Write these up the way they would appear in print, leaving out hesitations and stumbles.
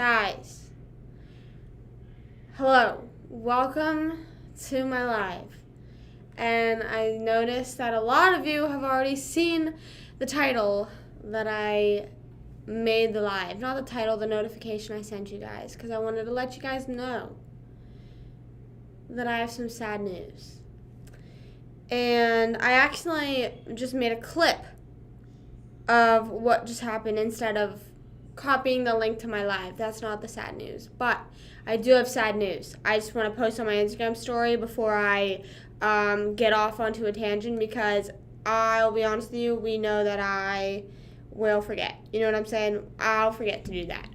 Guys, hello, welcome to my live. And I noticed that a lot of you have already seen the title that I made the live. Not the title, the notification I sent you guys, because I wanted to let you guys know that I have some sad news. And I accidentally just made a clip of what just happened instead of copying the link to my live. That's not the sad news, but I do have sad news. I just want to post on my Instagram story before I get off onto a tangent, because I'll be honest with you, we know that I will forget. You know what I'm saying? I'll forget to do that.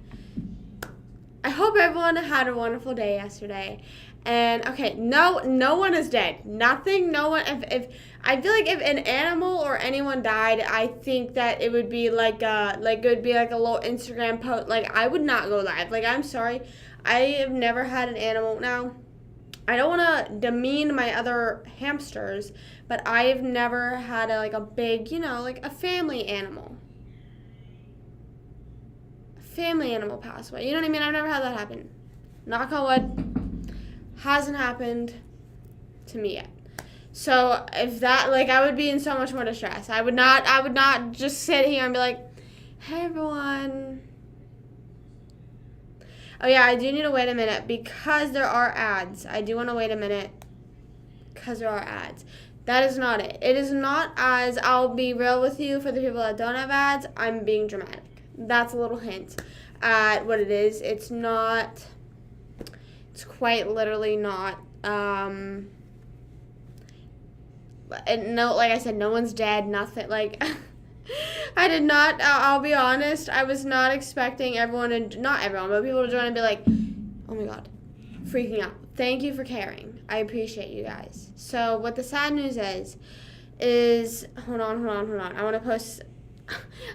I hope everyone had a wonderful day yesterday. And okay, no one is dead. Nothing. No one. If I feel like if an animal or anyone died, I think that it would be like it would be like a little Instagram post. Like, I would not go live. Like, I'm sorry, I have never had an animal. Now, I don't want to demean my other hamsters, but I have never had a big, like a family animal. A family animal pass away. You know what I mean? I've never had that happen. Knock on wood. Hasn't happened to me yet. So if that, I would be in so much more distress. I would not just sit here and be like, hey everyone. Oh yeah, I do need to wait a minute because there are ads. I do want to wait a minute because there are ads. That is not it. It is not as, I'll be real with you, for the people that don't have ads, I'm being dramatic. That's a little hint at what it is. It's not... It's quite literally not. No, like I said, no one's dead. Nothing. I did not. I'll be honest. I was not expecting everyone to, not everyone, but people to join and be like, "Oh my god," freaking out. Thank you for caring. I appreciate you guys. So what the sad news is hold on. I want to post.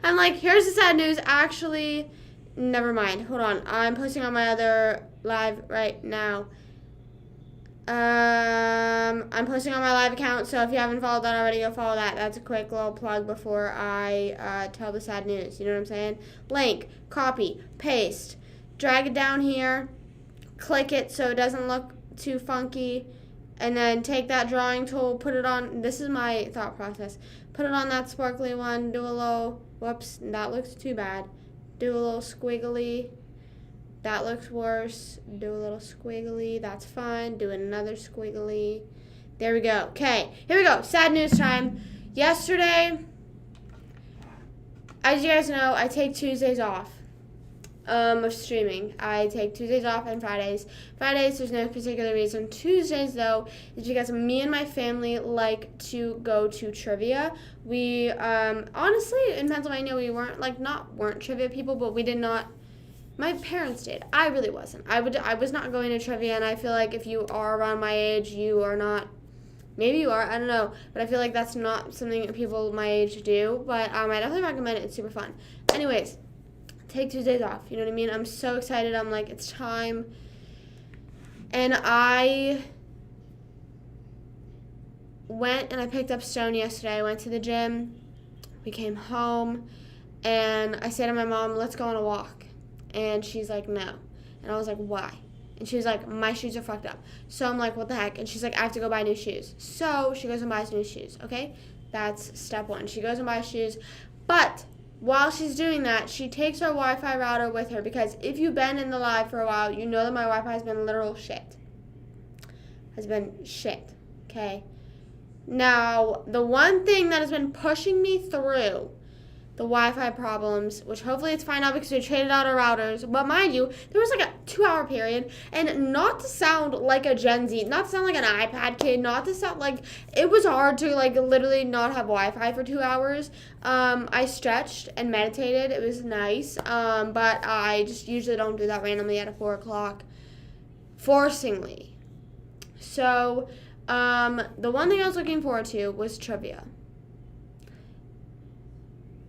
I'm like, here's the sad news. Actually, never mind. Hold on. I'm posting on my other live right now. I'm posting on my live account, so if you haven't followed that already, go follow that. That's a quick little plug before I tell the sad news. You know what I'm saying? Link, copy, paste, drag it down here, click it so it doesn't look too funky, and then take that drawing tool, put it on. This is my thought process. Put it on that sparkly one, do a little, whoops, that looks too bad. Do a little squiggly. That looks worse. Do a little squiggly. That's fine. Do another squiggly. There we go. Okay, here we go. Sad news time. Yesterday, as you guys know, I take Tuesdays off of streaming. I take Tuesdays off and Fridays. Fridays, there's no particular reason. Tuesdays, though, is because me and my family like to go to trivia. We, honestly, in Pennsylvania, we weren't trivia people, but we did not. My parents did. I really wasn't. I was not going to trivia, and I feel like if you are around my age, you are not. Maybe you are. I don't know. But I feel like that's not something that people my age do. But I definitely recommend it. It's super fun. Anyways, take Tuesdays off. You know what I mean? I'm so excited. I'm like, it's time. And I went and I picked up Stone yesterday. I went to the gym. We came home. And I said to my mom, let's go on a walk. And she's like, no. And I was like, why? And she was like, my shoes are fucked up. So I'm like, what the heck? And she's like, I have to go buy new shoes. So she goes and buys new shoes, okay? That's step one. She goes and buys shoes. But while she's doing that, she takes her Wi-Fi router with her, because if you've been in the live for a while, you know that my Wi-Fi has been literal shit. Has been shit, okay? Now, the one thing that has been pushing me through the Wi-Fi problems, which hopefully it's fine now because we traded out our routers. But mind you, there was a 2-hour period, and not to sound like a Gen Z, not to sound like an iPad kid, not to sound like, it was hard to literally not have Wi-Fi for 2 hours. I stretched and meditated. It was nice, but I just usually don't do that randomly at 4 o'clock, forcingly. So, the one thing I was looking forward to was trivia.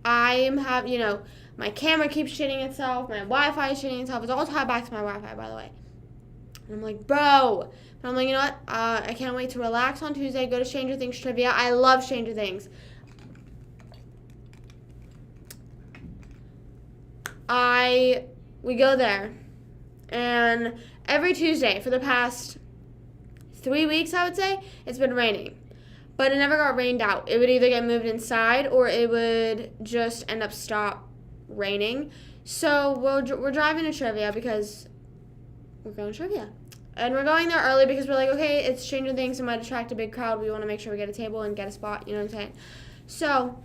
My camera keeps shitting itself, my Wi-Fi is shitting itself. It's all tied back to my Wi-Fi, by the way. And I'm like, bro. But I'm like, you know what? I can't wait to relax on Tuesday, go to Stranger Things trivia. I love Stranger Things. We go there. And every Tuesday for the past 3 weeks, I would say, it's been raining. But it never got rained out. It would either get moved inside or it would just end up stop raining. So we're driving to trivia because we're going to trivia. And we're going there early because we're like, okay, it's Stranger Things. It might attract a big crowd. We want to make sure we get a table and get a spot. You know what I'm saying? So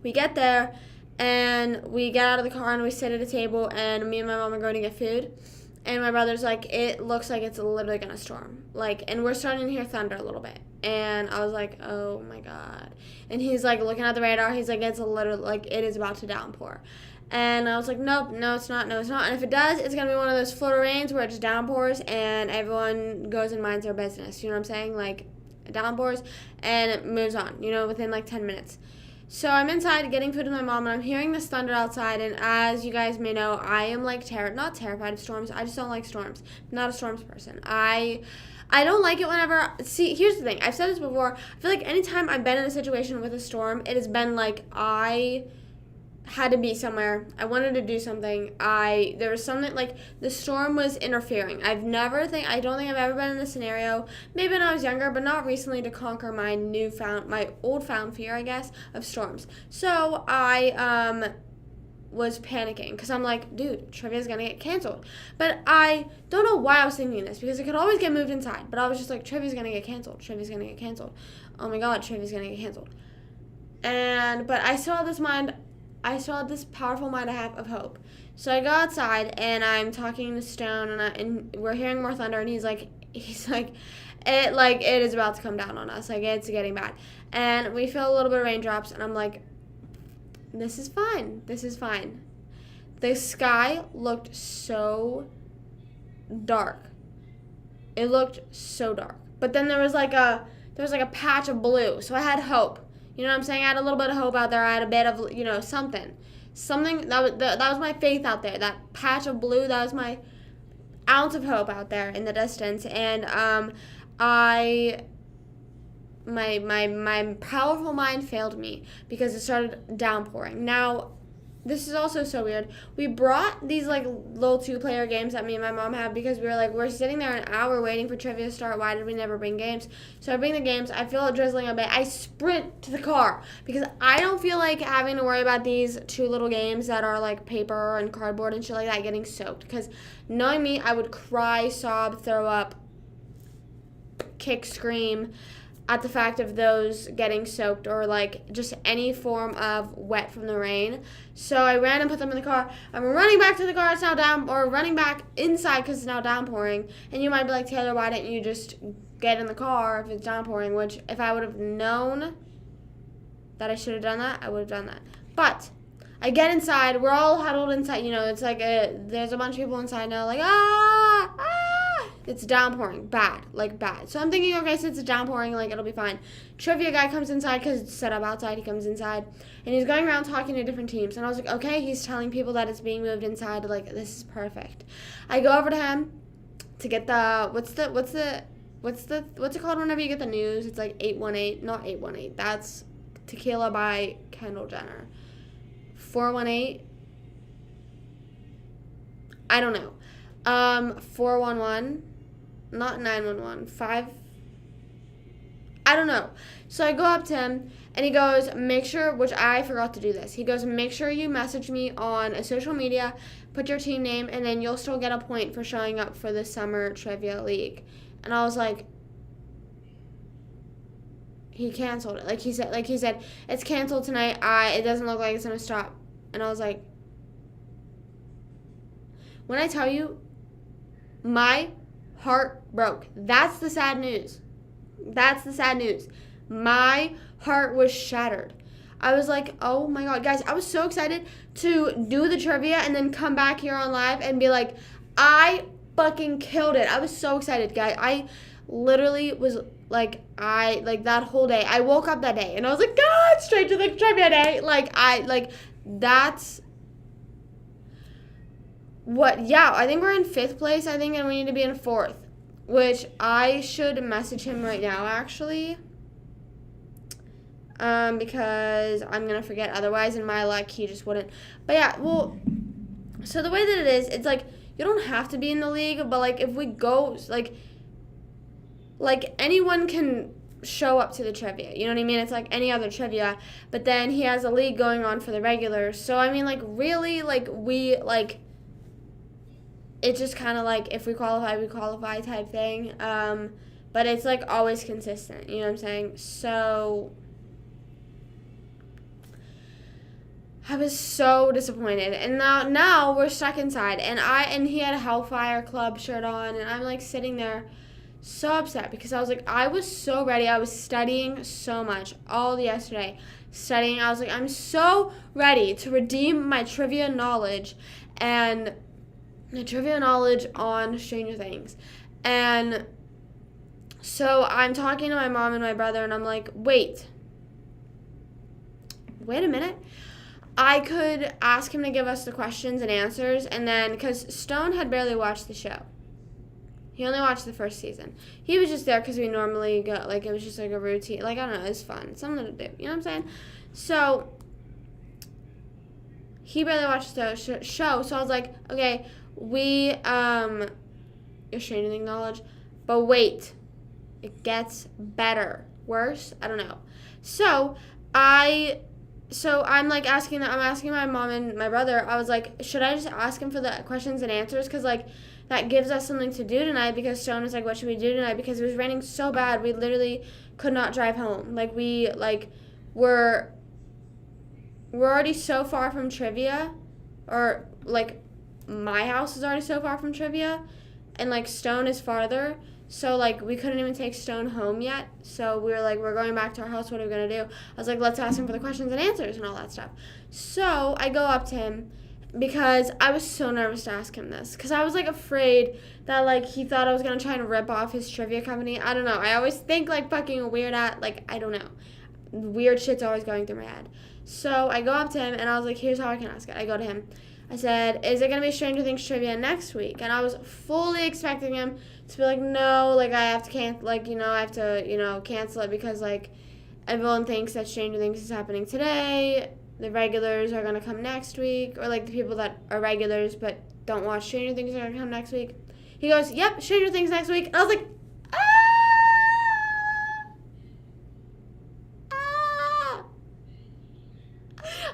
we get there and we get out of the car and we sit at a table and me and my mom are going to get food. And my brother's like, it looks like it's literally going to storm. Like, and we're starting to hear thunder a little bit. And I was like, oh my God. And he's like looking at the radar. He's like, it's literally, like, it is about to downpour. And I was like, nope, no, it's not, no, it's not. And if it does, it's going to be one of those Florida rains where it just downpours and everyone goes and minds their business. You know what I'm saying? Like, it downpours and it moves on, you know, within like 10 minutes. So I'm inside getting food with my mom, and I'm hearing this thunder outside, and as you guys may know, I am like not terrified of storms. I just don't like storms. I'm not a storms person. I don't like it whenever, see, here's the thing. I've said this before. I feel like anytime I've been in a situation with a storm, it has been like I had to be somewhere. I wanted to do something. There was something like the storm was interfering. I don't think I've ever been in this scenario. Maybe when I was younger, but not recently to conquer my old found fear, I guess, of storms. So I was panicking because I'm like, dude, trivia's gonna get canceled. But I don't know why I was thinking this because it could always get moved inside. But I was just like, trivia's gonna get canceled. Trivia's gonna get canceled. Oh my God, trivia's gonna get canceled. But I still had this powerful mind I have of hope. So I go outside and I'm talking to Stone and we're hearing more thunder and he's like it is about to come down on us. Like it's getting bad. And we feel a little bit of raindrops and I'm like, this is fine. This is fine. The sky looked so dark. It looked so dark. But then there was like a patch of blue. So I had hope. You know what I'm saying? I had a little bit of hope out there. I had a bit of, you know, something that was my faith out there. That patch of blue, that was my ounce of hope out there in the distance. And my powerful mind failed me because it started downpouring. Now, this is also so weird. We brought these like little 2-player games that me and my mom have because we were like, we're sitting there an hour waiting for trivia to start. Why did we never bring games? So I bring the games. I feel it drizzling a bit. I sprint to the car because I don't feel like having to worry about these 2 little games that are like paper and cardboard and shit like that getting soaked. Because knowing me, I would cry, sob, throw up, kick, scream at the fact of those getting soaked or like just any form of wet from the rain. So I ran and put them in the car. I'm running back to the car. It's now down, or running back inside because it's now downpouring. And you might be like, Taylor, why didn't you just get in the car if it's downpouring? Which if I would have known that I should have done that, I would have done that. But I get inside. We're all huddled inside. You know, it's like there's a bunch of people inside now like, it's downpouring. Bad. So I'm thinking, okay, since it's downpouring, like, it'll be fine. Trivia guy comes inside because it's set up outside. He comes inside, and he's going around talking to different teams. And I was like, okay, he's telling people that it's being moved inside. Like, this is perfect. I go over to him to get the, what's it called whenever you get the news? It's like 818. Not 818. That's Tequila by Kendall Jenner. 418. I don't know. 411. Not 911, 5, I don't know. So I go up to him, and he goes, make sure, which I forgot to do this. He goes, make sure you message me on a social media, put your team name, and then you'll still get a point for showing up for the summer trivia league. And I was like, he canceled it. Like he said, it's canceled tonight. It doesn't look like it's going to stop. And I was like, when I tell you, my heart broke. That's the sad news. My heart was shattered. I was like, oh my God, guys, I was so excited to do the trivia and then come back here on live and be like, I fucking killed it. I was so excited, guys. I literally was like, that whole day. I woke up that day and I was like, God, straight to the trivia day. That's what, yeah, I think we're in 5th place, I think, and we need to be in 4th, which I should message him right now, actually, because I'm going to forget otherwise, and my luck, he just wouldn't. But yeah, well, so the way that it is, it's like, you don't have to be in the league, but like if we go like anyone can show up to the trivia. You know what I mean? It's like any other trivia, but then he has a league going on for the regulars. So I mean, like really, like we like it's just kind of like if we qualify type thing. But it's like always consistent. You know what I'm saying? So I was so disappointed, and now we're stuck inside, and he had a Hellfire Club shirt on, and I'm like sitting there so upset because I was so ready. I was studying so much all yesterday, studying. I was like, I'm so ready to redeem my trivia knowledge, and the trivia knowledge on Stranger Things, and so I'm talking to my mom and my brother, and I'm like, wait a minute. I could ask him to give us the questions and answers, and then, because Stone had barely watched the show. He only watched the first season. He was just there because we normally go, like, it was just like a routine. Like, I don't know, it was fun. It's something to do. You know what I'm saying? So, he barely watched the show, so I was like, okay, you're Stranger Things knowledge, but wait, it gets better. Worse? I don't know. So I'm like asking my mom and my brother. I was like, should I just ask him for the questions and answers? Because like that gives us something to do tonight. Because Stone was like, what should we do tonight? Because it was raining so bad, we literally could not drive home. Like we're already so far from trivia, or like my house is already so far from trivia, and like Stone is farther. So, like, we couldn't even take Stone home yet. So, we were like, we're going back to our house. What are we going to do? I was like, let's ask him for the questions and answers and all that stuff. So, I go up to him because I was so nervous to ask him this. Because I was, like, afraid that, like, he thought I was going to try and rip off his trivia company. I don't know. I always think, like, fucking weird I don't know. Weird shit's always going through my head. So, I go up to him, and I was like, here's how I can ask it. I go to him. I said, is it going to be Stranger Things trivia next week? And I was fully expecting him to be like, no, like, I have to cancel, like, I have to, cancel it because, like, everyone thinks that Stranger Things is happening today. The regulars are going to come next week. Or, like, the people that are regulars but don't watch Stranger Things are going to come next week. He goes, yep, Stranger Things next week. And I was like,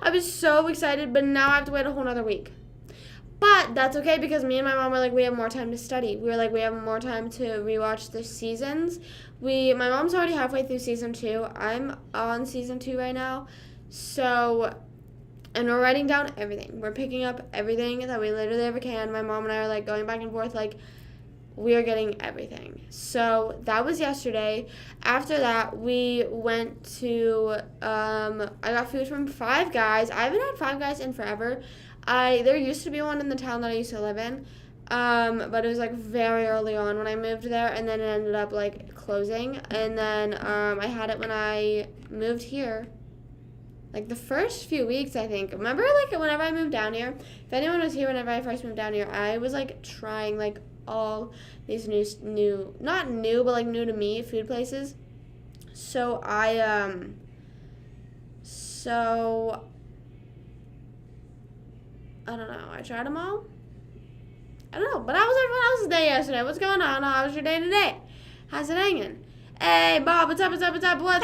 I was so excited, but now I have to wait a whole nother week. But that's okay because me and my mom were like, we have more time to study. We were like, we have more time to rewatch the seasons. My mom's already halfway through season 2. I'm on season 2 right now. So, and we're writing down everything. We're picking up everything that we literally ever can. My mom and I are like going back and forth, like, we are getting everything. So that was yesterday. After that, we went to, I got food from Five Guys. I haven't had Five Guys in forever. There used to be one in the town that I used to live in, but it was like very early on when I moved there, and then it ended up like closing. And then I had it when I moved here. Like the first few weeks, I think. Remember, like whenever I moved down here, if anyone was here whenever I first moved down here, I was like trying like all these new, not new, but like new to me food places. So I don't know. I tried them all. I don't know. But how was everyone else's day yesterday? What's going on? How was your day today? How's it hanging? Hey, Bob, what's up? What's going on?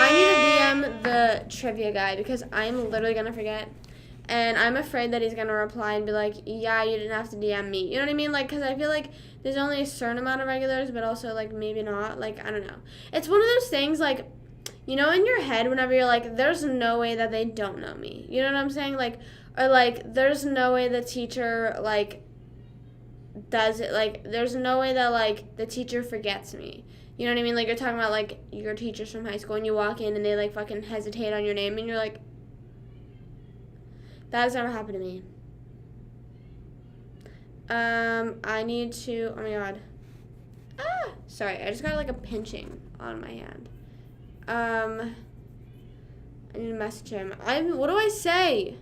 I need to DM the trivia guy because I'm literally going to forget. And I'm afraid that he's going to reply and be like, yeah, you didn't have to DM me. You know what I mean? Like, because I feel like there's only a certain amount of regulars, but also, like, maybe not. Like, I don't know. It's one of those things, like, in your head whenever you're like, there's no way that they don't know me. You know what I'm saying? Like, or, like, there's no way the teacher, like, does it. Like, there's no way that, like, the teacher forgets me. You know what I mean? Like, you're talking about, like, your teachers from high school, and you walk in, and they, like, fucking hesitate on your name, and you're like, that has never happened to me. I need to, oh my god. Sorry, I just got like a pinching on my hand. I need to message him. What do I say?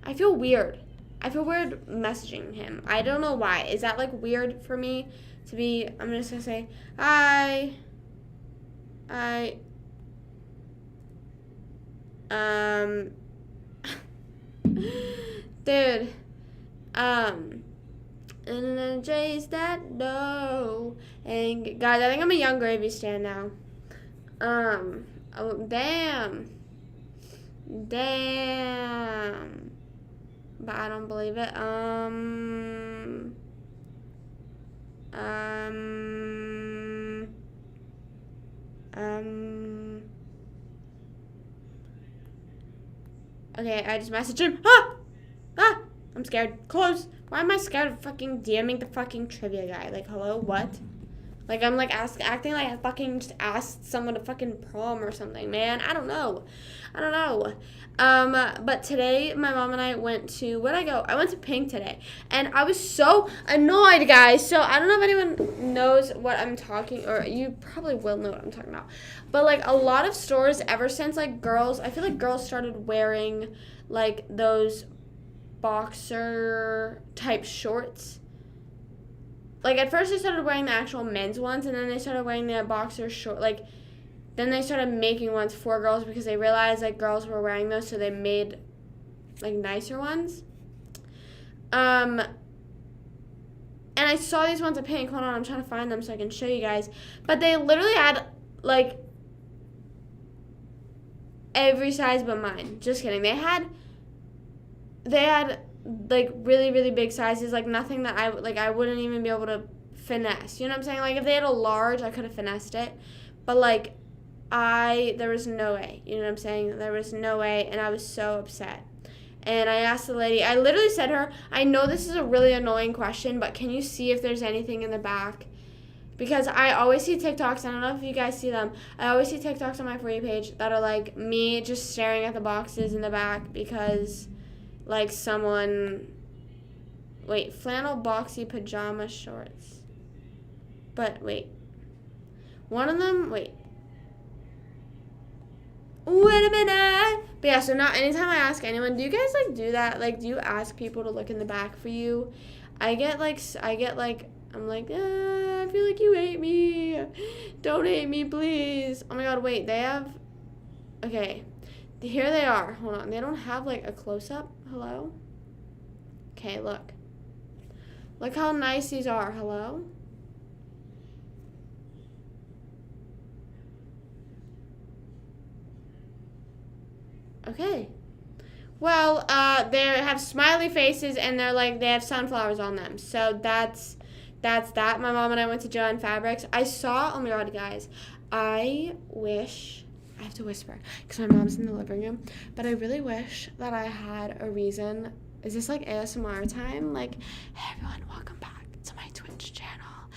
I feel weird. I feel weird messaging him. I don't know why. Is that like weird for me to be, I'm just gonna say, hi. Dude. And then chase that dough. And guys, I think I'm a Young Gravy stan now. Oh, damn. Damn. But I don't believe it. Okay, I just messaged him. I'm scared. Close. Why am I scared of fucking DMing the fucking trivia guy? Like, hello, what? Like, I'm like acting like I fucking just asked someone to fucking prom or something, man. I don't know. But today, my mom and I went to, where'd I go? I went to Pink today. And I was so annoyed, guys. So, I don't know if anyone knows what I'm talking, or you probably will know what I'm talking about. But, like, a lot of stores, ever since, like, I feel like girls started wearing, like, those boxer type shorts. Like, at first they started wearing the actual men's ones, and then they started wearing the boxer short, like, then they started making ones for girls because they realized, like, girls were wearing those, so they made, like, nicer ones. And I saw these ones at Pink. Hold on, I'm trying to find them so I can show you guys. But they literally had, like, every size but mine. Just kidding. They had like really, really big sizes, like nothing that I wouldn't even be able to finesse. You know what I'm saying? Like if they had a large, I could have finessed it. But like there was no way. You know what I'm saying? There was no way, and I was so upset. And I asked the lady, I literally said to her, I know this is a really annoying question, but can you see if there's anything in the back? Because I always see TikToks, I don't know if you guys see them, I always see TikToks on my For You page that are like me just staring at the boxes in the back because like someone, flannel boxy pajama shorts. But one of them, wait a minute. But yeah, so now anytime I ask anyone, do you guys like do that? Like, do you ask people to look in the back for you? I'm like, I feel like you hate me. Don't hate me, please. Oh my god, wait, they have, okay. Here they are. Hold on. They don't have, like, a close-up. Hello? Okay, look. Look how nice these are. Hello? Okay. Well, they have smiley faces, and they have sunflowers on them. So that's that. My mom and I went to Joann Fabrics. Oh my god, guys. I have to whisper because my mom's in the living room, but I really wish that I had a reason. Is this like ASMR time? Like, hey everyone, welcome back to my Twitch channel.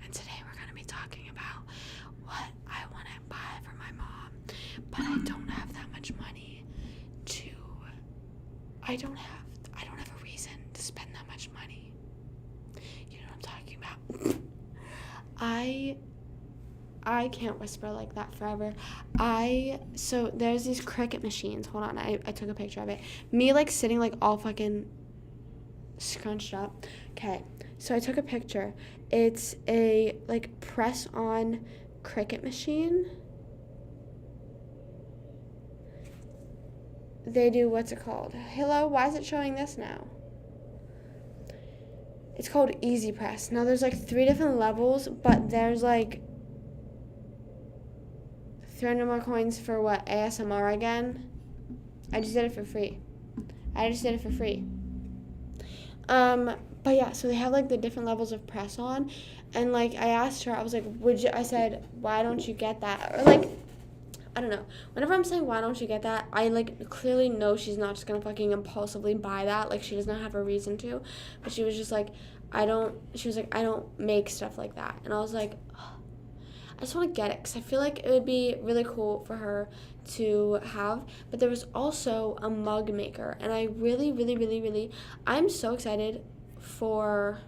And today we're going to be talking about what I want to buy for my mom, but I don't have that much money I don't have a reason to spend that much money. You know what I'm talking about? I can't whisper like that forever. So there's these Cricut machines. Hold on, I took a picture of it. Me, like, sitting, like, all fucking scrunched up. Okay, so I took a picture. It's a, like, press-on Cricut machine. They do, what's it called? Hello, why is it showing this now? It's called Easy Press. Now, there's, like, 3 different levels, but there's, like, 300 more coins for what? ASMR again? I just did it for free. But yeah, so they have like the different levels of press on, and like I asked her, I was like, I said, why don't you get that? Or like, I don't know. Whenever I'm saying why don't you get that, I like clearly know she's not just gonna fucking impulsively buy that. Like she does not have a reason to. But she was just like, I don't make stuff like that. And I was like, oh, I just want to get it because I feel like it would be really cool for her to have. But there was also a mug maker, and I really, really, really, really, I'm so excited for.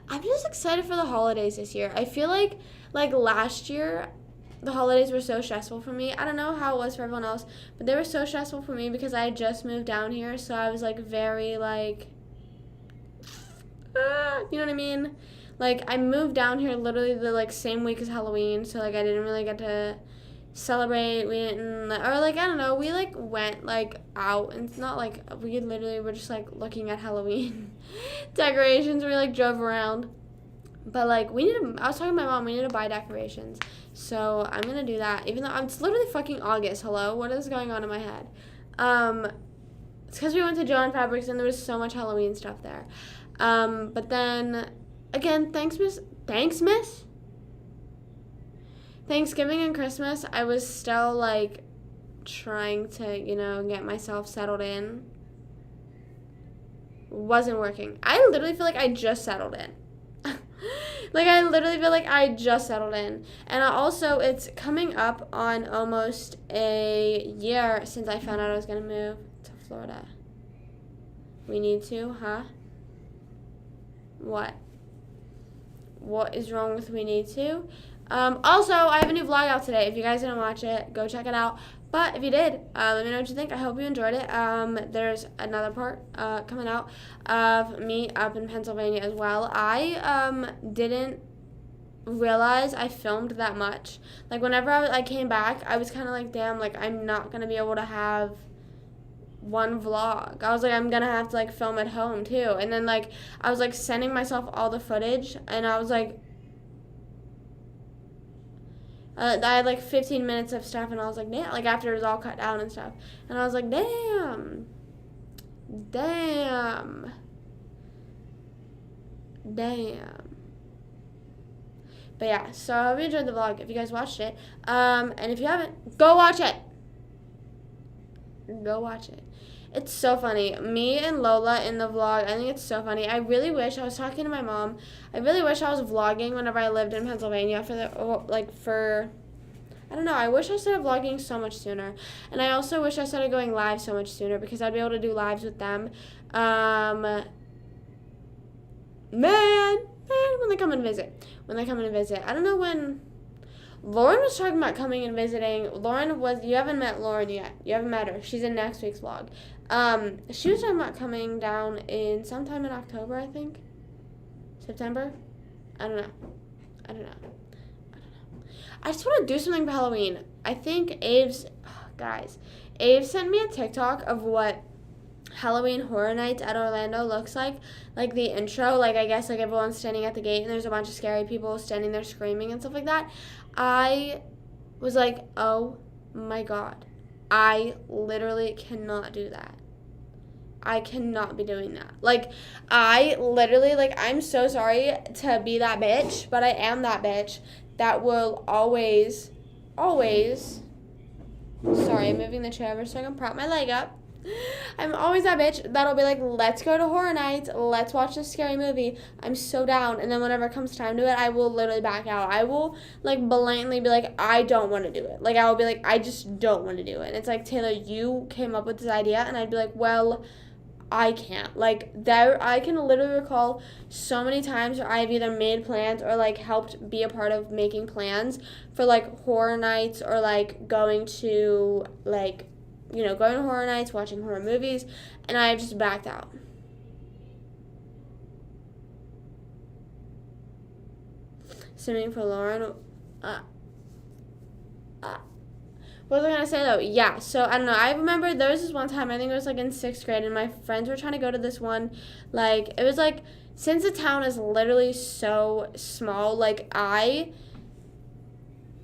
I'm just excited for the holidays this year. I feel like last year, the holidays were so stressful for me. I don't know how it was for everyone else, but they were so stressful for me because I had just moved down here, so I was like very like, you know what I mean? Like, I moved down here literally the, like, same week as Halloween, so, like, I didn't really get to celebrate. We didn't, or like, I don't know, we like went like out, and it's not like we literally were just like looking at Halloween decorations. We like drove around, but like I was talking to my mom, we need to buy decorations, so I'm gonna do that, even though it's literally fucking August. Hello, what is going on in my head? It's because we went to John Fabrics and there was so much Halloween stuff there. But then again, Thanksgiving and Christmas, I was still like trying to, get myself settled in. Wasn't working. I literally feel like I just settled in. Like, I literally feel like I just settled in. And also, it's coming up on almost a year since I found out I was going to move to Florida. We need to, huh? What? What is wrong with we need to? Also, I have a new vlog out today. If you guys didn't watch it, go check it out. But if you did, let me know what you think. I hope you enjoyed it. There's another part coming out of me up in Pennsylvania as well. I didn't realize I filmed that much. Like, whenever I came back, I was kind of like, damn, like, I'm not going to be able to have one vlog. I was like, I'm going to have to, like, film at home, too. And then, like, I was, like, sending myself all the footage, and I was like, I had like 15 minutes of stuff, and I was like, damn, like after it was all cut down and stuff. And I was like, damn. But yeah, so I hope you enjoyed the vlog if you guys watched it. And if you haven't, go watch it. It's so funny. Me and Lola in the vlog, I think it's so funny. I was talking to my mom, I really wish I was vlogging whenever I lived in Pennsylvania I don't know, I wish I started vlogging so much sooner. And I also wish I started going live so much sooner, because I'd be able to do lives with them. Man, when they come and visit. I don't know when. Lauren was talking about coming and visiting. You haven't met Lauren yet. You haven't met her. She's in next week's vlog. She was talking about coming down in sometime in October, I think. September? I don't know. I just want to do something for Halloween. I think Abe sent me a TikTok of what Halloween Horror Nights at Orlando looks like the intro, like I guess like everyone's standing at the gate and there's a bunch of scary people standing there screaming and stuff like that. I was like, oh my god, I literally cannot do that. I cannot be doing that. Like, I literally, like, I'm so sorry to be that bitch, but I am that bitch that will always, sorry, I'm moving the chair over so I can prop my leg up. I'm always that bitch that'll be like, let's go to Horror Nights, let's watch this scary movie, I'm so down, and then whenever it comes time to it, I will literally back out. I will, like, blatantly be like, I don't want to do it. Like, I will be like, I just don't want to do it. And it's like, Taylor, you came up with this idea, and I'd be like, well, I can't. Like, I can literally recall so many times where I've either made plans or, like, helped be a part of making plans for, like, horror nights or, like, going to Horror Nights, watching horror movies, and I've just backed out. Swimming for Lauren. What was I going to say, though? Yeah, so, I don't know. I remember there was this one time, I think it was, like, in 6th grade, and my friends were trying to go to this one, like, it was, like, since the town is literally so small, like,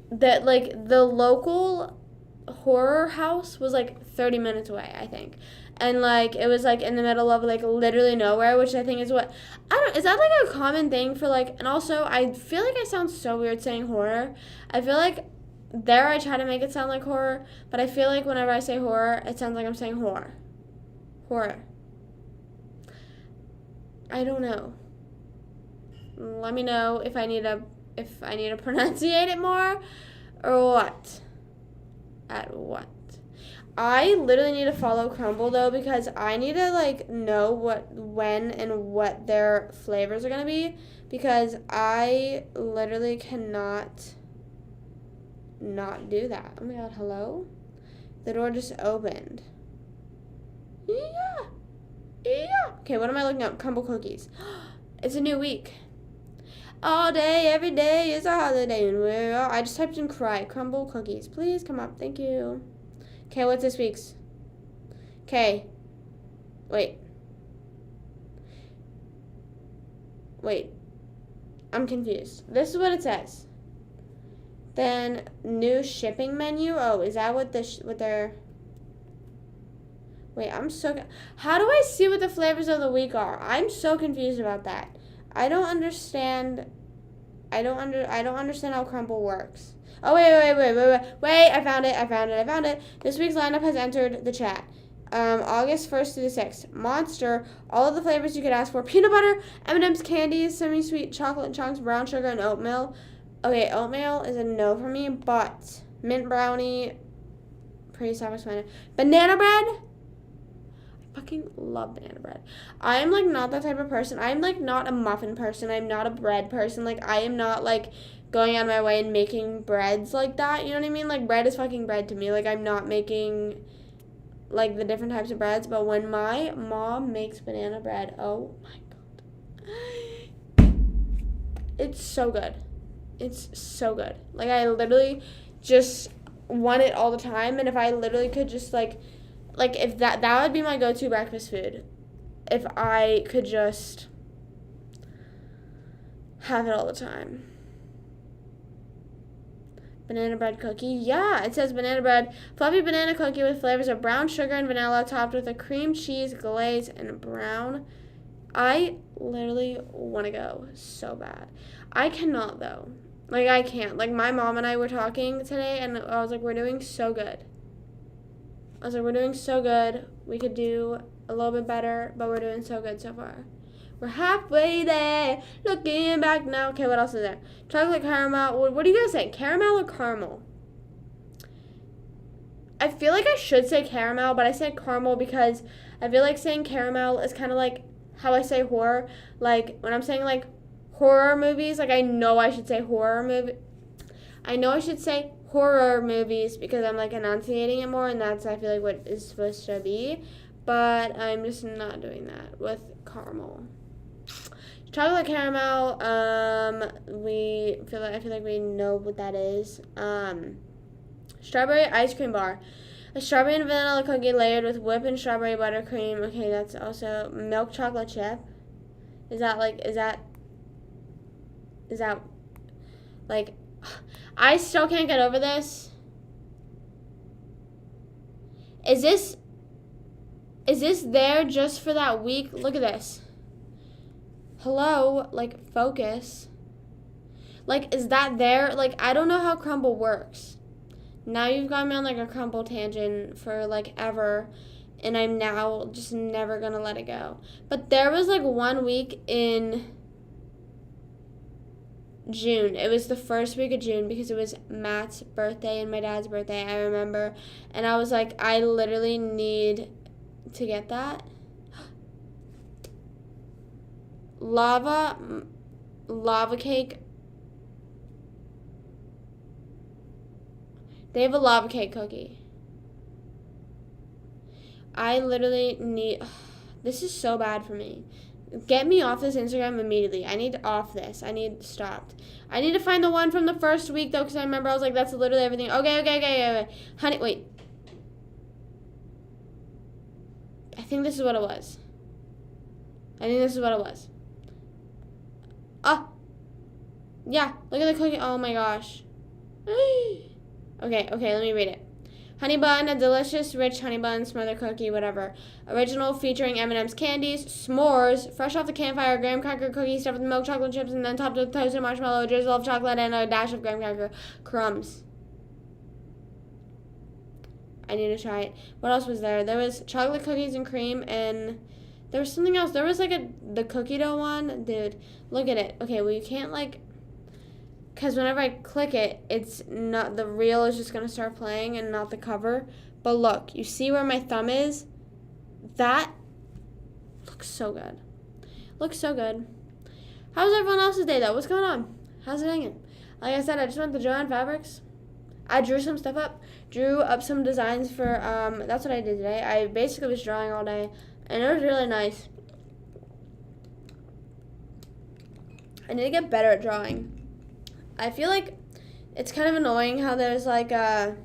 the local horror house was, like, 30 minutes away, I think. And, like, it was, like, in the middle of, like, literally nowhere, which I think is what, is that, like, a common thing for, like, and also, I feel like I sound so weird saying horror. I feel like there I try to make it sound like horror, but I feel like whenever I say horror, it sounds like I'm saying horror. I don't know. Let me know if I need to pronunciate it more, or what. I literally need to follow Crumble, though, because I need to, like, know when and what their flavors are going to be, because I literally cannot not do that. Oh my god, hello? The door just opened. Yeah. Okay, what am I looking up? Crumble cookies. It's a new week. All day, every day is a holiday, and I just typed in cry. Crumble cookies. Please come up. Thank you. Okay, what's this week's? Okay. Wait. I'm confused. This is what it says. Then new shipping menu. Oh, is that what they're? Wait, how do I see what the flavors of the week are? I'm so confused about that. I don't understand. I don't understand how crumble works. Oh, wait, I found it. This week's lineup has entered the chat. August 1st through the 6th. Monster, all of the flavors you could ask for. Peanut butter, M&M's candies, semi-sweet chocolate chunks, brown sugar, and oatmeal. Okay, oatmeal is a no for me, but mint brownie, pretty self-explanatory. Banana bread, fucking love banana bread. I am, like, not that type of person. I am, like, not a muffin person. I'm not a bread person. Like, I am not, like, going out of my way and making breads like that. You know what I mean? Like, bread is fucking bread to me. Like, I'm not making, like, the different types of breads. But when my mom makes banana bread, oh, my God. It's so good. It's so good. Like, I literally just want it all the time. And if I literally could just, like if that would be my go-to breakfast food. If I could just have it all the time. Banana bread cookie. Yeah, it says banana bread. Fluffy banana cookie with flavors of brown sugar and vanilla topped with a cream cheese glaze and brown. I literally want to go so bad. I cannot, though. Like, I can't. Like, my mom and I were talking today, and I was like, we're doing so good. We're doing so good. We could do a little bit better, but we're doing so good so far. We're halfway there. Looking back now. Okay, what else is there? Chocolate caramel. What do you guys say? Caramel or caramel? I feel like I should say caramel, but I said caramel because I feel like saying caramel is kind of like how I say horror. Like, when I'm saying, like, horror movies, like, I know I should say horror movie. I know I should say horror movies because I'm, like, enunciating it more, and that's, I feel like, what it's supposed to be. But I'm just not doing that with caramel. Chocolate caramel, I feel like we know what that is. Strawberry ice cream bar. A strawberry and vanilla cookie layered with whipped and strawberry buttercream. Okay, that's also milk chocolate chip. Is that, like, I still can't get over this. Is this there just for that week? Look at this. Hello, like, focus. Like, is that there? Like, I don't know how crumble works. Now you've got me on, like, a crumble tangent for, like, ever, and I'm now just never gonna let it go. But there was, like, 1 week in June. It was the first week of June because it was Matt's birthday and my dad's birthday, I remember. And I was like, I literally need to get that. Lava cake. They have a lava cake cookie. I literally need... This is so bad for me. Get me off this Instagram immediately. I need off this. I need stopped. I need to find the one from the first week, though, because I remember I was like, that's literally everything. Okay. Honey, wait. I think this is what it was. Oh. Yeah, look at the cookie. Oh, my gosh. Okay, let me read it. Honey bun, a delicious, rich honey bun, smothered cookie, whatever. Original featuring M&M's candies, s'mores, fresh off the campfire, graham cracker cookie stuffed with milk chocolate chips and then topped with toasted marshmallow, a drizzle of chocolate, and a dash of graham cracker crumbs. I need to try it. What else was there? There was chocolate cookies and cream, and there was something else. There was, like, the cookie dough one. Dude, look at it. Okay, well, you can't, like... Because whenever I click it, it's not, the reel is just going to start playing and not the cover. But look, you see where my thumb is? That looks so good. How's everyone else's day, though? What's going on? How's it hanging? Like I said, I just went to Joann Fabrics. I drew some stuff up. Drew up some designs for, that's what I did today. I basically was drawing all day, and it was really nice. I need to get better at drawing. I feel like it's kind of annoying how there's like a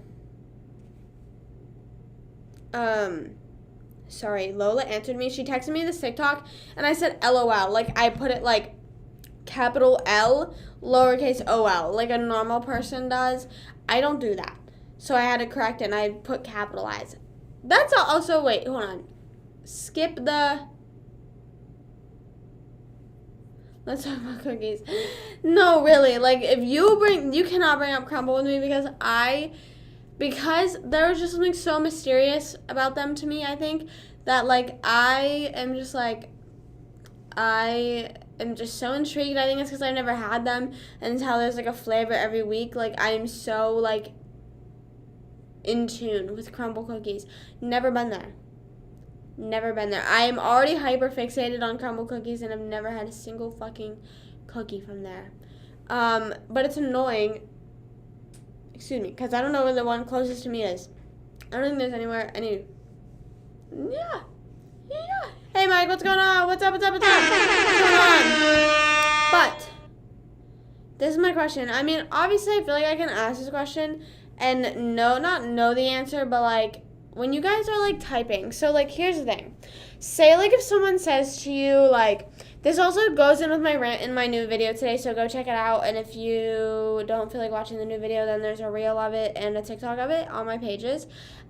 sorry, Lola answered me. She texted me this TikTok and I said LOL. Like I put it like capital L, lowercase OL, like a normal person does. I don't do that. So I had to correct it and I put capitalize. That's also, wait, hold on. Skip the, let's talk about cookies. No, really, like if you cannot bring up crumble with me because there was just something so mysterious about them to me, I think, that like I am just so intrigued. I think it's because I've never had them and how there's like a flavor every week. Like I am so like in tune with crumble cookies. Never been there. I am already hyper fixated on crumble cookies and I've never had a single fucking cookie from there. But it's annoying. Excuse me, because I don't know where the one closest to me is. I don't think there's Yeah. Hey Mike, what's going on? What's up? What's going on? But this is my question. I mean, obviously I feel like I can ask this question and not know the answer, but like when you guys are like typing, so like here's the thing. Say like if someone says to you like, this also goes in with my rant in my new video today, so go check it out. And if you don't feel like watching the new video, then there's a reel of it and a TikTok of it on my pages.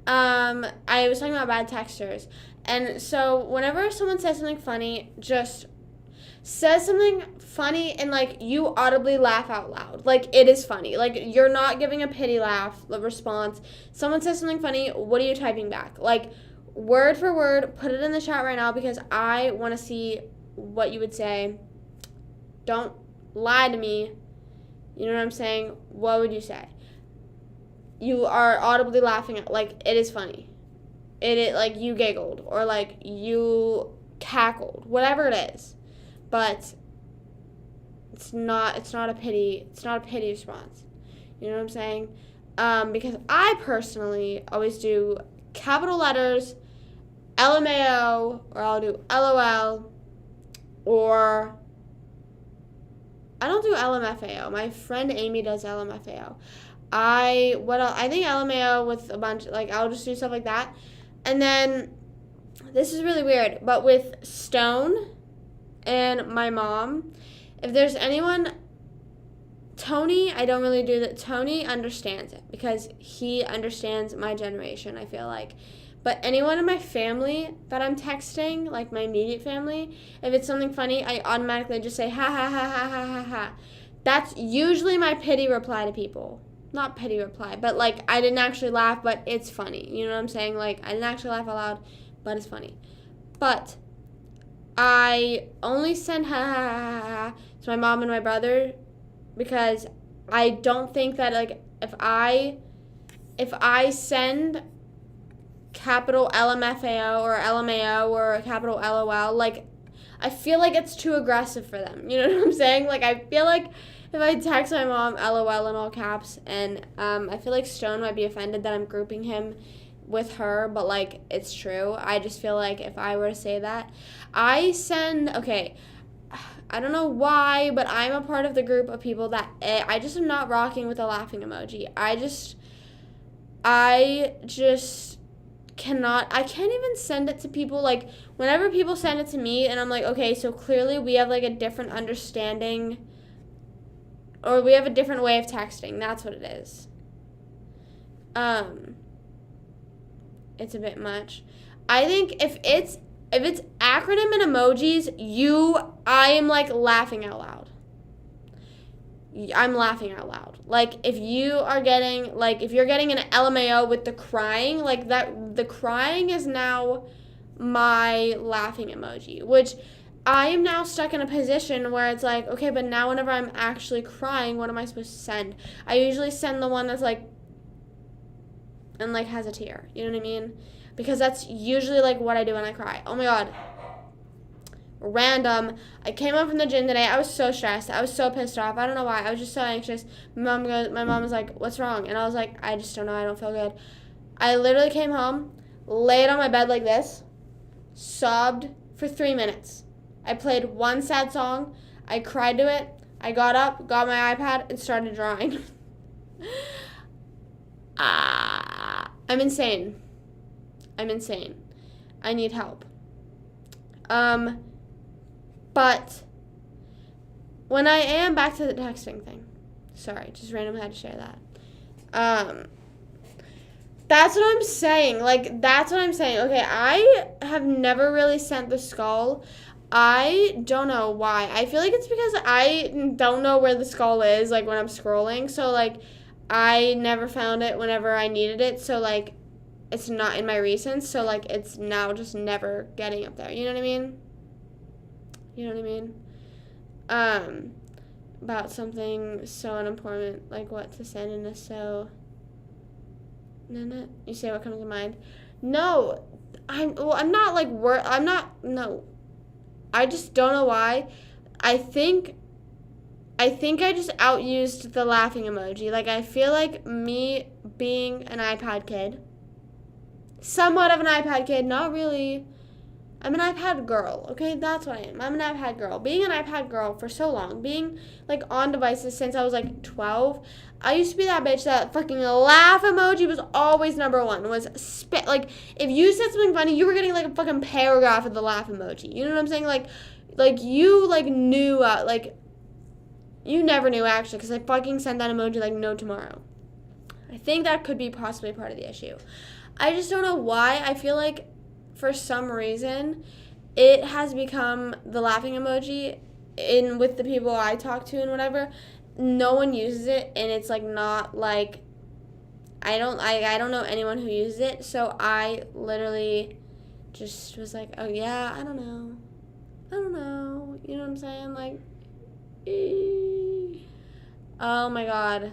I was talking about bad texters. And so whenever someone says something funny, just says something funny and like you audibly laugh out loud. Like it is funny. Like you're not giving a pity laugh response. Someone says something funny, what are you typing back? Like word for word, put it in the chat right now because I want to see what you would say. Don't lie to me. You know what I'm saying? What would you say? You are audibly laughing at, like, it is funny. It like you giggled or like you cackled, whatever it is. But it's not a pity response. You know what I'm saying? Because I personally always do capital letters, LMAO, or I'll do LOL, or I don't do LMFAO. My friend Amy does LMFAO. I think LMAO with a bunch, like I'll just do stuff like that. And then this is really weird, but with Stone and my mom, if there's anyone, Tony, I don't really do that. Tony understands it because he understands my generation, I feel like. But anyone in my family that I'm texting, like my immediate family, if it's something funny, I automatically just say, ha, ha, ha, ha, ha, ha, ha. That's usually my pity reply to people. Not pity reply, but like I didn't actually laugh, but it's funny. You know what I'm saying? Like I didn't actually laugh out loud, but it's funny. But I only send ha, ha, ha, ha, ha to my mom and my brother because I don't think that like if I send capital LMFAO or LMAO or capital LOL, like I feel like it's too aggressive for them. You know what I'm saying? Like I feel like if I text my mom LOL in all caps, and I feel like Stone might be offended that I'm grouping him with her, but like it's true. I just feel like if I were to say that, I don't know why, but I'm a part of the group of people that I just am not rocking with a laughing emoji. I can't even send it to people. Like whenever people send it to me and I'm like, okay, so clearly we have like a different understanding or we have a different way of texting. That's what it is. It's a bit much. I think if it's acronym and emojis, I am like laughing out loud. I'm laughing out loud. Like if you're getting an LMAO with the crying, like that, the crying is now my laughing emoji, which I am now stuck in a position where it's like, okay, but now whenever I'm actually crying, what am I supposed to send? I usually send the one that's like, and like has a tear. You know what I mean? Because that's usually like what I do when I cry. Oh my God. Random. I came home from the gym today. I was so stressed. I was so pissed off. I don't know why. I was just so anxious. My mom was like, what's wrong? And I was like, I just don't know. I don't feel good. I literally came home, laid on my bed like this, sobbed for 3 minutes. I played one sad song. I cried to it, I got up, got my iPad, and started drawing. I'm insane. I need help. But when I am back to the texting thing, sorry, just randomly had to share that. That's what I'm saying. Okay, I have never really sent the skull. I don't know why. I feel like it's because I don't know where the skull is, like, when I'm scrolling. So, like, I never found it whenever I needed it. So, like, it's not in my recents. So, like, it's now just never getting up there. You know what I mean? About something so unimportant, like what to send in a so... No. You say what comes to mind? No. No. I just don't know why. I think I just outused the laughing emoji. Like, I feel like me being an iPad kid, somewhat of an iPad kid, not really. I'm an iPad girl, okay? That's what I am. I'm an iPad girl. Being an iPad girl for so long, being, like, on devices since I was, like, 12, I used to be that bitch that fucking laugh emoji was always number one. Like, if you said something funny, you were getting, like, a fucking paragraph of the laugh emoji. You know what I'm saying? Like you, like, knew, you never knew, actually, because I fucking sent that emoji like no tomorrow. I think that could be possibly part of the issue. I just don't know why. I feel like for some reason, it has become the laughing emoji with the people I talk to and whatever. No one uses it, and it's like not like I don't know anyone who uses it. So I literally just was like, oh yeah, I don't know. You know what I'm saying? Like, oh my god.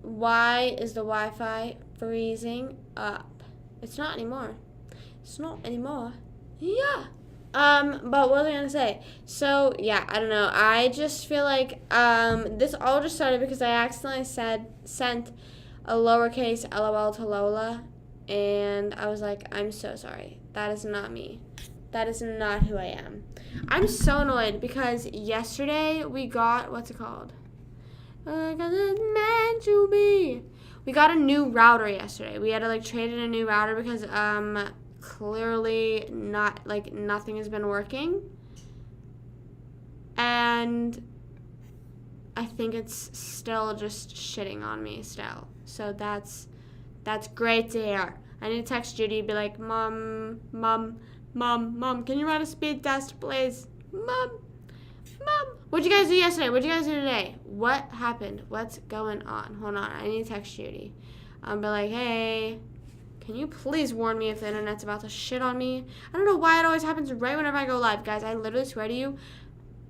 Why is the Wi-Fi freezing up? It's not anymore. Yeah. But what was I gonna say? So, yeah, I don't know. I just feel like, this all just started because I accidentally sent a lowercase LOL to Lola, and I was like, I'm so sorry. That is not me. That is not who I am. I'm so annoyed because yesterday we got, what's it called? Because it's meant to be. We got a new router yesterday. We had to, like, trade in a new router because, clearly nothing has been working. And I think it's still just shitting on me still. So that's great to hear. I need to text Judy, be like, Mom, can you write a speed test, please? Mom. What'd you guys do yesterday? What'd you guys do today? What happened? What's going on? Hold on. I need to text Judy. I'll be like, hey, can you please warn me if the internet's about to shit on me? I don't know why it always happens right whenever I go live, guys. I literally swear to you.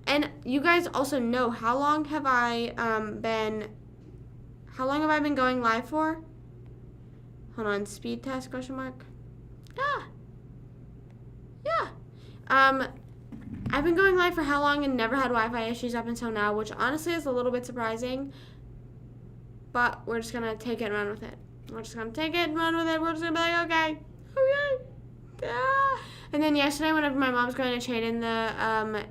And you guys also know, how long have I been going live for? Hold on. Speed test, question mark. Yeah. I've been going live for how long and never had Wi-Fi issues up until now, which honestly is a little bit surprising. But we're just going to take it and run with it. We're just going to take it and run with it. We're just going to be like, okay. And then yesterday, whenever my mom's going to trade in the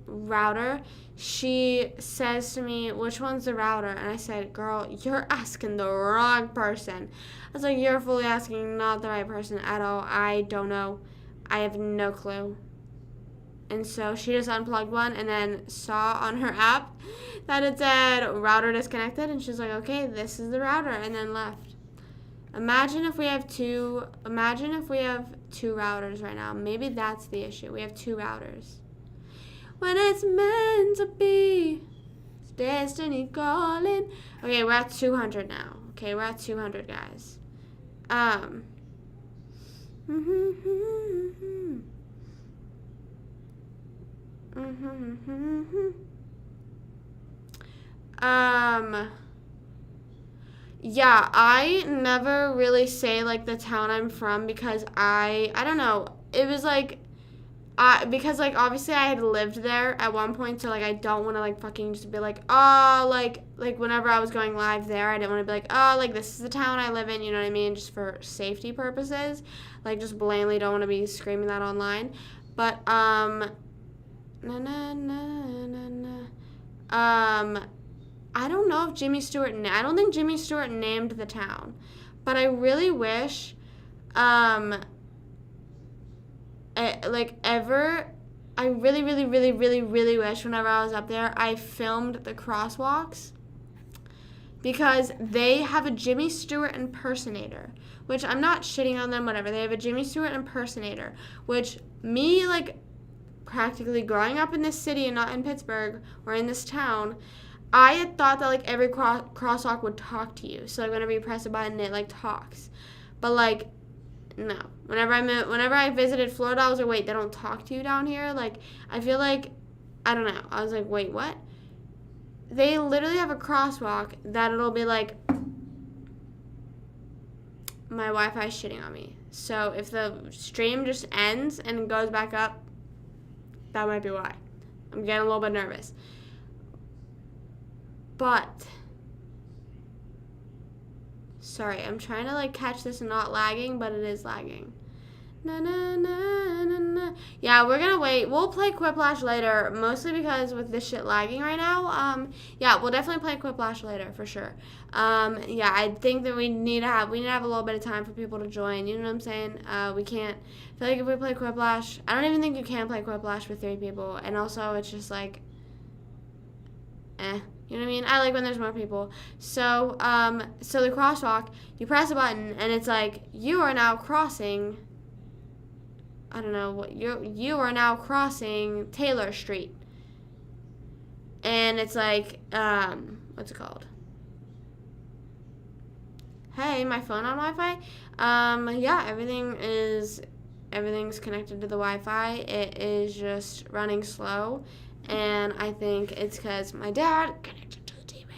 router, she says to me, which one's the router? And I said, girl, you're asking the wrong person. I was like, you're fully asking not the right person at all. I don't know. I have no clue. And so she just unplugged one and then saw on her app that it said router disconnected. And she's like, okay, this is the router, and then left. Imagine if we have two routers right now. Maybe that's the issue. We have two routers. When it's meant to be, it's destiny calling. Okay, we're at 200 now. Okay, we're at 200, guys. Yeah, I never really say, like, the town I'm from because I don't know. It was, like, because, like, obviously I had lived there at one point, so, like, I don't want to, like, fucking just be like, oh, like, whenever I was going live there, I didn't want to be like, oh, like, this is the town I live in, you know what I mean, just for safety purposes. Like, just blatantly don't want to be screaming that online. But, Na na na na na. I don't know if Jimmy Stewart. I don't think Jimmy Stewart named the town, but I really wish, I really, really, really, really, really wish whenever I was up there, I filmed the crosswalks because they have a Jimmy Stewart impersonator, which I'm not shitting on them, whatever. They have a Jimmy Stewart impersonator, which me, like, practically growing up in this city and not in Pittsburgh or in this town, I had thought that, like, every crosswalk would talk to you. So, like, whenever you press a button, it, like, talks. But, like, no. Whenever I visited Florida, I was like, wait, they don't talk to you down here? Like, I feel like, I don't know. I was like, wait, what? They literally have a crosswalk that it'll be like, my Wi-Fi is shitting on me. So if the stream just ends and goes back up, that might be why. I'm getting a little bit nervous. But, sorry, I'm trying to, like, catch this and not lagging, but it is lagging. Na na na na na. Yeah, we're gonna wait. We'll play Quiplash later, mostly because with this shit lagging right now. Yeah, we'll definitely play Quiplash later for sure. Yeah, I think that we need to have a little bit of time for people to join. You know what I'm saying? We can't. I feel like if we play Quiplash, I don't even think you can play Quiplash with 3 people, and also it's just like, You know what I mean? I like when there's more people. So, so the crosswalk, you press a button, and it's like, you are now crossing, I don't know, what you are now crossing Taylor Street. And it's like, what's it called? Hey, my phone on Wi-Fi? Yeah, everything's connected to the Wi-Fi. It is just running slow. And I think it's because my dad connected to the TV.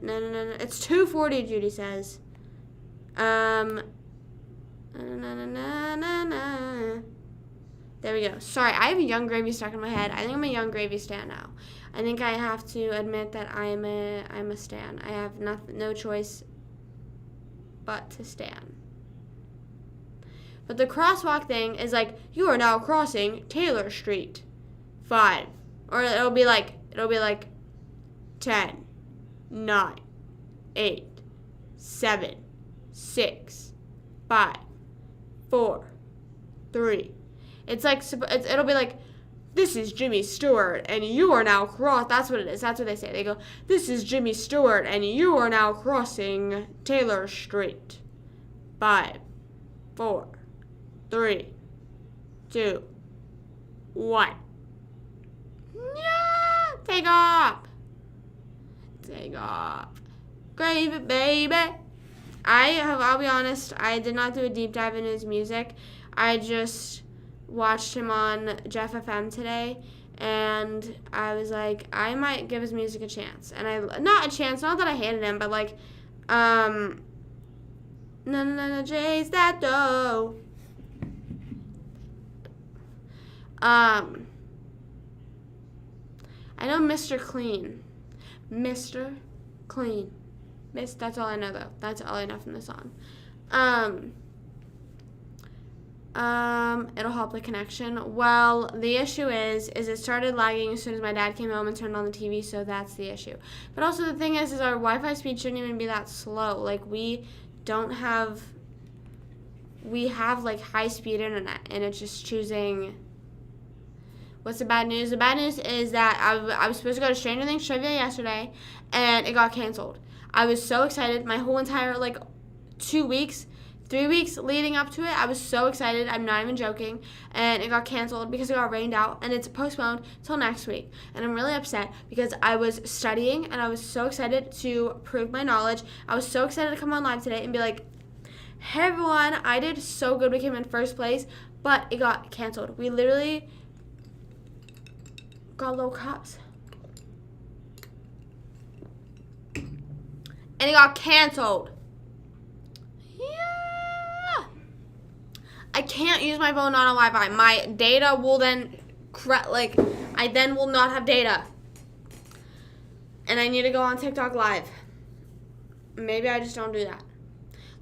No. It's 2:40, Judy says. There we go. Sorry, I have a Young Gravy stuck in my head. I think I'm a Young Gravy stan now. I think I have to admit that I'm a stan. I have no choice but to stan. But the crosswalk thing is like, you are now crossing Taylor Street 5. Or it'll be like 10, 9, 8, 7, 6, 5, 4, 3. It's like, it'll be like, this is Jimmy Stewart, and you are now that's what it is. That's what they say. They go, this is Jimmy Stewart, and you are now crossing Taylor Street 5, 4, 3, 2, 1. Yeah, take off. Gravy, baby. I'll be honest, I did not do a deep dive into his music. I just watched him on Jeff FM today, and I was like, I might give his music a chance. And not that I hated him, but like, no, Jay's that dough. I know Mr. Clean. That's all I know, though. That's all I know from the song. It'll help the connection. Well, the issue is it started lagging as soon as my dad came home and turned on the TV, so that's the issue. But also the thing is our Wi-Fi speed shouldn't even be that slow. Like, we have like high-speed internet, and it's just choosing. What's the bad news? The bad news is that I was supposed to go to Stranger Things trivia yesterday, and it got canceled. I was so excited. My whole entire, 3 weeks leading up to it, I was so excited. I'm not even joking. And it got canceled because it got rained out, and it's postponed till next week. And I'm really upset because I was studying, and I was so excited to prove my knowledge. I was so excited to come on live today and be like, hey, everyone, I did so good. We came in first place, but it got canceled. We literally got low cups. And it got canceled. Yeah. I can't use my phone on a Wi-Fi. My data will then, I then will not have data. And I need to go on TikTok Live. Maybe I just don't do that.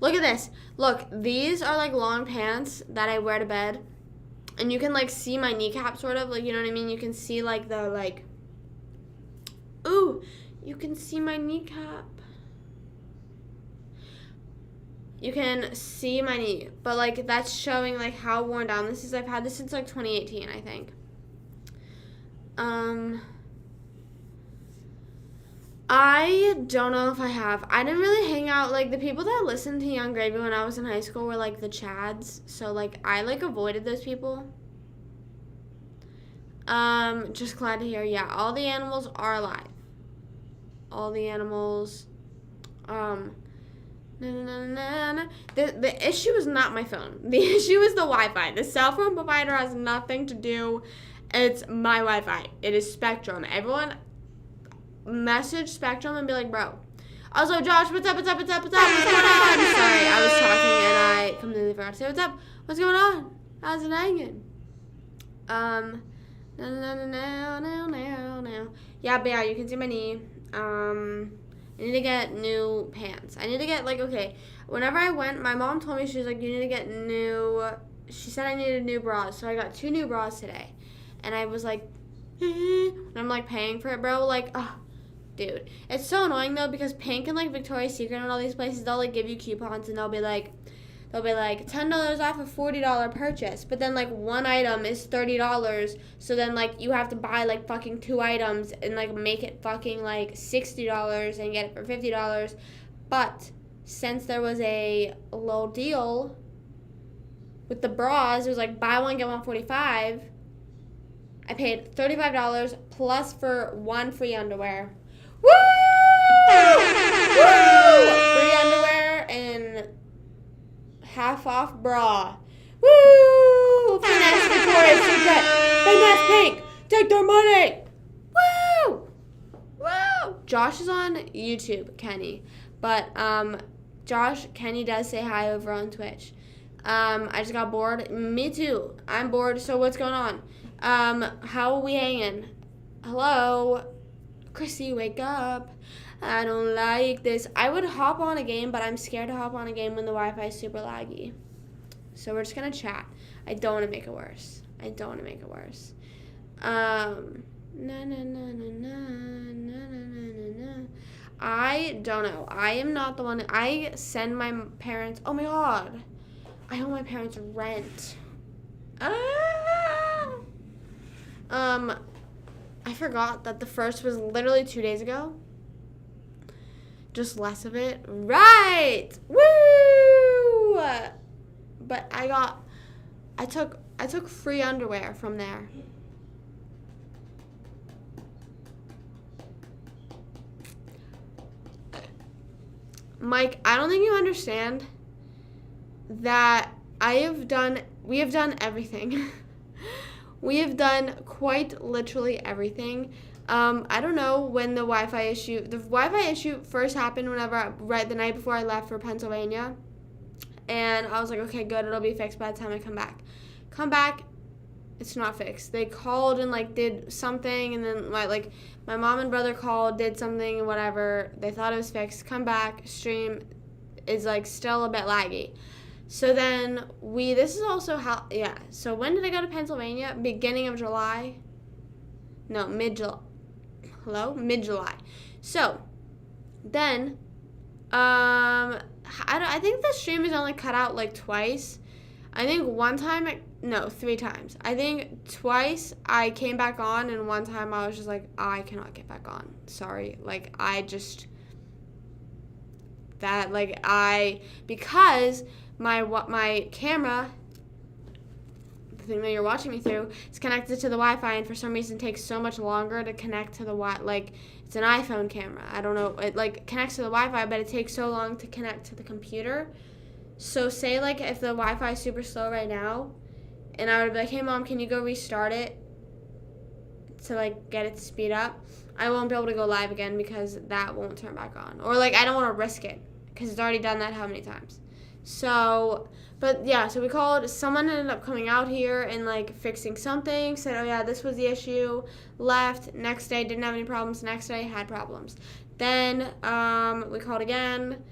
Look at this. Look, these are like long pants that I wear to bed. And you can, like, see my kneecap, sort of. Like, you know what I mean? You can see, like, the, like... Ooh! You can see my kneecap. You can see my knee. But, like, that's showing, like, how worn down this is. I've had this since, like, 2018, I think. I don't know if I have. I didn't really hang out, like, the people that listened to Young Gravy when I was in high school were, like, the Chads. So, like, I, like, avoided those people. Just glad to hear. Yeah, all the animals are alive. All the animals, The issue is not my phone. The issue is the Wi-Fi. The cell phone provider has nothing to do. It's my Wi-Fi. It is Spectrum. Everyone message Spectrum and be like, bro. Also, Josh, what's up? What's going on? Sorry, I was talking and I completely forgot to say what's up. What's going on? How's it hanging? No. Yeah, but yeah, you can see my knee. I need to get new pants. I need to get, like, okay, whenever I went, my mom told me, she was like, you need to get she said I needed new bras, so I got 2 new bras today. And I was like, and I'm, like, paying for it, bro, like, dude. It's so annoying, though, because Pink and, like, Victoria's Secret and all these places, they'll, like, give you coupons, and they'll be like, $10 off a $40 purchase, but then, like, one item is $30, so then, like, you have to buy, like, fucking 2 items and, like, make it fucking, like, $60 and get it for $50, but since there was a little deal with the bras, it was, like, buy one, get one $45, I paid $35 plus for 1 free underwear. Woo! Woo! Free underwear and half off bra. Woo! Finesse Victoria's Secret. Finesse Pink. Take their money. Woo! Woo! Josh is on YouTube, Kenny. But Kenny does say hi over on Twitch. I just got bored. Me too. I'm bored. So what's going on? How are we hanging? Hello? Chrissy, wake up. I don't like this. I would hop on a game, but I'm scared to hop on a game when the Wi-Fi is super laggy. So we're just going to chat. I don't want to make it worse. I don't know. I am not the one. I send my parents. Oh, my God. I owe my parents rent. I forgot that the first was literally 2 days ago. Just less of it. Right! Woo! But I took free underwear from there. Mike, I don't think you understand that we have done everything. We have done quite literally everything. I don't know when the Wi-Fi issue first happened right the night before I left for Pennsylvania. And I was like, okay, good, it'll be fixed by the time I come back. It's not fixed. They called and, like, did something, and then my mom and brother called, did something, and whatever. They thought it was fixed. Come back, stream is, like, still a bit laggy. So then this is also how, yeah. So when did I go to Pennsylvania? Beginning of July? No, mid-July. Hello? Mid-July. So then, I think the stream is only cut out, like, twice. I think 3 times. I think twice I came back on, and one time I was just like, I cannot get back on. Sorry. Like, because my camera, the thing that you're watching me through, is connected to the Wi-Fi, and for some reason takes so much longer to connect to the it's an iPhone camera. I don't know. It, like, connects to the Wi-Fi, but it takes so long to connect to the computer. So say, like, if the Wi-Fi is super slow right now, and I would be like, hey, Mom, can you go restart it to, like, get it to speed up? I won't be able to go live again because that won't turn back on. Or, like, I don't want to risk it because it's already done that how many times. So, but, yeah, so we called. Someone ended up coming out here and, like, fixing something. Said, oh, yeah, this was the issue. Left. Next day, didn't have any problems. Next day, had problems. Then we called again.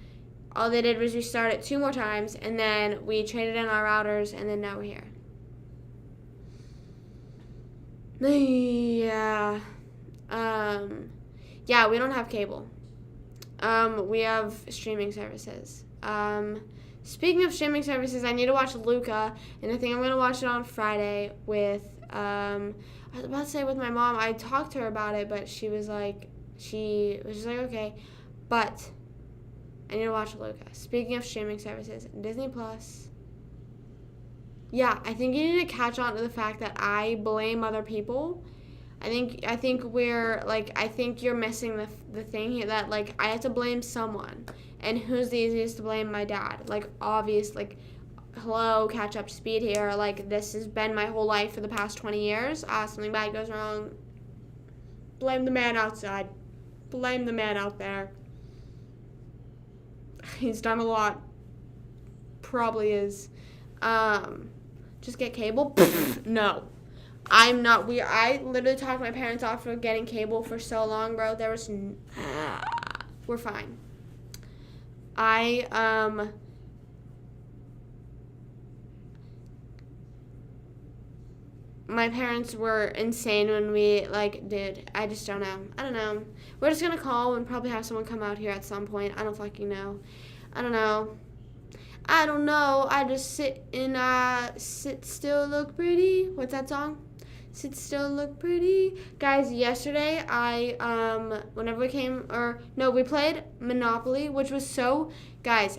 All they did was restart it 2 more times, and then we traded in our routers, and then now we're here. Yeah. Yeah, we don't have cable. We have streaming services. Speaking of streaming services, I need to watch Luca, and I think I'm gonna watch it on Friday with. I was about to say with my mom. I talked to her about it, but she was just like, okay, but I need to watch Luca. Speaking of streaming services, Disney Plus. Yeah, I think you need to catch on to the fact that I blame other people. I think you're missing the thing here that like I have to blame someone, and who's the easiest to blame? My dad. Like obvious, like hello, catch up to speed here. Like this has been my whole life for the past 20 years. Something bad goes wrong. Blame the man outside. Blame the man out there. He's done a lot. Probably is. Just get cable? No. I'm not. I literally talked my parents off of getting cable for so long, bro. We're fine. My parents were insane when we, did. I just don't know. I don't know. We're just gonna call and probably have someone come out here at some point. I don't fucking know. I don't know. I just sit still, look pretty. What's that song? Sit still, look pretty. Guys, yesterday we played Monopoly, which was guys,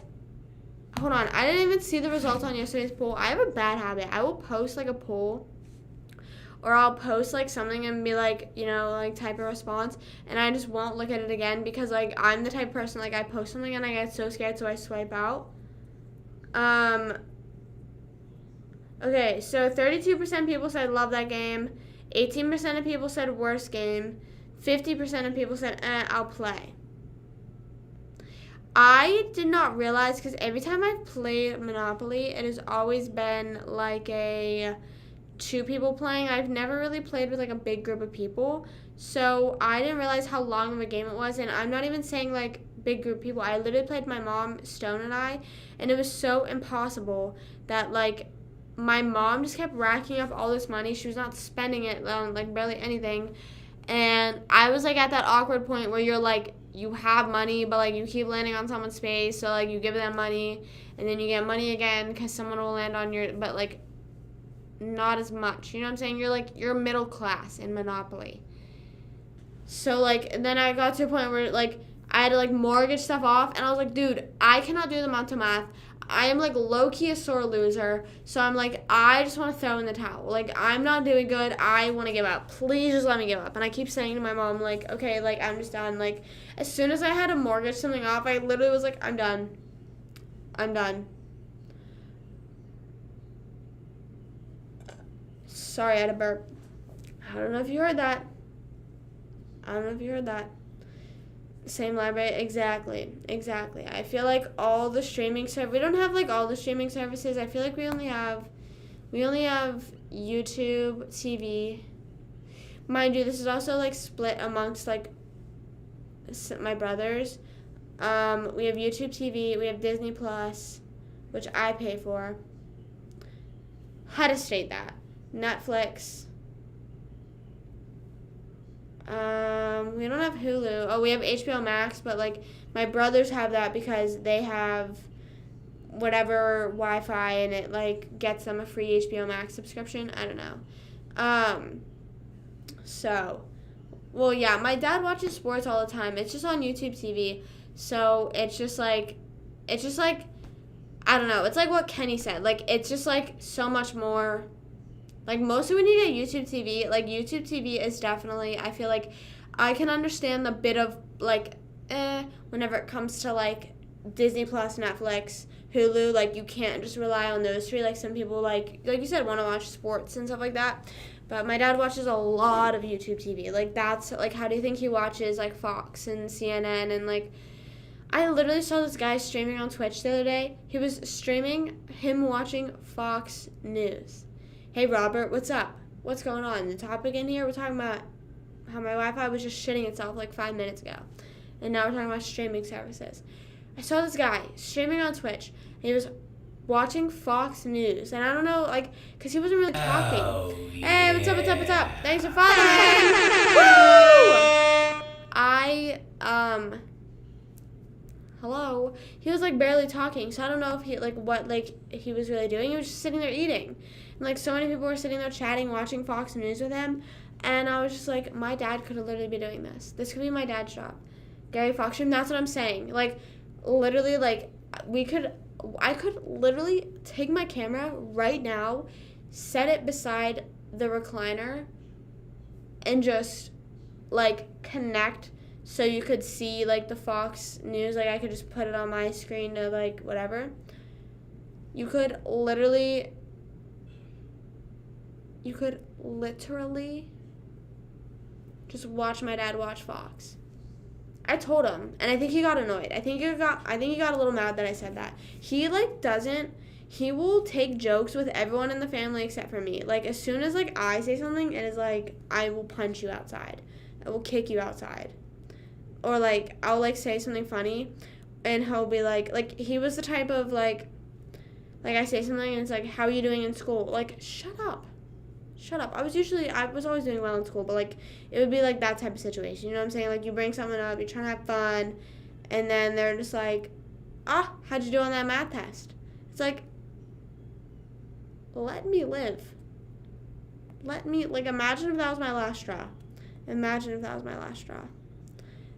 hold on. I didn't even see the results on yesterday's poll. I have a bad habit. I will post like a poll, or I'll post like something and be like, type a response, and I just won't look at it again because like I'm the type of person like I post something and I get so scared so I swipe out. Okay, so 32% people said love that game, 18% of people said worst game, 50% of people said I'll play. I did not realize, because every time I've played Monopoly, it has always been like a 2 people playing. I've never really played with like a big group of people, so I didn't realize how long of a game it was. And I'm not even saying like big group of people. I literally played my mom, Stone, and I, and it was so impossible that like my mom just kept racking up all this money. She was not spending it on like barely anything, and I was like at that awkward point where you're like, you have money, but like you keep landing on someone's face, so like you give them money and then you get money again because someone will land on your, but like not as much, you know what I'm saying? You're middle class in Monopoly. So like, and then I got to a point where like I had to like mortgage stuff off, and I was like, dude, I cannot do the mental math. I am like low-key a sore loser, so I'm like, I just want to throw in the towel. Like, I'm not doing good. I want to give up. Please just let me give up. And I keep saying to my mom, like, okay, like, I'm just done. Like, as soon as I had to mortgage something off, I literally was like, I'm done. Sorry, I had a burp. I don't know if you heard that. Same library, exactly. I feel like all the streaming we don't have like all the streaming services. I feel like we only have YouTube TV. Mind you, this is also like split amongst like my brothers. We have YouTube TV, we have Disney Plus, which I pay for. How to state that? Netflix. We don't have Hulu. Oh, we have HBO Max, but like my brothers have that because they have whatever Wi-Fi and it like gets them a free HBO Max subscription. I don't know. Well, yeah, my dad watches sports all the time. It's just on YouTube TV. So it's just like I don't know. It's like what Kenny said. Like it's just like so much more. Like, mostly when you get YouTube TV, like, YouTube TV is definitely, I feel like, I can understand the bit of, like, whenever it comes to, like, Disney Plus, Netflix, Hulu, like, you can't just rely on those 3. Like, some people, like you said, want to watch sports and stuff like that. But my dad watches a lot of YouTube TV. Like, that's, like, how do you think he watches, like, Fox and CNN and, like, I literally saw this guy streaming on Twitch the other day. He was streaming him watching Fox News. Hey, Robert, what's up? What's going on? The topic in here, we're talking about how my Wi-Fi was just shitting itself like 5 minutes ago. And now we're talking about streaming services. I saw this guy streaming on Twitch. And he was watching Fox News. And I don't know, like, because he wasn't really talking. Oh, Hey, what's up, yeah. what's up, what's up? Thanks for following. Woo! Hello. He was, like, barely talking, so I don't know if he, like, what, like, he was really doing. He was just sitting there eating. And, like, so many people were sitting there chatting, watching Fox News with him. And I was just like, my dad could literally be doing this. This could be my dad's job. Gary Fox Stream, that's what I'm saying. Like, literally, like, I could literally take my camera right now, set it beside the recliner, and just, like, connect so you could see, like, the Fox News. Like, I could just put it on my screen to, like, whatever. You could literally just watch my dad watch Fox. I told him, and I think he got annoyed. I think he got a little mad that I said that. He, like, he will take jokes with everyone in the family except for me. Like, as soon as, like, I say something, it is like, I will punch you outside. I will kick you outside. Or, like, I'll, like, say something funny, and he'll be like, he was the type of, like, I say something, and it's like, how are you doing in school? Like, shut up. I was always doing well in school, but, like, it would be, like, that type of situation. You know what I'm saying? Like, you bring someone up, you're trying to have fun, and then they're just like, how'd you do on that math test? It's like, let me live. Imagine if that was my last straw.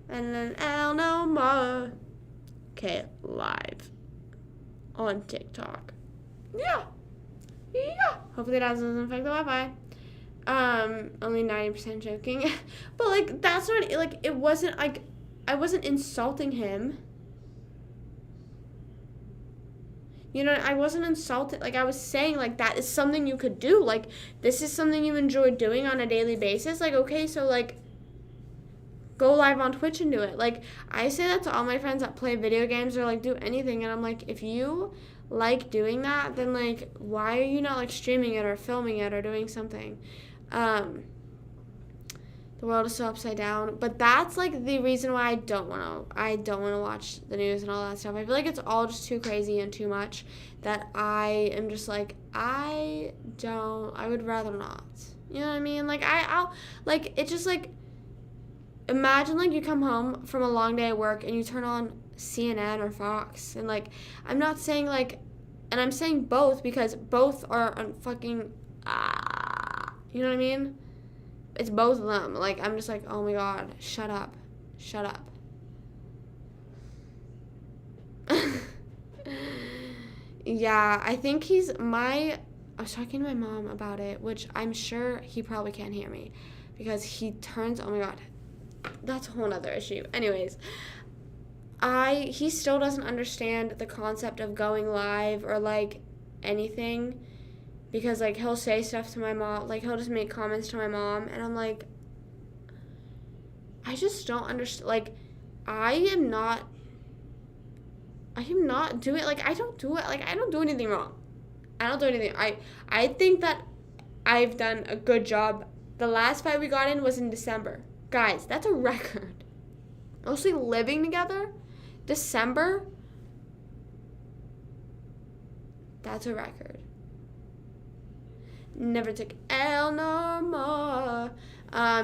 And then, no more. Okay, live on TikTok. Yeah. Hopefully that doesn't affect the Wi-Fi. Only 90% joking. But, like, that's not, like, it wasn't, like, I wasn't insulting him. You know, I wasn't insulted. Like, I was saying, like, that is something you could do. Like, this is something you enjoy doing on a daily basis. Like, okay, so, like, go live on Twitch and do it. Like, I say that to all my friends that play video games or, like, do anything. And I'm like, if you like doing that, then, like, why are you not, like, streaming it or filming it or doing something? The world is so upside down. But that's, like, the reason why I don't want to watch the news and all that stuff. I feel like it's all just too crazy and too much that I am just like, I would rather not. You know what I mean? Like, I'll like, it's just like, imagine, like, you come home from a long day at work and you turn on CNN or Fox, and, like, I'm not saying, like, and I'm saying both because both are fucking, you know what I mean? It's both of them. Like, I'm just like, oh my god, shut up. Yeah, I think I was talking to my mom about it, which I'm sure he probably can't hear me because oh my god, that's a whole other issue. Anyways, he still doesn't understand the concept of going live or, like, anything, because, like, he'll say stuff to my mom, like, he'll just make comments to my mom, and I'm like, I just don't understand. Like, I am not doing, like, I don't do it, like, I don't do anything wrong. I think that I've done a good job. The last fight we got in was in December. Guys, that's a record. Mostly living together, December, that's a record. Never took L no more.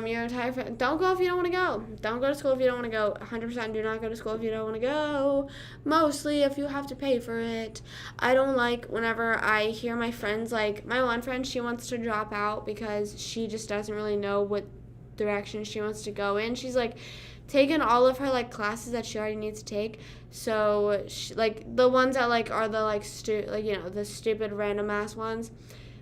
Your entire don't go if you don't want to go. Don't go to school if you don't want to go. 100% do not go to school if you don't want to go. Mostly if you have to pay for it. I don't like whenever I hear my friends, like, my one friend, she wants to drop out because she just doesn't really know what direction she wants to go in. She's, like, taken all of her, like, classes that she already needs to take. So, like, the ones that, like, are the, like, the stupid random ass ones.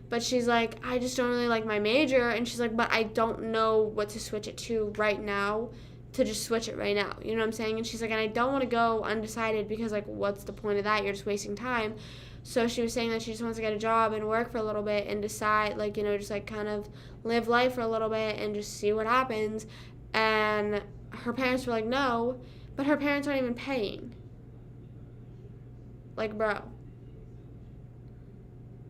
But she's like, I just don't really like my major. And she's like, but I don't know what to switch it to right now, to just switch it right now. You know what I'm saying? And she's like, and I don't want to go undecided because, like, what's the point of that? You're just wasting time. So she was saying that she just wants to get a job and work for a little bit and decide, like, you know, just, like, kind of live life for a little bit and just see what happens. And her parents were like, no. But her parents aren't even paying. Like, bro.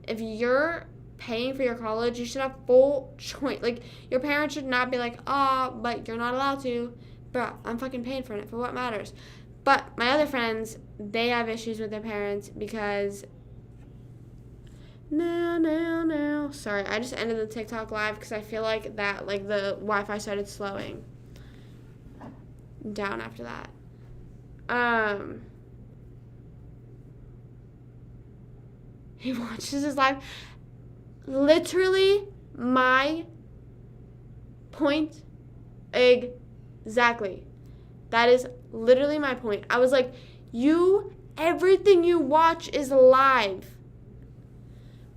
If you're paying for your college, you should have full choice. Like, your parents should not be like, but you're not allowed to. Bro, I'm fucking paying for it. For what matters? But my other friends, they have issues with their parents because Now. Sorry, I just ended the TikTok live because I feel like that, like, the Wi-Fi started slowing down after that. He watches his live. Literally, my point exactly. That is literally my point. I was like, everything you watch is live.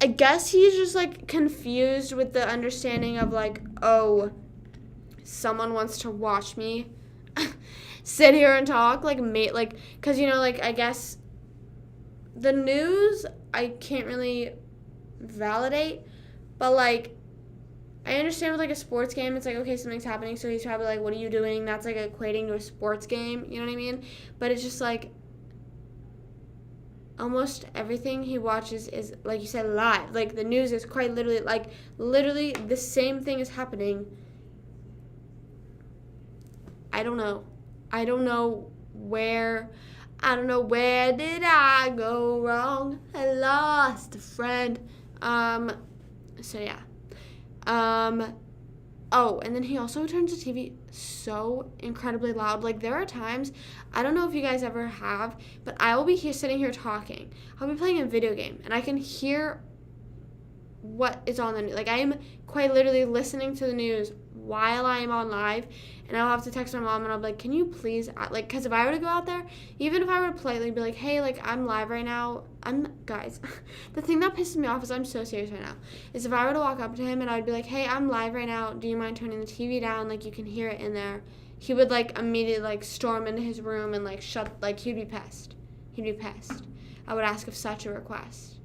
I guess he's just, like, confused with the understanding of, like, oh, someone wants to watch me sit here and talk, like, because, you know, like, I guess the news, I can't really validate, but, like, I understand with, like, a sports game, it's like, okay, something's happening, so he's probably like, what are you doing? That's, like, equating to a sports game, you know what I mean? But it's just, like, almost everything he watches is, like you said, live. Like, the news is quite literally, like, literally the same thing is happening. I don't know where did I go wrong? I lost a friend. So yeah. Oh, and then he also turns the TV so incredibly loud. Like, there are times, I don't know if you guys ever have, but I will be sitting here talking. I'll be playing a video game, and I can hear what is on the news. Like, I am quite literally listening to the news while I am on live, and I'll have to text my mom, and I'll be like, can you please, like, because if I were to go out there, even if I were to politely be like, hey, like, I'm live right now, guys, the thing that pisses me off is I'm so serious right now, is if I were to walk up to him and I'd be like, hey, I'm live right now, do you mind turning the TV down, like, you can hear it in there, he would, like, immediately, like, storm into his room and, like, he'd be pissed. I would ask of such a request.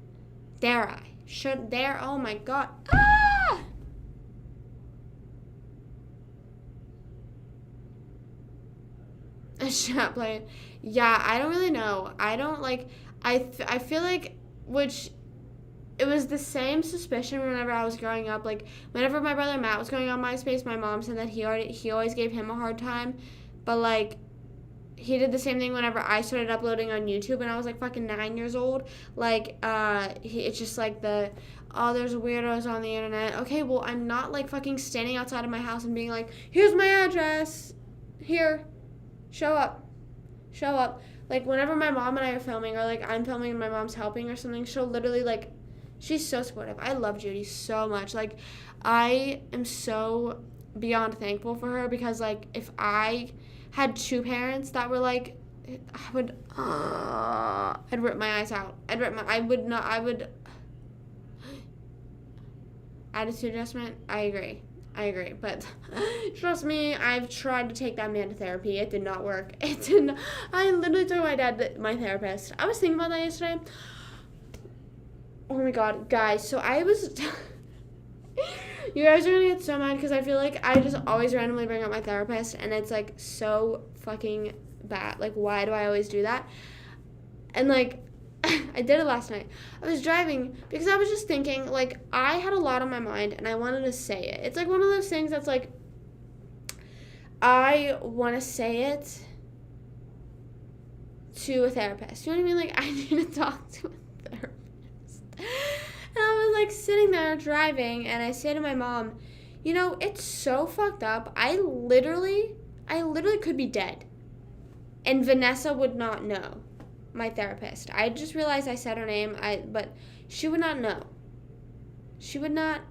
Oh my god. Ah! Should not play it. Yeah, I don't really know. I don't, like, I feel like, which, it was the same suspicion whenever I was growing up. Like, whenever my brother Matt was going on MySpace, my mom said that he always gave him a hard time. But, like, he did the same thing whenever I started uploading on YouTube, and I was, like, fucking 9 years old. Like, it's just, like, there's weirdos on the internet. Okay, well, I'm not, like, fucking standing outside of my house and being like, here's my address. Here. Show up. Like, whenever my mom and I are filming, or, like, I'm filming and my mom's helping or something, she'll literally, like, she's so supportive. I love Judy so much. Like, I am so beyond thankful for her, because, like, if I had two parents that were, like, I'd rip my eyes out. Attitude adjustment, I agree, but trust me, I've tried to take that man to therapy. It did not work. I literally told my dad, my therapist. I was thinking about that yesterday. Oh my god, guys, so I was... You guys are gonna get so mad, because I feel like I just always randomly bring up my therapist, and it's, like, so fucking bad. Like, why do I always do that? And, like, I did it last night. I was driving because I was just thinking, like, I had a lot on my mind and I wanted to say it. It's, like, one of those things that's, like, I want to say it to a therapist. You know what I mean? Like, I need to talk to a therapist. And I was, like, sitting there driving, and I say to my mom, you know, it's so fucked up. I literally could be dead. And Vanessa would not know. My therapist. I just realized I said her name, but she would not know. She would not,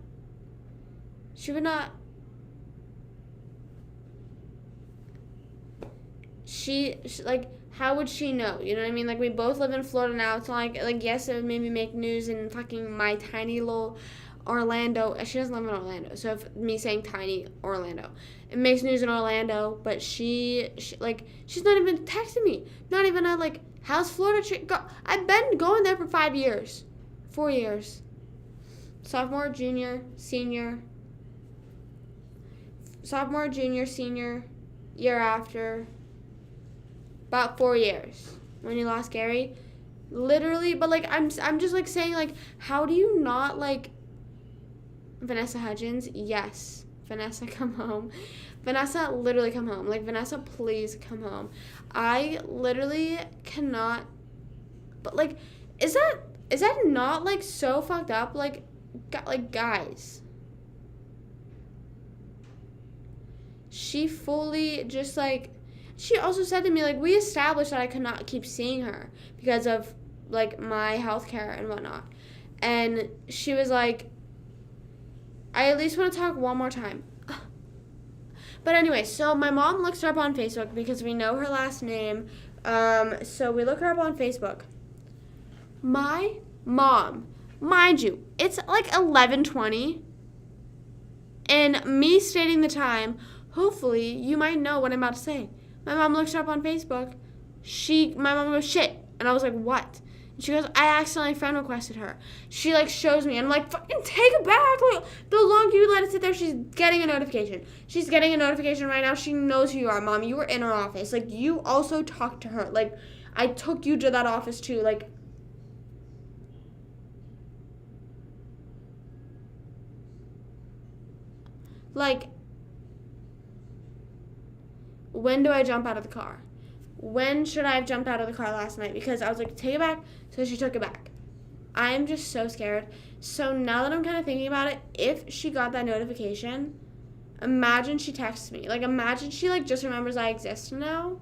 like, how would she know? You know what I mean? Like, we both live in Florida now. It's not like, yes, it would maybe make news in fucking my tiny little Orlando. She doesn't live in Orlando, so if me saying tiny Orlando, it makes news in Orlando, but she's not even texting me. Not even a, like, how's Florida I've been going there for 4 years. Sophomore, junior, senior, year after, about 4 years when you lost Gary. Literally, but, like, I'm just, like, saying, like, how do you not, like, Vanessa Hudgens? Yes. Vanessa, come home. Vanessa, literally come home. Like, Vanessa, please come home. I literally cannot, but, like, is that, is that not, like, so fucked up? Like, guys. She fully just, like, she also said to me, like, we established that I could not keep seeing her because of, like, my health care and whatnot. And she was like, I at least want to talk one more time. But anyway, so my mom looks her up on Facebook because we know her last name. So we look her up on Facebook. My mom, mind you, it's like 11:20. And me stating the time, hopefully you might know what I'm about to say. My mom looks her up on Facebook. My mom goes, shit. And I was like, what? And she goes, I accidentally friend requested her. She, like, shows me. And I'm like, fucking take it back. Like, the longer you let it sit there, she's getting a notification. She's getting a notification right now. She knows who you are, Mom. You were in her office. Like, you also talked to her. Like, I took you to that office, too. Like, when do I jump out of the car? When should I have jumped out of the car last night? Because I was like, take it back. So she took it back. I am just so scared. So now that I'm kind of thinking about it, if she got that notification, imagine she texts me. Like, imagine she, like, just remembers I exist now.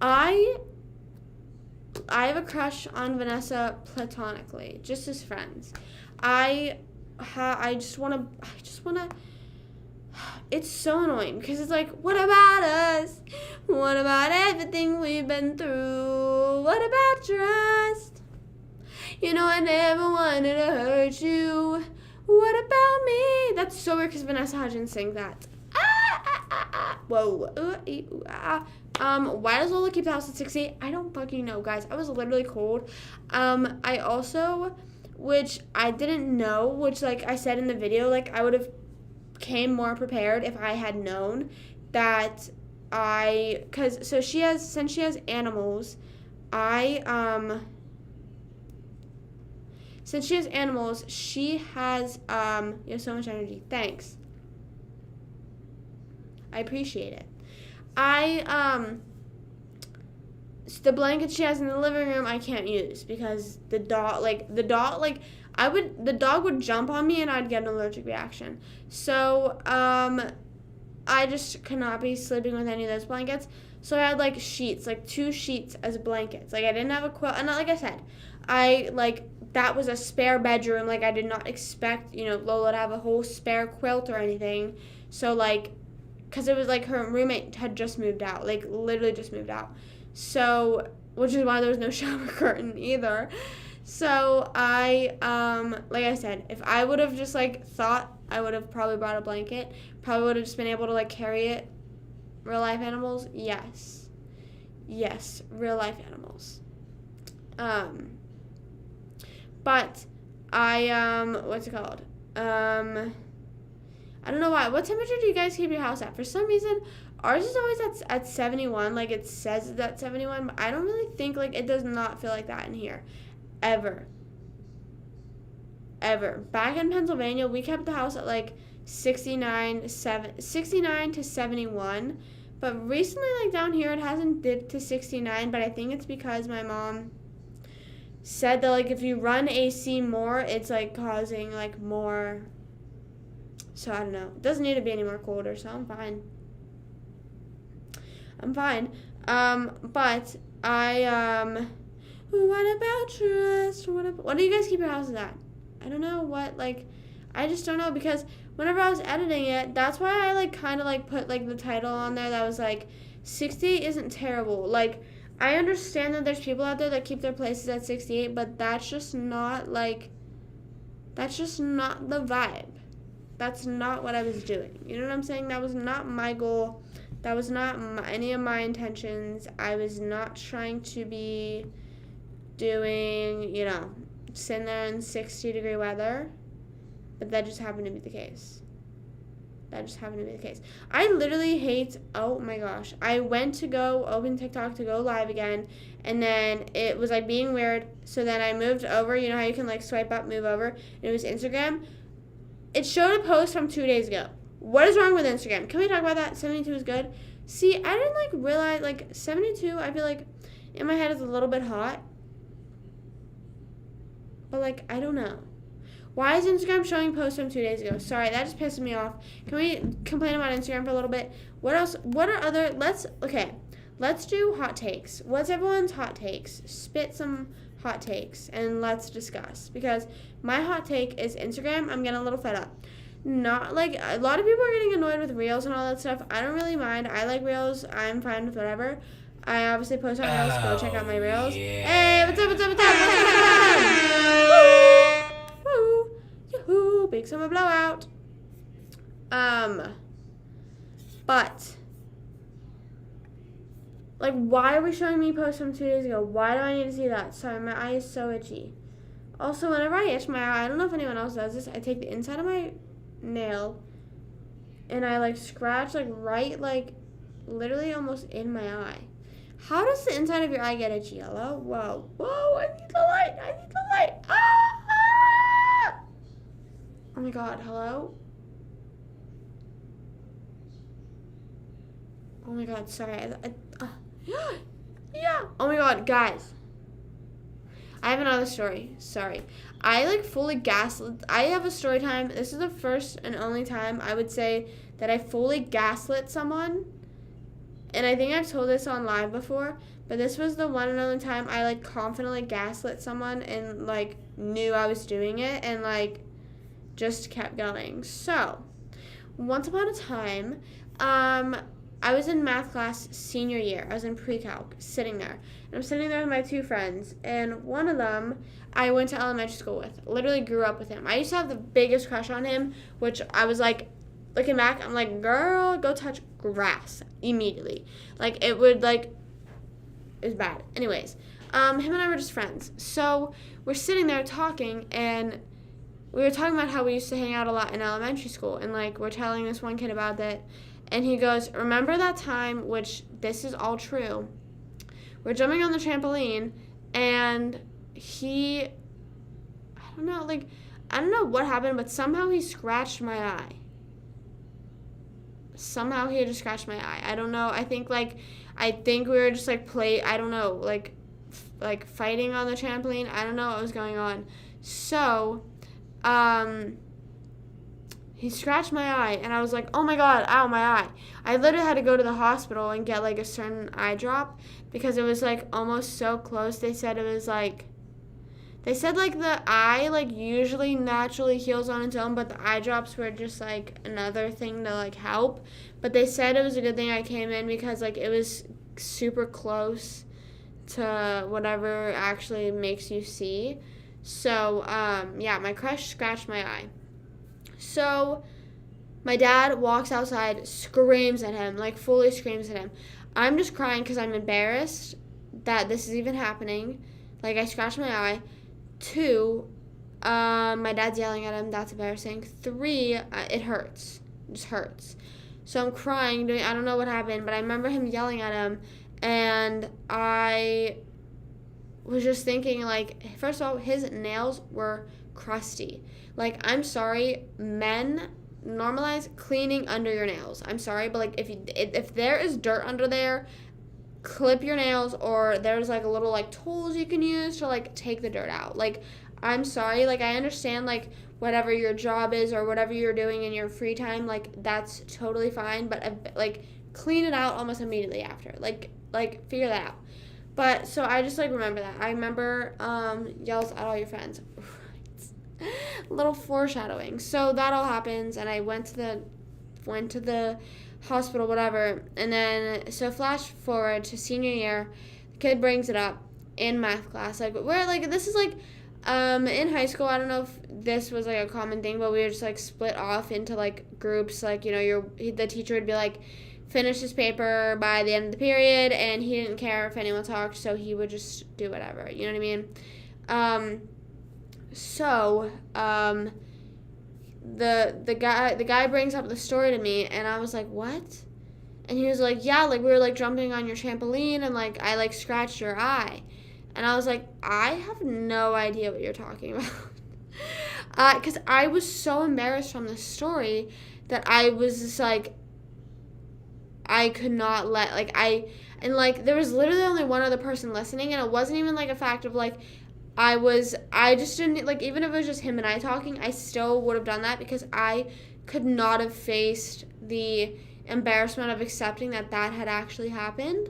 I have a crush on Vanessa platonically, just as friends. I just wanna. It's so annoying because it's like, what about us? What about everything we've been through? What about trust? You know I never wanted to hurt you. What about me? That's so weird because Vanessa Hudgens sings that. Whoa. Why does Lola keep the house at 68? I don't fucking know, guys. I was literally cold. I also, which I didn't know, which, like I said in the video, like, I would have came more prepared if I had known that since she has animals, since she has animals, she has, you have so much energy. Thanks. I appreciate it. The blanket she has in the living room I can't use because the dog would jump on me and I'd get an allergic reaction. So, I just could not be sleeping with any of those blankets. So I had, like, sheets, like 2 sheets as blankets. Like, I didn't have a quilt. And like I said, that was a spare bedroom. Like, I did not expect, Lola to have a whole spare quilt or anything. So, like, because it was, like, her roommate had just moved out. Like, literally just moved out. So, which is why there was no shower curtain either. So, like I said, if I would have just, like, thought I would have probably brought a blanket, probably would have just been able to, like, carry it. Real life animals? Yes. Yes, real life animals. But what's it called? I don't know why. What temperature do you guys keep your house at? For some reason, ours is always at 71. Like, it says it's at 71, but I don't really think, like, it does not feel like that in here. Ever. Back in Pennsylvania, we kept the house at, like, 69 to 71. But recently, like, down here, it hasn't dipped to 69, but I think it's because my mom said that, like, if you run AC more, it's, like, causing, like, more. So, I don't know. It doesn't need to be any more colder, so I'm fine. But what about trust? What do you guys keep your houses at? I don't know I just don't know, because whenever I was editing it, that's why I, like, kind of, like, put, like, the title on there that was, like, 68 isn't terrible. Like, I understand that there's people out there that keep their places at 68, but that's just not, that's just not the vibe. That's not what I was doing. You know what I'm saying? That was not my goal. That was not any of my intentions. I was not trying to be doing, sitting there in 60-degree weather. But that just happened to be the case. I literally hate, oh my gosh. I went to go open TikTok to go live again, and then it was, like, being weird. So then I moved over. You know how you can, like, swipe up, move over? And it was Instagram. It showed a post from 2 days ago. What is wrong with Instagram? Can we talk about that? 72 is good. See, I didn't, like, realize, like, 72, I feel like, in my head is a little bit hot. But, like, I don't know. Why is Instagram showing posts from 2 days ago? Sorry, that just pisses me off. Can we complain about Instagram for a little bit? What else? What are other... Let's do hot takes. What's everyone's hot takes? Spit some hot takes, and let's discuss. Because my hot take is Instagram. I'm getting a little fed up. Not, like, a lot of people are getting annoyed with Reels and all that stuff. I don't really mind. I like Reels. I'm fine with whatever. I obviously post on Reels. Go check out my Reels. Yeah. Hey, what's up? What's up? Woo! Yoo-hoo! Big summer blowout. But, like, why are we showing me posts from 2 days ago? Why do I need to see that? Sorry, my eye is so itchy. Also, whenever I itch my eye, I don't know if anyone else does this, I take the inside of my nail and I, like, scratch, like, right, like, literally almost in my eye. How does the inside of your eye get itchy? Hello? Whoa. Whoa, I need the light. Ah! Oh my god, hello? Oh my god, sorry. Yeah. Oh my god, guys. I have another story. Sorry. I, like, fully gaslit. I have a story time. This is the first and only time I would say that I fully gaslit someone. And I think I've told this on live before, but this was the one and only time I, like, confidently gaslit someone and, like, knew I was doing it and, like, just kept going. So, once upon a time, I was in math class senior year. I was in pre-calc, sitting there. And I'm sitting there with my two friends, and one of them I went to elementary school with. Literally grew up with him. I used to have the biggest crush on him, which I was like, looking back, I'm like, girl, go touch grass immediately. Like, it would, like, it was bad. Anyways, him and I were just friends. So we're sitting there talking, and we were talking about how we used to hang out a lot in elementary school, and, like, we're telling this one kid about that, and he goes, remember that time, which this is all true, we're jumping on the trampoline, and I don't know what happened, but somehow he scratched my eye. Somehow he had just scratched my eye. I don't know. I think we were just, like, I don't know, like fighting on the trampoline. I don't know what was going on. So, he scratched my eye, and I was like, oh my god, ow, my eye. I literally had to go to the hospital and get, like, a certain eye drop because it was, like, almost so close. They said, like, the eye, like, usually naturally heals on its own, but the eye drops were just, like, another thing to, like, help. But they said it was a good thing I came in because, like, it was super close to whatever actually makes you see. So, yeah, my crush scratched my eye. So, my dad walks outside, screams at him, like, fully screams at him. I'm just crying because I'm embarrassed that this is even happening. Like, I scratched my eye. 2, my dad's yelling at him. That's embarrassing. 3, it hurts. It just hurts. So I'm crying. I don't know what happened, but I remember him yelling at him, and I was just thinking, like, first of all, his nails were crusty. Like, I'm sorry, men, normalize cleaning under your nails. I'm sorry, but, like, if there is dirt under there, clip your nails, or there's, like, a little, like, tools you can use to, like, take the dirt out. Like, I'm sorry, like, I understand, like, whatever your job is or whatever you're doing in your free time, like, that's totally fine, but, like, clean it out almost immediately after. Like, figure that out. But, so I just, like, remember that. I remember, yells at all your friends. A little foreshadowing. So that all happens, and I went to the hospital, whatever, and then, so flash forward to senior year, the kid brings it up in math class, like, we're, like, this is, like, in high school, I don't know if this was, like, a common thing, but we were just, like, split off into, like, groups, like, you know, the teacher would be, like, finish his paper by the end of the period, and he didn't care if anyone talked, so he would just do whatever, you know what I mean? So, the guy brings up the story to me, and I was like, what? And he was like, yeah, like, we were, like, jumping on your trampoline, and, like, I, like, scratched your eye. And I was like, I have no idea what you're talking about. Because I was so embarrassed from the story that I was just like, I could not let, like, and, like, there was literally only one other person listening, and it wasn't even, like, a fact of, like, I just didn't, like, even if it was just him and I talking, I still would have done that because I could not have faced the embarrassment of accepting that had actually happened.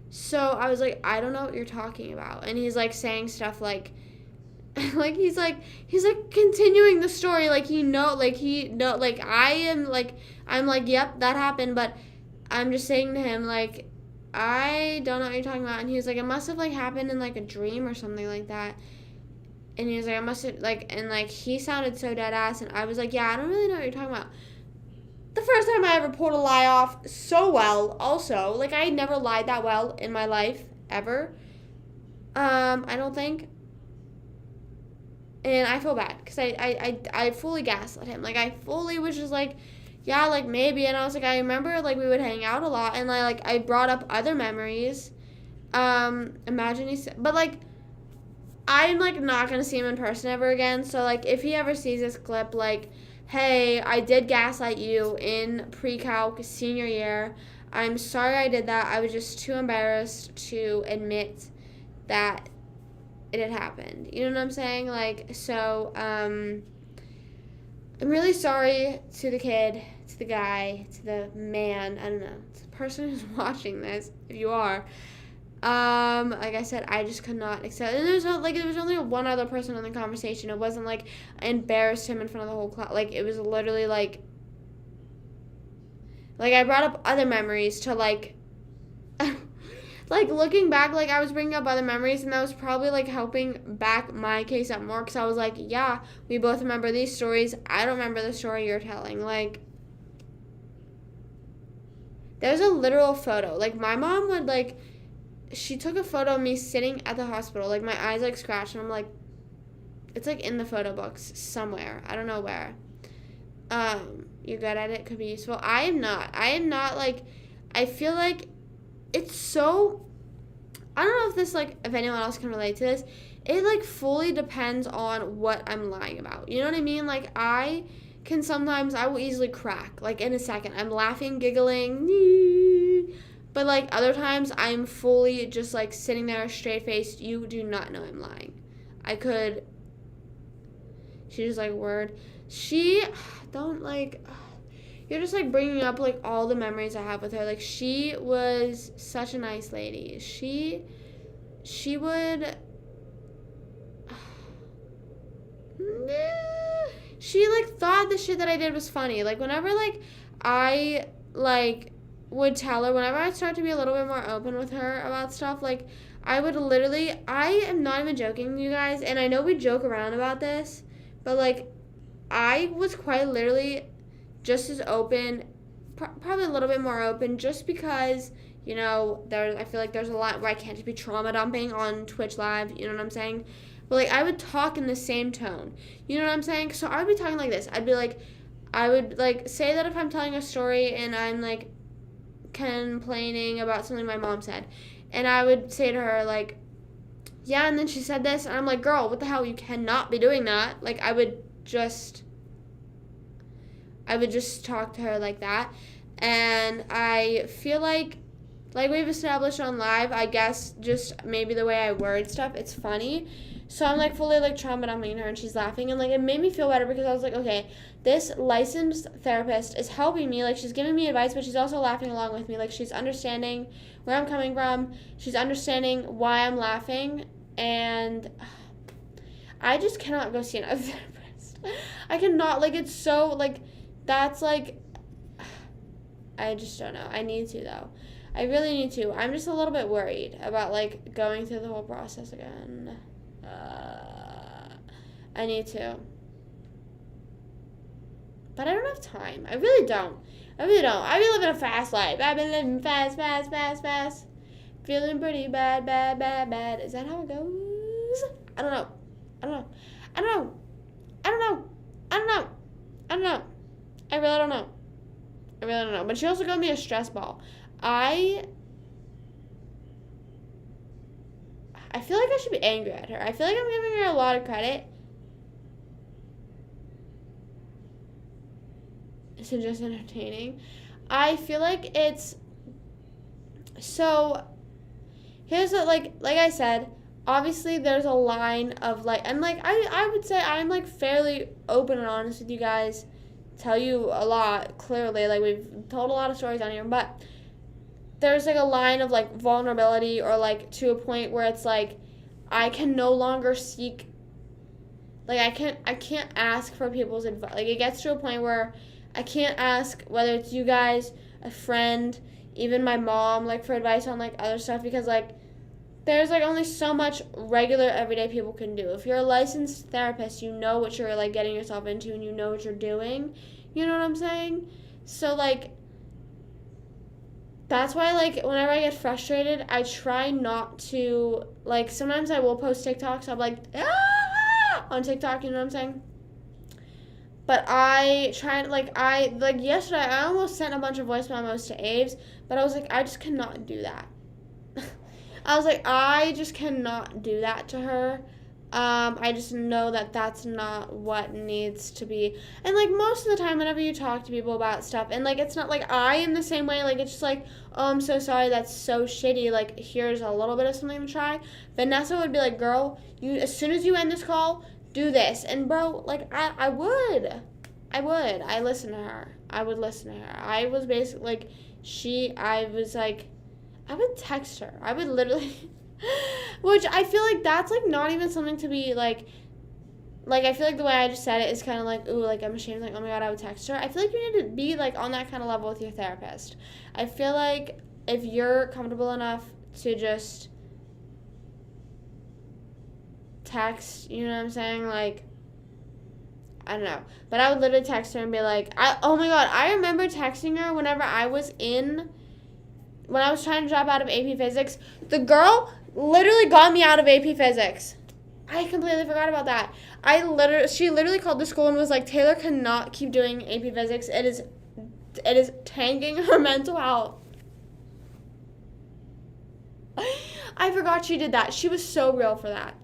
So I was like, I don't know what you're talking about. And he's, like, saying stuff like, like, he's continuing the story, like, I'm like, yep, that happened, but I'm just saying to him, like, I don't know what you're talking about. And he was like, it must have, like, happened in, like, a dream or something like that. And he was like, I must have, like, and, like, he sounded so dead ass. And I was like, yeah, I don't really know what you're talking about. The first time I ever pulled a lie off so well, also. Like, I never lied that well in my life, ever. I don't think. And I feel bad because I fully gaslit him. Like, I fully was just like, yeah, like, maybe. And I was like, I remember, like, we would hang out a lot. And, I brought up other memories. Imagine but, like, I'm, like, not going to see him in person ever again. So, like, if he ever sees this clip, like, hey, I did gaslight you in pre-calc senior year. I'm sorry I did that. I was just too embarrassed to admit that it had happened. You know what I'm saying? Like, so, I'm really sorry to the kid, to the guy, to the man, I don't know, to the person who's watching this, if you are. Like I said, I just could not accept, and there was only one other person in the conversation. It wasn't like I embarrassed him in front of the whole class. Like, it was literally like I brought up other memories to, like, like, looking back, like, I was bringing up other memories, and that was probably, like, helping back my case up more, because I was like, yeah, we both remember these stories. I don't remember the story you're telling. Like, there's a literal photo. Like, my mom would, like, she took a photo of me sitting at the hospital. Like, my eyes, like, scratched, and I'm like, it's, like, in the photo books somewhere. I don't know where. You're good at it. Could be useful. I am not, like, I feel like it's so, I don't know if this, like, if anyone else can relate to this. It, like, fully depends on what I'm lying about. You know what I mean? Like, I will easily crack, like, in a second. I'm laughing, giggling, but, like, other times I'm fully just, like, sitting there straight-faced. You do not know I'm lying. She just, like, don't, like, you're just, like, bringing up, like, all the memories I have with her. Like, she was such a nice lady. She would, she, like, thought the shit that I did was funny. Like, whenever, like, I, like, would tell her, whenever I start to be a little bit more open with her about stuff, like, I am not even joking, you guys, and I know we joke around about this, but, like, I was quite literally just as open, probably a little bit more open, just because, you know, I feel like there's a lot where I can't just be trauma dumping on Twitch Live, you know what I'm saying? But, like, I would talk in the same tone, you know what I'm saying? So I would be talking like this. I would, like, say that if I'm telling a story and I'm, like, complaining about something my mom said, and I would say to her, like, yeah, and then she said this, and I'm like, girl, what the hell, you cannot be doing that. Like, I would just talk to her like that. And I feel like we've established on live, I guess just maybe the way I word stuff, it's funny. So I'm, like, fully, like, trauma dumping her, and she's laughing, and, like, it made me feel better because I was like, okay, this licensed therapist is helping me. Like, she's giving me advice, but she's also laughing along with me. Like, she's understanding where I'm coming from. She's understanding why I'm laughing, and I just cannot go see another therapist. I cannot, like, it's so, like, that's, like, I just don't know. I need to, though. I really need to. I'm just a little bit worried about, like, going through the whole process again. I need to. But I don't have time. I really don't. I've been living a fast life. I've been living fast. Feeling pretty bad. Is that how it goes? I don't know. I really don't know. But she also got me a stress ball. I feel like I should be angry at her. I feel like I'm giving her a lot of credit. To just entertaining. I feel like it's So here's what, like I said, obviously there's a line of like, and like I would say I'm like fairly open and honest with you guys, tell you a lot clearly, like we've told a lot of stories on here, but there's like a line of like vulnerability, or like to a point where it's like I can no longer seek, like I can't ask for people's advice. Like it gets to a point where I can't ask, whether it's you guys, a friend, even my mom, like for advice on like other stuff, because like there's like only so much regular everyday people can do. If you're a licensed therapist, you know what you're like getting yourself into, and you know what you're doing. You know what I'm saying? So like that's why like whenever I get frustrated, I try not to, like sometimes I will post TikToks. I'm like on TikTok, you know what I'm saying? But I try, like yesterday I almost sent a bunch of voice memos to Aves, but I was like, I just cannot do that. I was like, I just cannot do that to her. I just know that that's not what needs to be. And, like, most of the time, whenever you talk to people about stuff, and, like, it's not, like, I am the same way. Like, it's just, like, oh, I'm so sorry, that's so shitty. Like, here's a little bit of something to try. Vanessa would be like, girl, you, as soon as you end this call, do this. And, bro, like, I would. I listen to her. I would listen to her. I was basically, like, I would text her. I would literally, which I feel like that's, like, not even something to be, like, I feel like the way I just said it is kind of like, ooh, like, I'm ashamed, like, oh my god, I would text her. I feel like you need to be, like, on that kind of level with your therapist. I feel like if you're comfortable enough to just text, you know what I'm saying, like, I don't know. But I would literally text her and be like, oh my god, I remember texting her whenever I was when I was trying to drop out of AP Physics. The girl literally got me out of AP Physics. I completely forgot about that. She literally called the school and was like, Taylor cannot keep doing AP Physics. It is tanking her mental health. I forgot she did that. She was so real for that.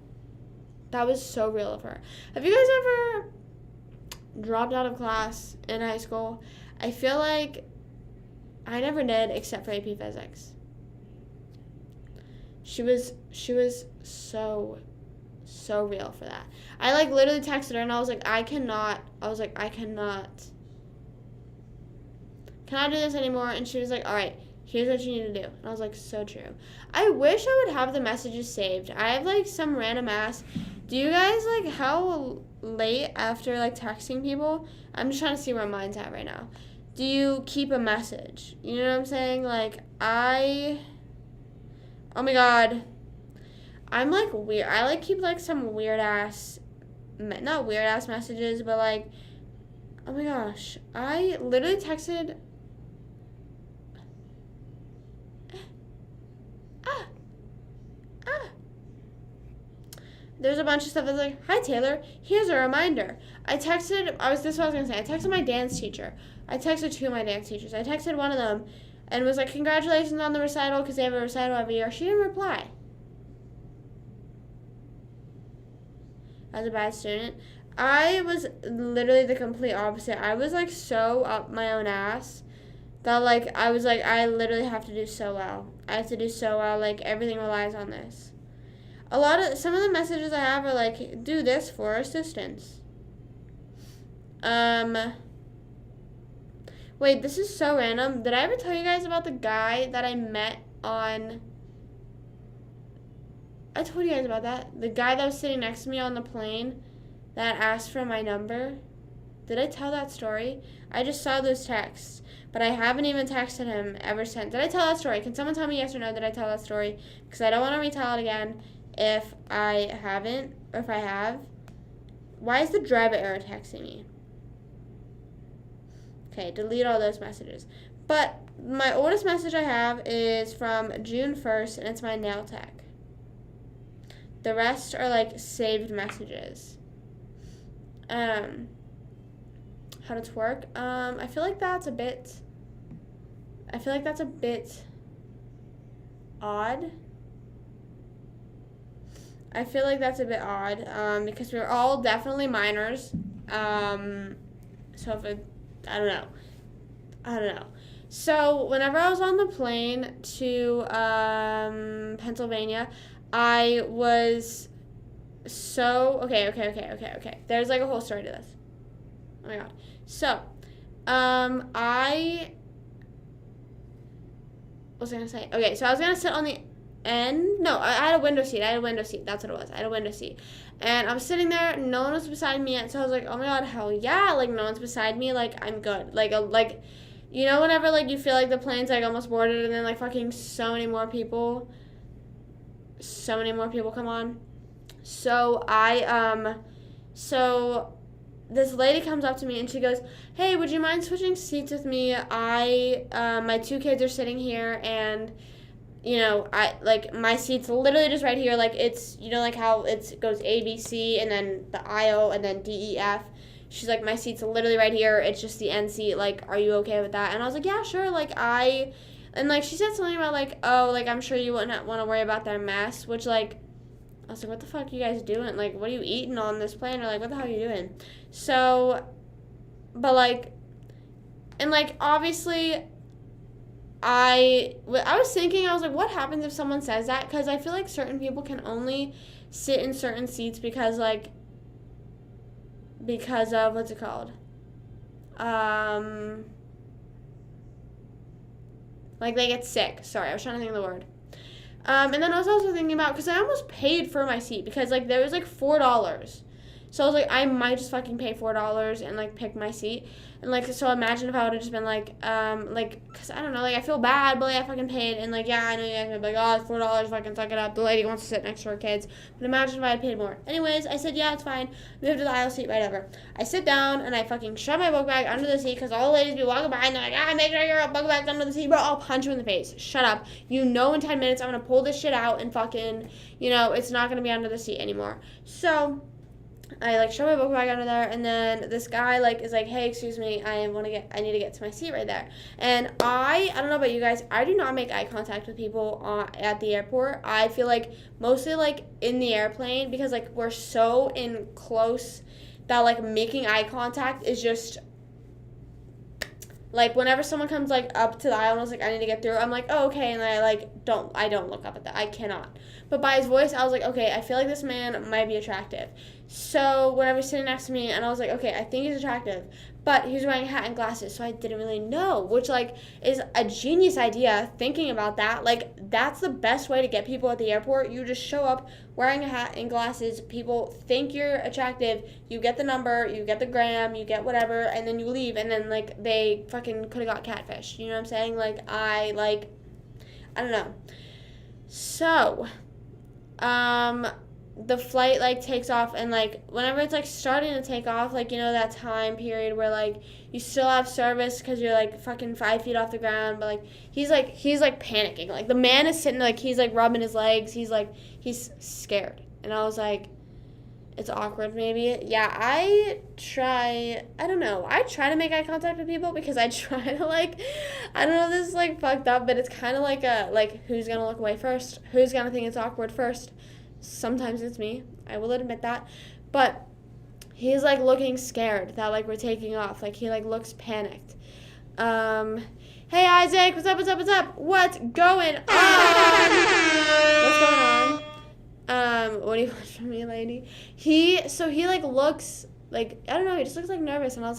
That was so real of her. Have you guys ever dropped out of class in high school? I feel like I never did, except for AP Physics. She was so real for that. I like literally texted her and I was like, I cannot do this anymore. And she was like, all right, here's what you need to do. And I was like, so true. I wish I would have the messages saved. I have like some random ass. Do you guys like how late after like texting people? I'm just trying to see where mine's at right now. Do you keep a message? You know what I'm saying? Like oh my god, I'm like weird. I like keep like some weird ass, not weird ass messages, but like, oh my gosh, I literally texted. There's a bunch of stuff that's like, hi Taylor, here's a reminder. This is what I was gonna say. I texted my dance teacher. I texted two of my dance teachers. I texted one of them and was like, congratulations on the recital, because they have a recital every year. She didn't reply. I was a bad student. I was literally the complete opposite. I was like so up my own ass that like I was like, I literally have to do so well. I have to do so well. Like everything relies on this. Some of the messages I have are like, do this for assistance. Wait, this is so random. Did I ever tell you guys about the guy that I met on... I told you guys about that. The guy that was sitting next to me on the plane that asked for my number. Did I tell that story? I just saw those texts, but I haven't even texted him ever since. Did I tell that story? Can someone tell me yes or no, did I tell that story? Because I don't want to retell it again if I haven't, or if I have. Why is the driver error texting me? Okay, delete all those messages. But my oldest message I have is from June 1st, and it's my nail tech. The rest are like saved messages. How to twerk? I feel like that's a bit odd. Because we're all definitely minors. So if it, I don't know. So whenever I was on the plane to Pennsylvania, I was so okay. There's like a whole story to this. Oh my god. So, I what was I gonna say? Okay, so I was gonna sit on the end. No, I had a window seat. That's what it was. I had a window seat, and I was sitting there. No one was beside me yet. So I was like, oh my god, hell yeah! Like no one's beside me. Like I'm good. Like, you know, whenever like you feel like the plane's like almost boarded, and then like fucking so many more people come on. So so this lady comes up to me and she goes, "Hey, would you mind switching seats with me? My two kids are sitting here, and you know, I like my seat's literally just right here. Like it's, you know, like how it goes A B C and then the aisle and then D E F. She's like, my seat's literally right here. It's just the end seat. Like, are you okay with that?" And I was like, yeah, sure. And like she said something about like, oh, like I'm sure you wouldn't want to worry about their mess, which like I was like, what the fuck are you guys doing? Like, what are you eating on this plane? Or, like, what the hell are you doing? So, but, like, and, like, obviously, I was thinking, I was like, what happens if someone says that? Because I feel like certain people can only sit in certain seats because of, what's it called? Like, they get sick. Sorry, I was trying to think of the word. And then I was also thinking about, because I almost paid for my seat, because, like, there was, like, $4. So I was like, I might just fucking pay $4 and, like, pick my seat. And, like, so imagine if I would have just been, like, because, I don't know, like, I feel bad, but, like, I fucking paid. And, like, yeah, I know you guys would be like, oh, it's $4, fucking suck it up. The lady wants to sit next to her kids. But imagine if I had paid more. Anyways, I said, yeah, it's fine. Moved to the aisle seat, whatever. I sit down, and I fucking shove my book bag under the seat, because all the ladies be walking by, and they're like, ah, make sure your book bag's under the seat, bro. I'll punch you in the face. Shut up. You know in 10 minutes I'm going to pull this shit out and fucking, you know, it's not going to be under the seat anymore. So I like shove my book bag under there, and then this guy like is like, hey, excuse me, I need to get to my seat right there. And I don't know about you guys, I do not make eye contact with people at the airport. I feel like mostly like in the airplane, because like we're so in close that like making eye contact is just like whenever someone comes like up to the aisle and I was like, I need to get through, I'm like, oh, okay, and I like don't look up at that. I cannot. But by his voice, I was like, okay, I feel like this man might be attractive. So when I was sitting next to me, and I was like, okay, I think he's attractive, but he was wearing a hat and glasses, so I didn't really know, which like is a genius idea. Thinking about that, like that's the best way to get people at the airport. You just show up wearing a hat and glasses. People think you're attractive. You get the number, you get the gram, you get whatever, and then you leave, and then like they fucking could have got catfish. You know what I'm saying? Like I don't know. So, the flight like takes off, and like whenever it's like starting to take off, like you know that time period where like you still have service because you're like fucking 5 feet off the ground, but like he's panicking. Like the man is sitting, like he's like rubbing his legs, he's scared. And I was like, it's awkward maybe. Yeah, I try to make eye contact with people, because I try to like, I don't know, this is like fucked up, but it's kind of like who's gonna look away first, who's gonna think it's awkward first. Sometimes it's me, I will admit that, but he's like looking scared that like we're taking off, like he like looks panicked. Hey Isaac, what's up? What's going on? What do you want from me, lady? He like looks like, I don't know, he just looks like nervous, and I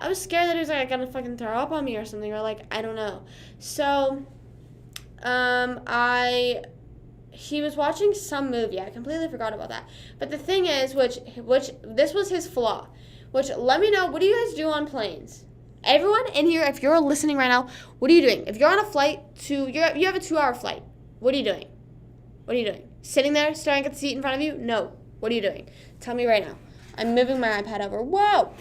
was scared that he was like gonna fucking throw up on me or something, or like I don't know. So he was watching some movie. I completely forgot about that. But the thing is, which this was his flaw, which let me know, what do you guys do on planes? Everyone in here, if you're listening right now, what are you doing? If you're on a flight you have a 2-hour flight, what are you doing? Sitting there staring at the seat in front of you? No. What are you doing? Tell me right now. I'm moving my iPad over. Whoa!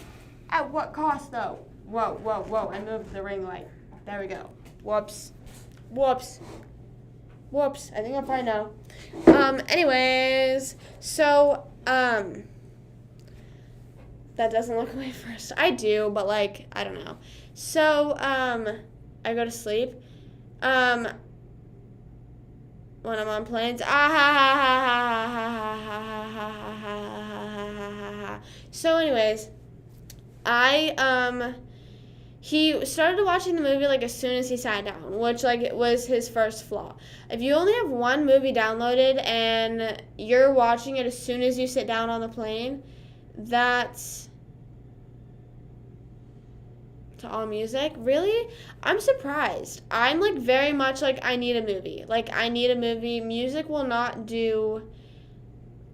At what cost though? Whoa. I moved the ring light. There we go. Whoops. I think I'm fine now. Anyways, so, that doesn't look away first. I do, but, like, I don't know. So, I go to sleep, when I'm on planes. So, anyways, he started watching the movie like as soon as he sat down, which like it was his first flaw. If you only have one movie downloaded and you're watching it as soon as you sit down on the plane, that's to All Music. Really? I'm surprised. I'm like very much like I need a movie. Like I need a movie. Music will not do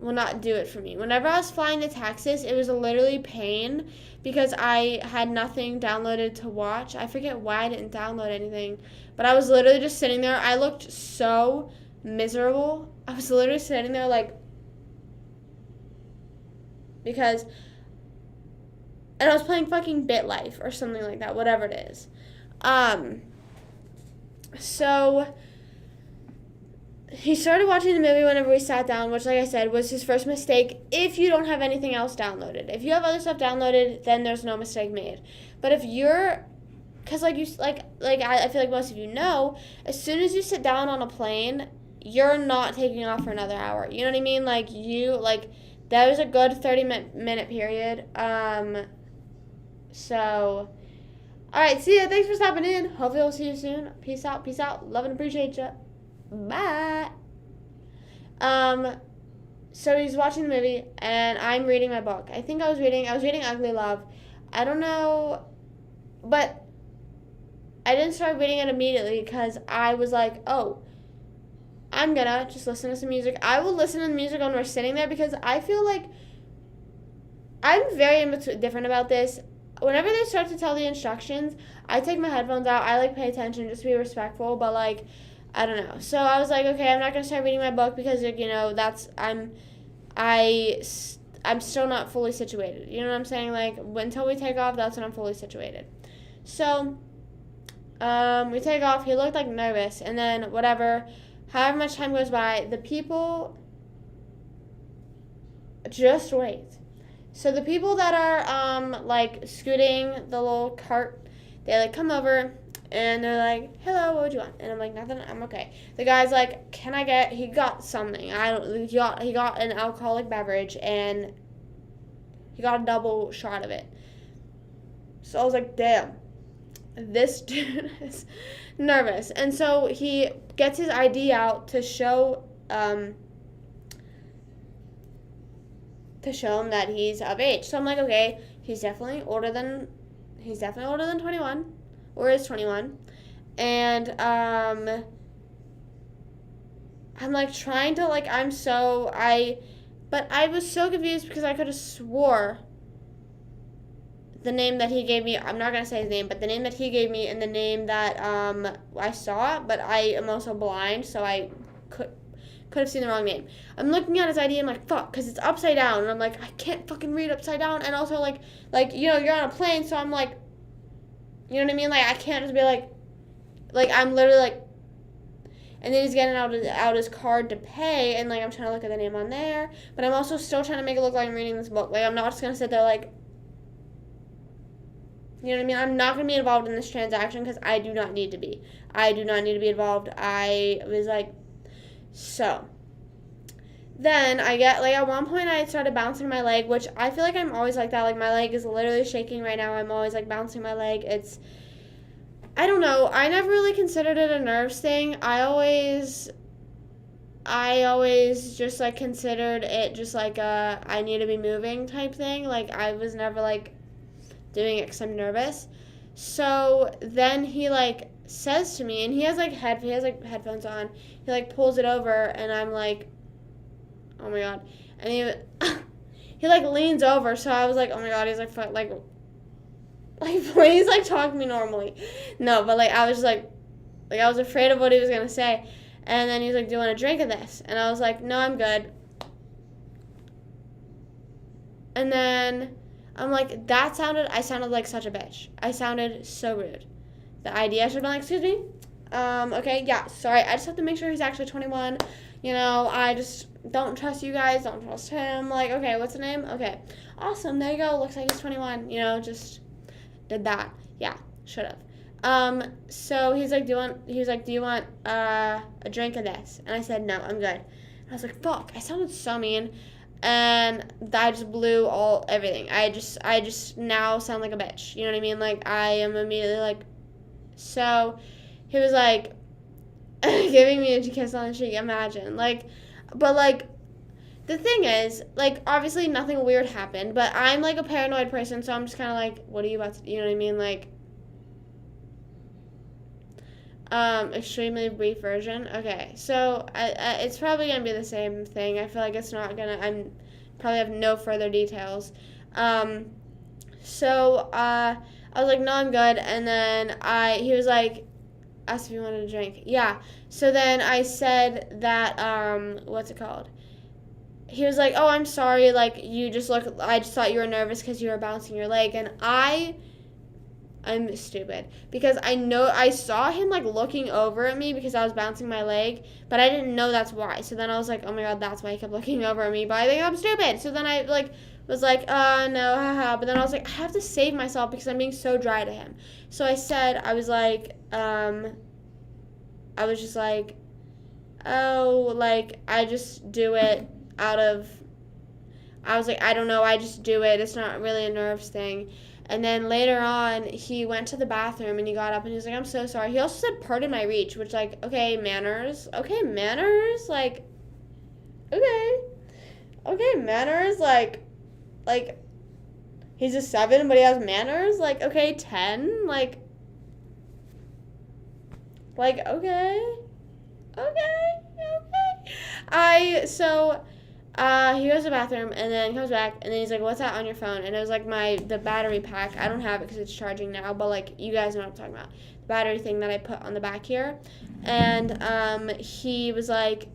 it for me. Whenever I was flying to Texas, it was literally pain because I had nothing downloaded to watch. I forget why I didn't download anything, but I was literally just sitting there. I looked so miserable. I was literally sitting there like, because, and I was playing fucking BitLife or something like that, whatever it is. So he started watching the movie whenever we sat down, which, like I said, was his first mistake if you don't have anything else downloaded. If you have other stuff downloaded, then there's no mistake made. But if you're, because, I feel like most of you know, as soon as you sit down on a plane, you're not taking off for another hour. You know what I mean? That was a good 30-minute period. So, all right, see ya. Thanks for stopping in. Hopefully I'll see you soon. Peace out. Peace out. Love and appreciate ya. Bye. So he's watching the movie, and I'm reading my book. I was reading Ugly Love. I don't know, but I didn't start reading it immediately because I was like, oh, I'm gonna just listen to some music. I will listen to the music when we're sitting there because I feel like I'm very different about this. Whenever they start to tell the instructions, I take my headphones out. I pay attention just to be respectful, but I don't know. So I was like, okay, I'm not gonna start reading my book because I'm still not fully situated. You know what I'm saying? Until we take off, that's when I'm fully situated. So we take off. He looked nervous, and then whatever. However much time goes by, the people just wait. So the people that are scooting the little cart, they come over. And they're like, hello, what would you want? And I'm like, nothing, I'm okay. The guy's like, he got something. He got an alcoholic beverage, and he got a double shot of it. So I was like, damn, this dude is nervous. And so he gets his ID out to show him that he's of age. So I'm like, okay, he's definitely older than 21. Or is 21. And I'm trying to but I was so confused because I could have swore the name that he gave me. I'm not gonna say his name, but the name that he gave me and the name that I saw, but I am also blind, so I could have seen the wrong name. I'm looking at his ID and I'm like, fuck, because it's upside down, and I'm like, I can't fucking read upside down, and also you're on a plane, so I'm like, you know what I mean? I can't just be I'm literally and then he's getting out his card to pay, and I'm trying to look at the name on there, but I'm also still trying to make it look like I'm reading this book. I'm not just gonna sit there you know what I mean? I'm not gonna be involved in this transaction because I do not need to be. I do not need to be involved. I was so. Then I get, at one point I started bouncing my leg, which I feel like I'm always like that. My leg is literally shaking right now. I'm always, bouncing my leg. I don't know. I never really considered it a nerves thing. I always just, considered it just, I need to be moving type thing. I was never, doing it because I'm nervous. So then he, says to me, and he has, headphones on. He, pulls it over, and I'm like, oh my god. And he leans over, so I was like, oh my god, he's please talk to me normally. No, but I was just I was afraid of what he was gonna say. And then he's like, do you want a drink of this? And I was like, no, I'm good. And then I'm like, I sounded like such a bitch. I sounded so rude. The ID, I should have been excuse me? Okay, yeah, sorry, I just have to make sure he's actually 21. I just don't trust you guys, don't trust him. Okay, what's the name? Okay, awesome, there you go, looks like he's 21. Just did that. Yeah, should have. So he's like, do you want a drink of this? And I said, no, I'm good. And I was like, fuck, I sounded so mean. and I just blew everything. I just now sound like a bitch. You know what I mean? Like, I am immediately like, so he was like giving me a kiss on the cheek. Imagine, like, but like, the thing is, like, obviously nothing weird happened, but I'm like a paranoid person, so I'm just kind of like, what are you about to do? You know what I mean? Like, extremely brief version. Okay, so it's probably gonna be the same thing. I feel like it's not gonna. I'm probably have no further details. I was like, no, I'm good. And then he was like, asked if you wanted a drink. Yeah. So then I said that, what's it called? He was like, oh, I'm sorry. Like, I just thought you were nervous because you were bouncing your leg. And I'm stupid because I saw him like looking over at me because I was bouncing my leg, but I didn't know that's why. So then I was like, oh my god, that's why he kept looking over at me. But I think I'm stupid. So then I like was like, no, haha. But then I was like, I have to save myself because I'm being so dry to him. So I said, I was like, I was just like, oh, like I just do it out of. I was like, I don't know, I just do it. It's not really a nerves thing. And then later on, he went to the bathroom and he got up and he was like, I'm so sorry. He also said, pardon my reach, which, like, okay, manners. Okay, manners? Like, okay. Okay, manners? Like, he's a 7, but he has manners? Like, okay, 10? Like, okay. He goes to the bathroom and then comes back and then he's like, what's that on your phone? And it was like the battery pack. I don't have it because it's charging now, but like you guys know what I'm talking about. The battery thing that I put on the back here. And he was like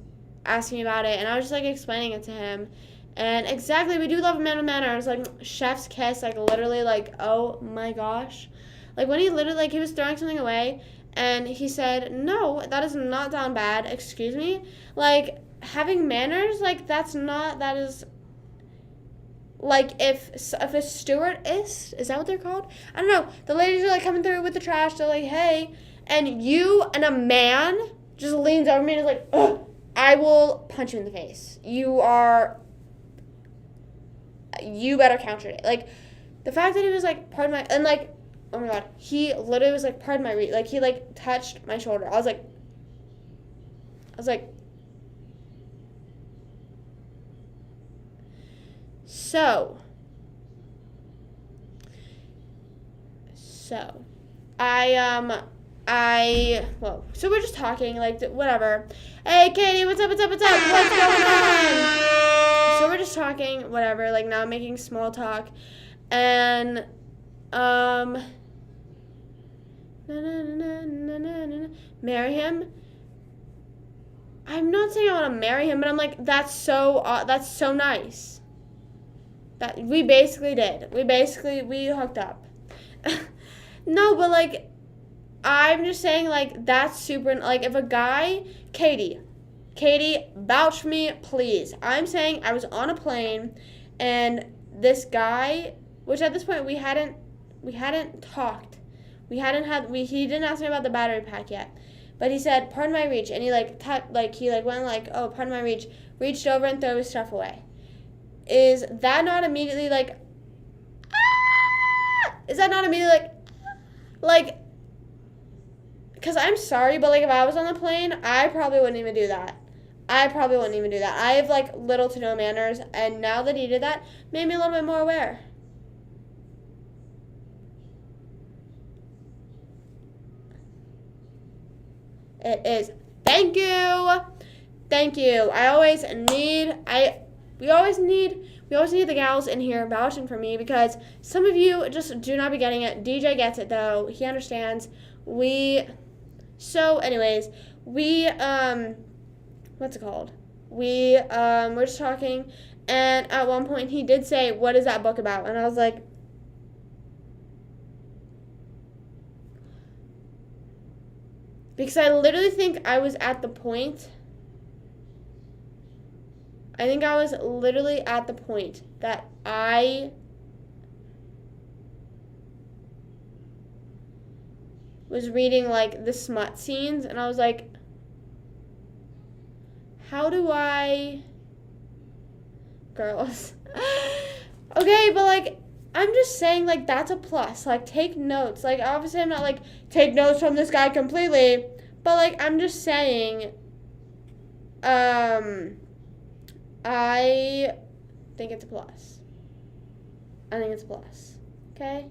asking me about it and I was just like explaining it to him. And exactly, we do love a man with manners. Like chef's kiss, like literally like, oh my gosh. Like when he literally, like he was throwing something away and he said, no, that is not down bad. Excuse me? Like, having manners, like, that is, like, if a stewardess, is that what they're called? I don't know. The ladies are, like, coming through with the trash. They're like, hey. And you and a man just leans over me and is like, ugh, I will punch you in the face. You better counter it. Like, the fact that he was like, pardon my, and, like, oh, my God. He literally was like, pardon my reach. Like, he, like, touched my shoulder. I was like, So, so we're just talking, like, whatever. Hey, Katie, what's up? What's going on? So we're just talking, whatever, like, now I'm making small talk, and, marry him? I'm not saying I want to marry him, but I'm like, that's so nice. That we basically did. We hooked up. No, but like, I'm just saying, like, that's super, like, if a guy, Katie, vouch for me, please. I'm saying I was on a plane, and this guy, which at this point we hadn't talked. He didn't ask me about the battery pack yet. But he said, pardon my reach, and he, like, went like, oh, pardon my reach, reached over and threw his stuff away. Is that not immediately like, ah? Is that not immediately like, because I'm sorry, but like if I was on the plane, I probably wouldn't even do that. I have like little to no manners, and now that he did that, made me a little bit more aware. It is. Thank you. We always need the gals in here vouching for me because some of you just do not be getting it. DJ gets it though. He understands. What's it called? We're just talking, and at one point he did say, what is that book about? And I was like, because I literally think I was at the point that I was reading, like, the smut scenes, and I was like, how do I girls. Okay, but, like, I'm just saying, like, that's a plus. Like, take notes. Like, obviously I'm not, like, take notes from this guy completely. But, like, I'm just saying, I think it's a plus. I think it's a plus. Okay?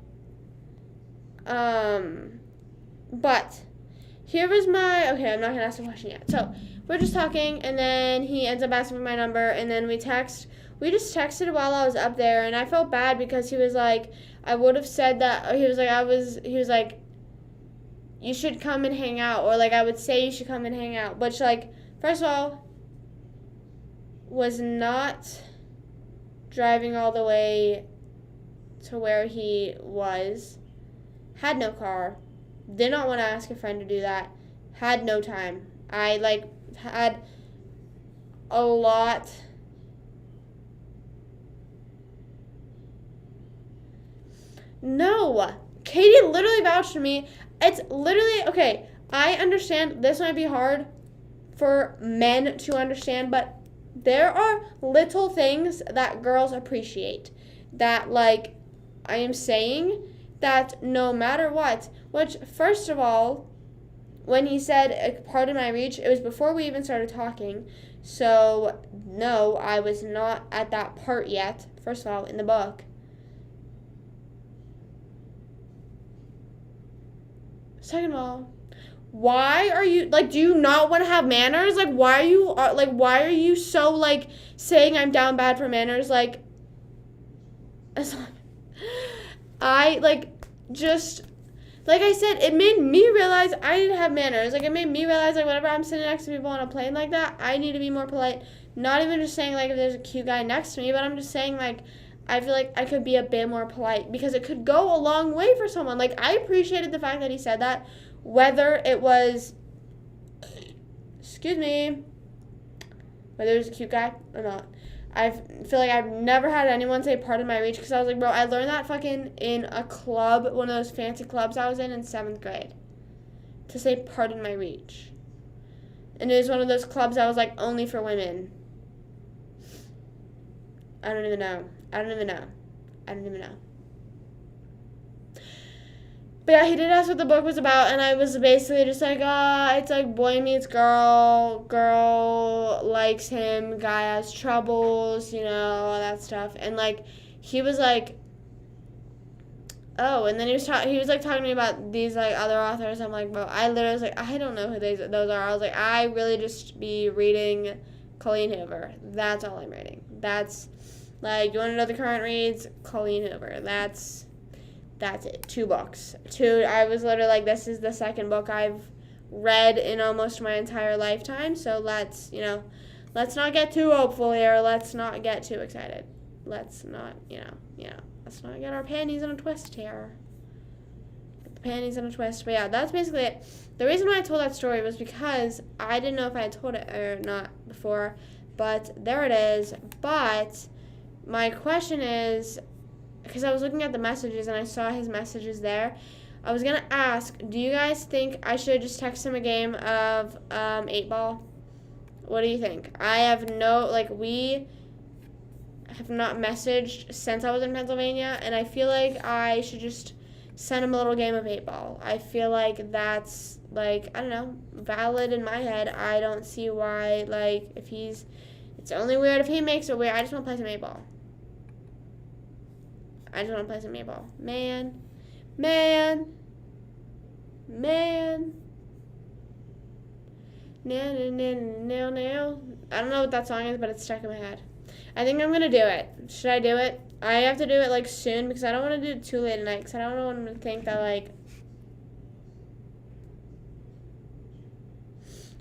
But here was my, okay, I'm not going to ask a question yet. So, we're just talking, and then he ends up asking for my number, and then we just texted while I was up there, and I felt bad because he was like, I would have said that, he was like, you should come and hang out, or, like, I would say you should come and hang out, which, like, first of all, was not driving all the way to where he was, had no car, did not want to ask a friend to do that, had no time. I, like, had a lot. No, Katie literally vouched for me. It's literally, okay, I understand this might be hard for men to understand, but there are little things that girls appreciate. That, like, I am saying that no matter what, which, first of all, when he said, pardon my reach, it was before we even started talking. So, no, I was not at that part yet, first of all, in the book. Second of all, why are you, like, do you not want to have manners? Like, why are you so, like, saying I'm down bad for manners? Like, I, like, just, like I said, it made me realize I didn't have manners. Like, it made me realize, like, whenever I'm sitting next to people on a plane like that, I need to be more polite. Not even just saying, like, if there's a cute guy next to me, but I'm just saying, like, I feel like I could be a bit more polite because it could go a long way for someone. Like, I appreciated the fact that he said that, whether it was, whether it was a cute guy or not. I feel like I've never had anyone say pardon my reach because I was like, bro, I learned that fucking in a club, one of those fancy clubs I was in 7th grade, to say pardon my reach. And it was one of those clubs that was, like, only for women. I don't even know. But yeah, he did ask what the book was about, and I was basically just like, it's like boy meets girl likes him, guy has troubles, you know, all that stuff. And, like, he was like, oh, and then he was like talking to me about these, like, other authors. I'm like, bro, I literally was like, I don't know who those are. I was like, I really just be reading Colleen Hoover. That's all I'm reading. That's, like, you want to know the current reads? Colleen Hoover. That's it. 2 books. I was literally like, this is the second book I've read in almost my entire lifetime, so let's not get too hopeful here. Let's not get too excited. Let's not, let's not get our panties in a twist here. Get the panties in a twist. But yeah, that's basically it. The reason why I told that story was because I didn't know if I had told it or not before, but there it is. But my question is, because I was looking at the messages and I saw his messages there, I was going to ask, do you guys think I should just text him a game of 8-ball? What do you think? We have not messaged since I was in Pennsylvania, and I feel like I should just send him a little game of 8-ball. I feel like that's, like, I don't know, valid in my head. I don't see why, like, it's only weird if he makes it weird. I just want to play some 8-ball. Man. Now. I don't know what that song is, but it's stuck in my head. I think I'm going to do it. Should I do it? I have to do it, like, soon because I don't want to do it too late at night because I don't want him to think that, like,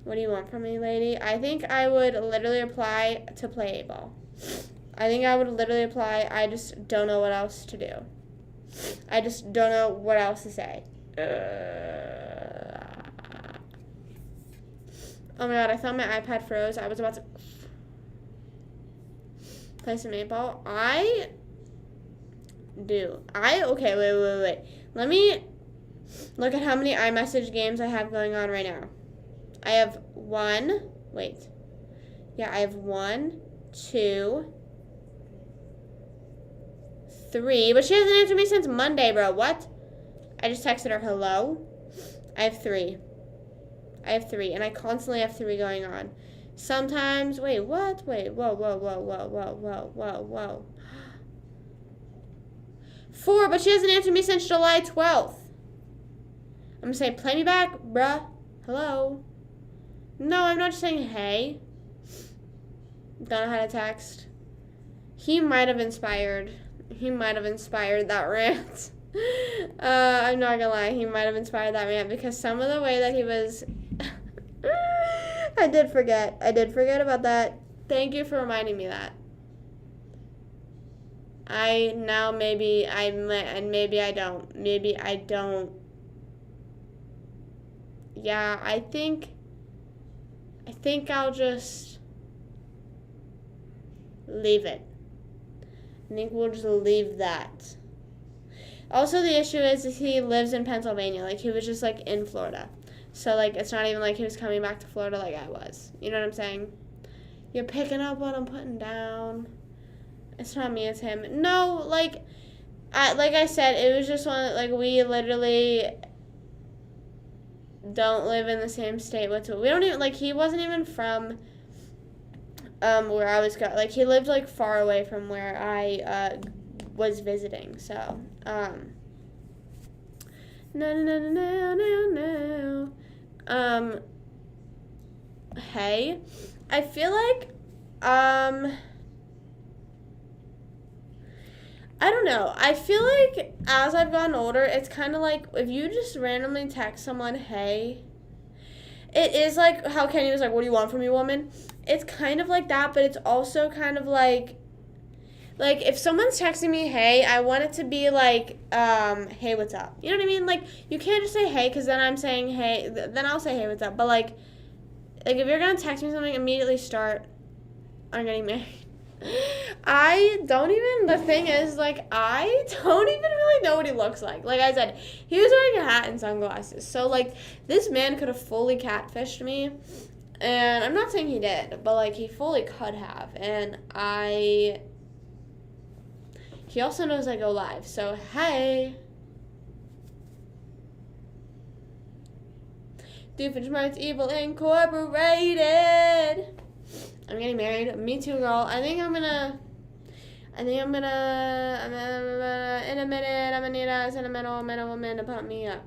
what do you want from me, lady? I think I would literally apply to play 8-ball. I think I would literally apply. I just don't know what else to do. I just don't know what else to say. Oh my god, I thought my iPad froze. I was about to play some 8-ball. Okay, wait. Let me look at how many iMessage games I have going on right now. I have 1, 2, 3, but she hasn't answered me since Monday, bro. What? I just texted her, hello? I have 3. And I constantly have 3 going on. Sometimes, wait, what? Wait, whoa. 4, but she hasn't answered me since July 12th. I'm gonna say, play me back, bruh. Hello? No, I'm not just saying hey. Don't know how to text. He might have inspired that rant. I'm not gonna lie, he might have inspired that rant because some of the way that he was... I did forget about that. Thank you for reminding me that. Maybe I don't. Yeah, I think I'll just leave it. I think we'll just leave that. Also, the issue is he lives in Pennsylvania. Like, he was just, like, in Florida. So, like, it's not even like he was coming back to Florida like I was. You know what I'm saying? You're picking up what I'm putting down. It's not me, it's him. No, like I said, it was just one, like, we literally don't live in the same state whatsoever. We don't even, like, he wasn't even from where I was like, he lived, like, far away from where I was visiting. So no. Hey, I feel like I don't know. I feel like as I've gotten older, it's kind of like if you just randomly text someone, hey, it is like how Kenny was like, what do you want from me, woman? It's kind of like that, but it's also kind of like if someone's texting me, hey, I want it to be like, hey, what's up? You know what I mean? Like, you can't just say hey, because then I'm saying hey, then I'll say hey, what's up? But like if you're going to text me something, immediately start on getting married. The thing is, like, I don't even really know what he looks like. Like I said, he was wearing a hat and sunglasses. So, like, this man could have fully catfished me. And I'm not saying he did, but, like, he fully could have. And he also knows I go live. So, hey. Doofenshmirtz Evil Incorporated. I'm getting married. Me too, girl. In a minute, I'm gonna need a sentimental woman to pump me up.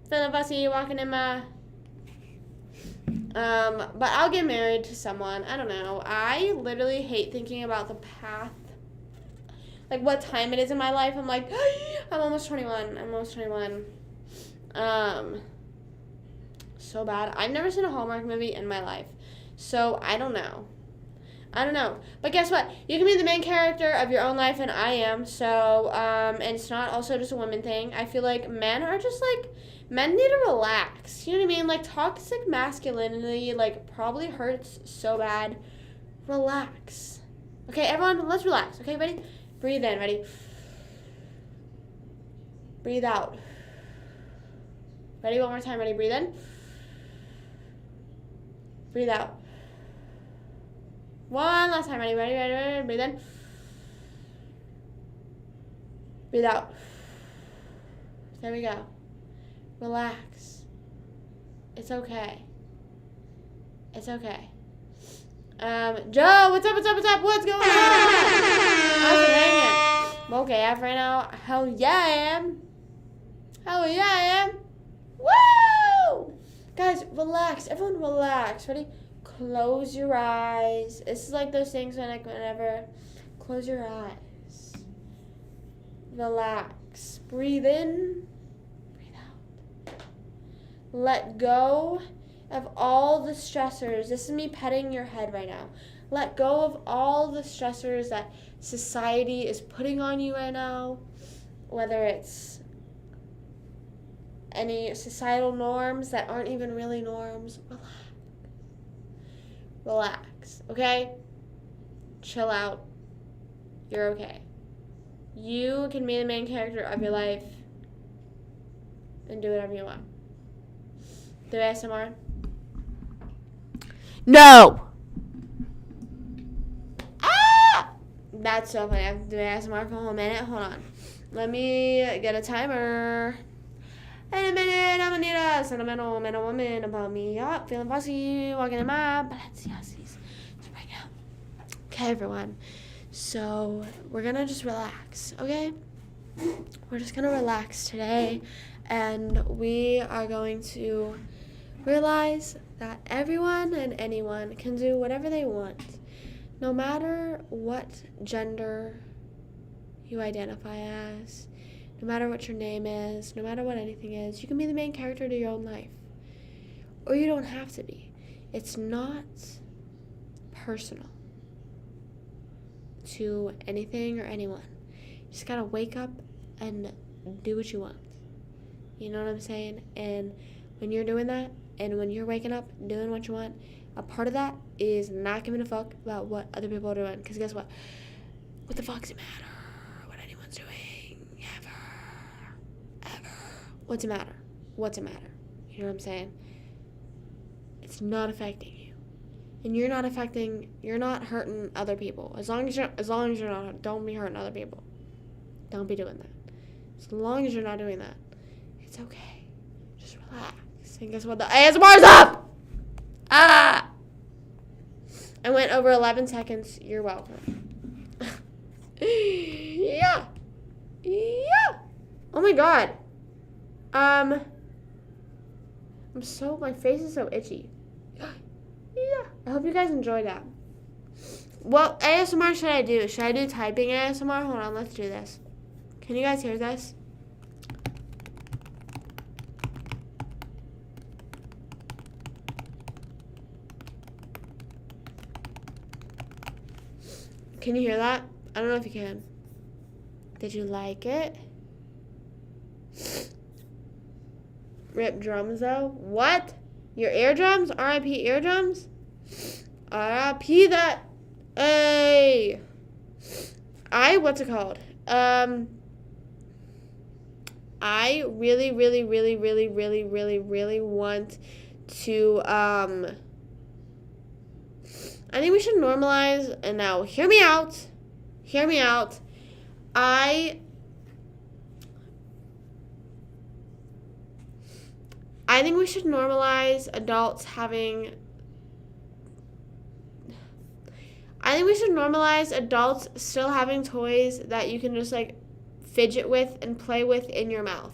Feeling fussy, walking in my... but I'll get married to someone. I don't know. I literally hate thinking about the path. Like, what time it is in my life. I'm like, I'm almost 21. So bad. I've never seen a Hallmark movie in my life. So, I don't know. But guess what? You can be the main character of your own life, and I am. So, and it's not also just a women thing. I feel like men need to relax. You know what I mean? Like, toxic masculinity, like, probably hurts so bad. Relax. Okay, everyone, let's relax. Okay, ready? Breathe in. Ready? Breathe out. Ready? One more time. Ready? Breathe in. Breathe out. One last time. Ready? Ready? Breathe in. Breathe out. There we go. Relax. It's okay. Joe, what's up? What's going on? How's it hanging? Okay, right now. Hell yeah, I am. Woo! Guys, relax. Everyone relax. Ready? Close your eyes. This is like those things when, like, whenever... Close your eyes. Relax. Breathe in. Breathe out. Let go of all the stressors. This is me petting your head right now. Let go of all the stressors that society is putting on you right now. Whether it's any societal norms that aren't even really norms. Relax, okay? Chill out. You're okay. You can be the main character of your life and do whatever you want. Do ASMR? No! Ah! That's so funny. I have to do ASMR for a whole minute. Hold on. Let me get a timer. In a minute, I'm gonna need a sentimental woman about me. Up, feeling fussy, walking in my Balenciagas. Right now. Okay, everyone. So we're gonna just relax, okay? We're just gonna relax today, and we are going to realize that everyone and anyone can do whatever they want, no matter what gender you identify as, no matter what your name is, no matter what anything is. You can be the main character to your own life, or you don't have to be. It's not personal to anything or anyone. You just gotta wake up and do what you want. You know what I'm saying? And when you're doing that, and when you're waking up doing what you want, a part of that is not giving a fuck about what other people are doing. Because guess what? What the fuck does it matter what anyone's doing? Ever. What's it matter? What's it matter? You know what I'm saying? It's not affecting you. And you're not hurting other people. As long as you're not, don't be hurting other people. Don't be doing that. As long as you're not doing that, it's okay. Just relax. And guess what? The ASMR's up! Ah! I went over 11 seconds. You're welcome. Yeah. Oh my god. My face is so itchy. Yeah. I hope you guys enjoyed that. What ASMR should I do? Should I do typing ASMR? Hold on, let's do this. Can you guys hear this? Can you hear that? I don't know if you can. Did you like it? Rip drums though? What? Your eardrums? R.I.P. eardrums? R.I.P. that. Hey. What's it called? I really want to, I think we should normalize, and now, hear me out. I think we should normalize adults still having toys that you can just, like, fidget with and play with in your mouth.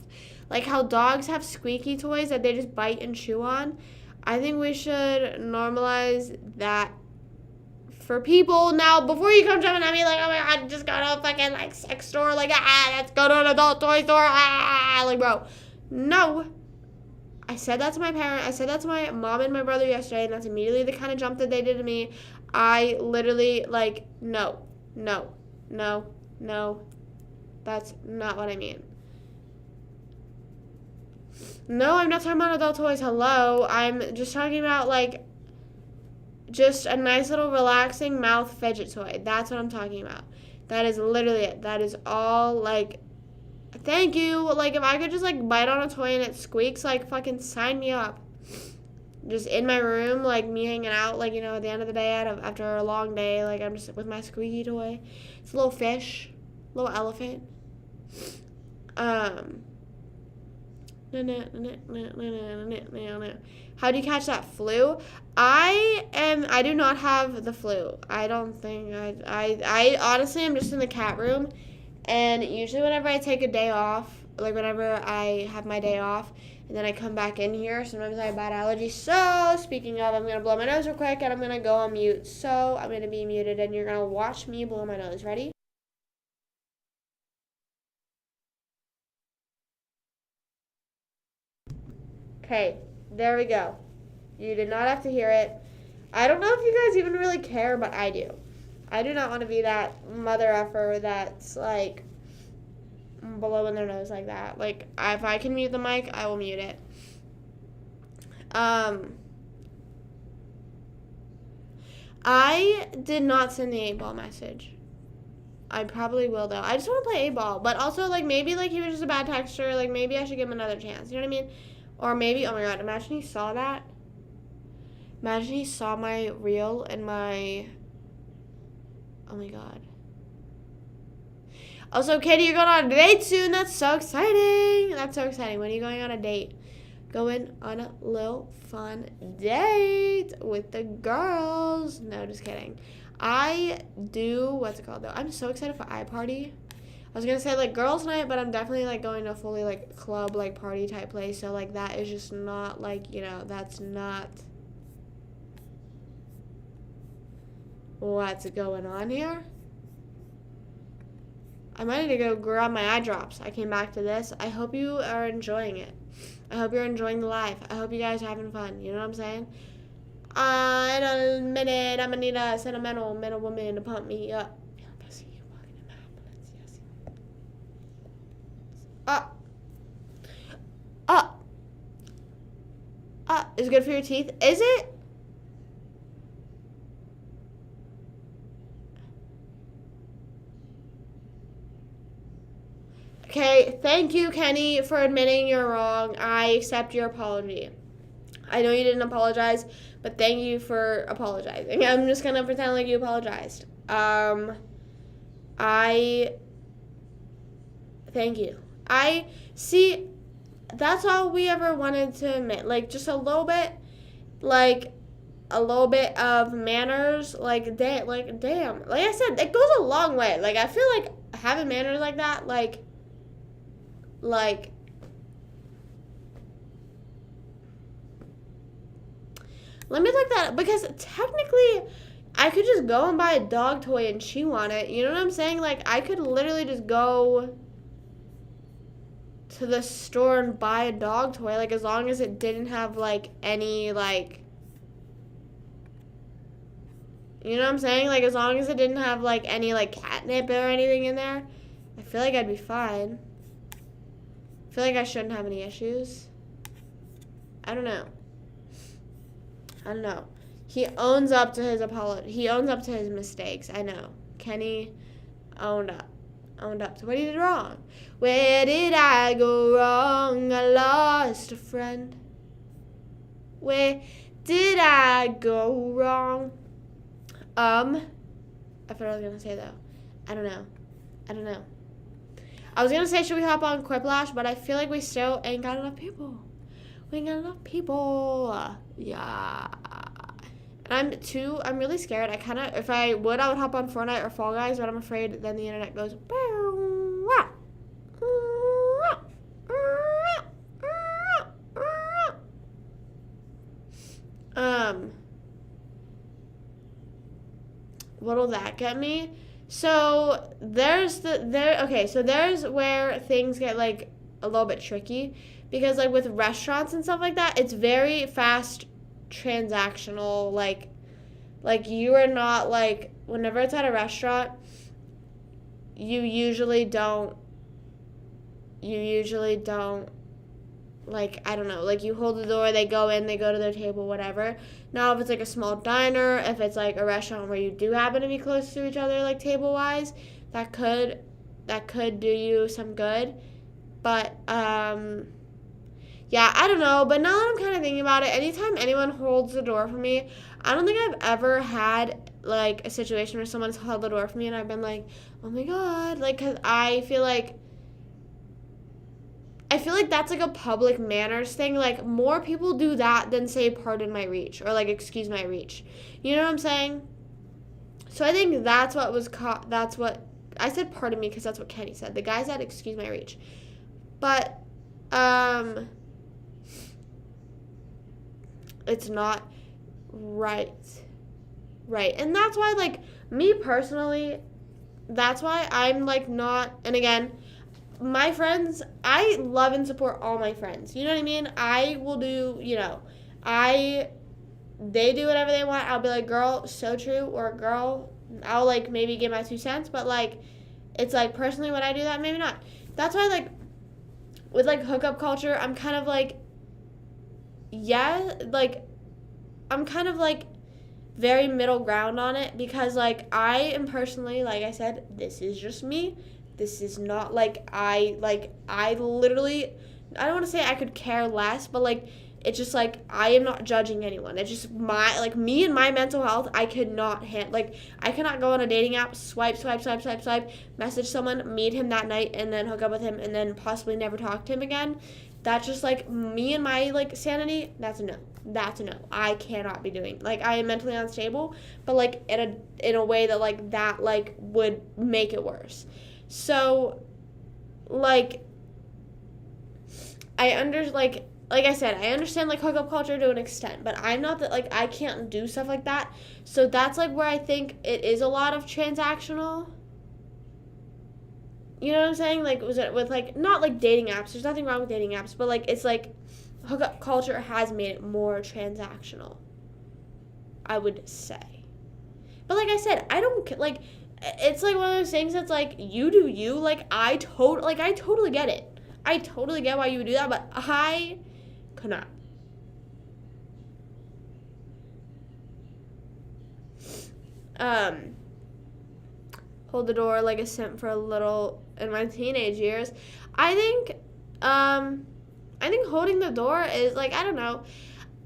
Like how dogs have squeaky toys that they just bite and chew on. I think we should normalize that for people. Now, before you come jumping at me like, oh my god, just go to a fucking, like, sex store, like, let's go to an adult toy store, like, bro. No. I said that to my parents. I said that to my mom and my brother yesterday, and that's immediately the kind of jump that they did to me. I literally, like, no. That's not what I mean. No, I'm not talking about adult toys. Hello. I'm just talking about, like, just a nice little relaxing mouth fidget toy. That's what I'm talking about. That is literally it. That is all, like, thank you. Like, if I could just, like, bite on a toy and it squeaks, like, fucking sign me up. Just in my room, like, me hanging out, like, you know, at the end of the day, after a long day, like, I'm just with my squeaky toy. It's a little fish, little elephant. How do you catch that flu? I do not have the flu. I don't think I honestly am just in the cat room, and usually whenever I take a day off, like whenever I have my day off and then I come back in here, sometimes I have bad allergies. So speaking of, I'm going to blow my nose real quick and I'm going to go on mute. So I'm going to be muted and you're going to watch me blow my nose. Ready? Okay, there we go. You did not have to hear it. I don't know if you guys even really care, but I do. I do not want to be that mother effer that's, like, blowing their nose like that. Like, if I can mute the mic, I will mute it. I did not send the 8-ball message. I probably will, though. I just want to play 8-ball. But also, like, maybe, like, he was just a bad texter. Like, maybe I should give him another chance. You know what I mean? Or maybe, oh my god, imagine he saw that. Imagine he saw my reel and my, oh my god. Also, Katie, you're going on a date soon. That's so exciting. That's so exciting. When are you going on a date? Going on a little fun date with the girls. No, just kidding. I do, what's it called though? I'm so excited for iParty. I was going to say like girls night, but I'm definitely like going to a fully like club like party type place. So like that is just not like, that's not what's going on here. I might need to go grab my eye drops. I came back to this. I hope you are enjoying it. I hope you're enjoying the life. I hope you guys are having fun. You know what I'm saying? In a minute, I'm going to need a sentimental middle woman to pump me up. I see you walking in my ambulance. Yes. Is it good for your teeth? Is it? Okay, thank you, Kenny, for admitting you're wrong. I accept your apology. I know you didn't apologize, but thank you for apologizing. I'm just going to pretend like you apologized. Thank you. That's all we ever wanted to admit. Like, just a little bit of manners. Like, damn. Like I said, it goes a long way. Like, I feel like having manners like that, like, let me like that, because technically I could just go and buy a dog toy and chew on it. You know what I'm saying? Like, I could literally just go to the store and buy a dog toy, like, as long as it didn't have, like, any, like, you know what I'm saying? Like, as long as it didn't have, like, any, like, catnip or anything in there, I feel like I'd be fine. I feel like I shouldn't have any issues. I don't know. He owns up to his apology. He owns up to his mistakes. I know. Kenny owned up to what he did wrong. Where did I go wrong? I lost a friend. Where did I go wrong? I forgot what I was gonna say though. I don't know. I was gonna say, should we hop on Quiplash, but I feel like we still ain't got enough people. Yeah. And I'm really scared. If I would hop on Fortnite or Fall Guys, but I'm afraid then the internet goes. What'll that get me? So there's where things get like a little bit tricky, because like with restaurants and stuff like that, it's very fast transactional. Like you are not, like, whenever it's at a restaurant, you usually don't like, I don't know, like, you hold the door, they go in, they go to their table, whatever. Now, if it's, like, a small diner, if it's, like, a restaurant where you do happen to be close to each other, like, table-wise, that could do you some good. But, yeah, I don't know. But now that I'm kind of thinking about it, anytime anyone holds the door for me, I don't think I've ever had, like, a situation where someone's held the door for me and I've been like, oh, my God. Like, because I feel like that's, like, a public manners thing. Like, more people do that than say, pardon my reach, or, like, excuse my reach. You know what I'm saying? So I think that's what I said pardon me because that's what Kenny said. The guy said, excuse my reach. But, it's not right. And that's why, like, me personally, that's why I'm, like, not, and again, my friends, I love and support all my friends. You know what I mean? I will do, they do whatever they want. I'll be like, girl, so true, or girl, I'll, like, maybe give my 2 cents, but, like, it's, like, personally when I do that, maybe not. That's why, like, with, like, hookup culture, I'm kind of, like, yeah, like, I'm kind of, like, very middle ground on it, because, like, I am personally, like I said, this is just me. This is not, like, I literally, I don't want to say I could care less, but, like, it's just like I am not judging anyone. It's just me and my mental health. I could not I cannot go on a dating app, swipe, message someone, meet him that night, and then hook up with him, and then possibly never talk to him again. That's just like me and my sanity. That's a no. That's a no. I cannot be doing. I am mentally unstable, but in a way that would make it worse. So I said, I understand hookup culture to an extent, but I'm not that I can't do stuff like that. So that's where I think it is a lot of transactional. You know what I'm saying? Was it with not dating apps? There's nothing wrong with dating apps, but it's hookup culture has made it more transactional, I would say. But I said, I don't it's one of those things that's you do you. I totally get it. I totally get why you would do that, but I could not. Hold the door like a simp for a little in my teenage years. I think holding the door is I don't know.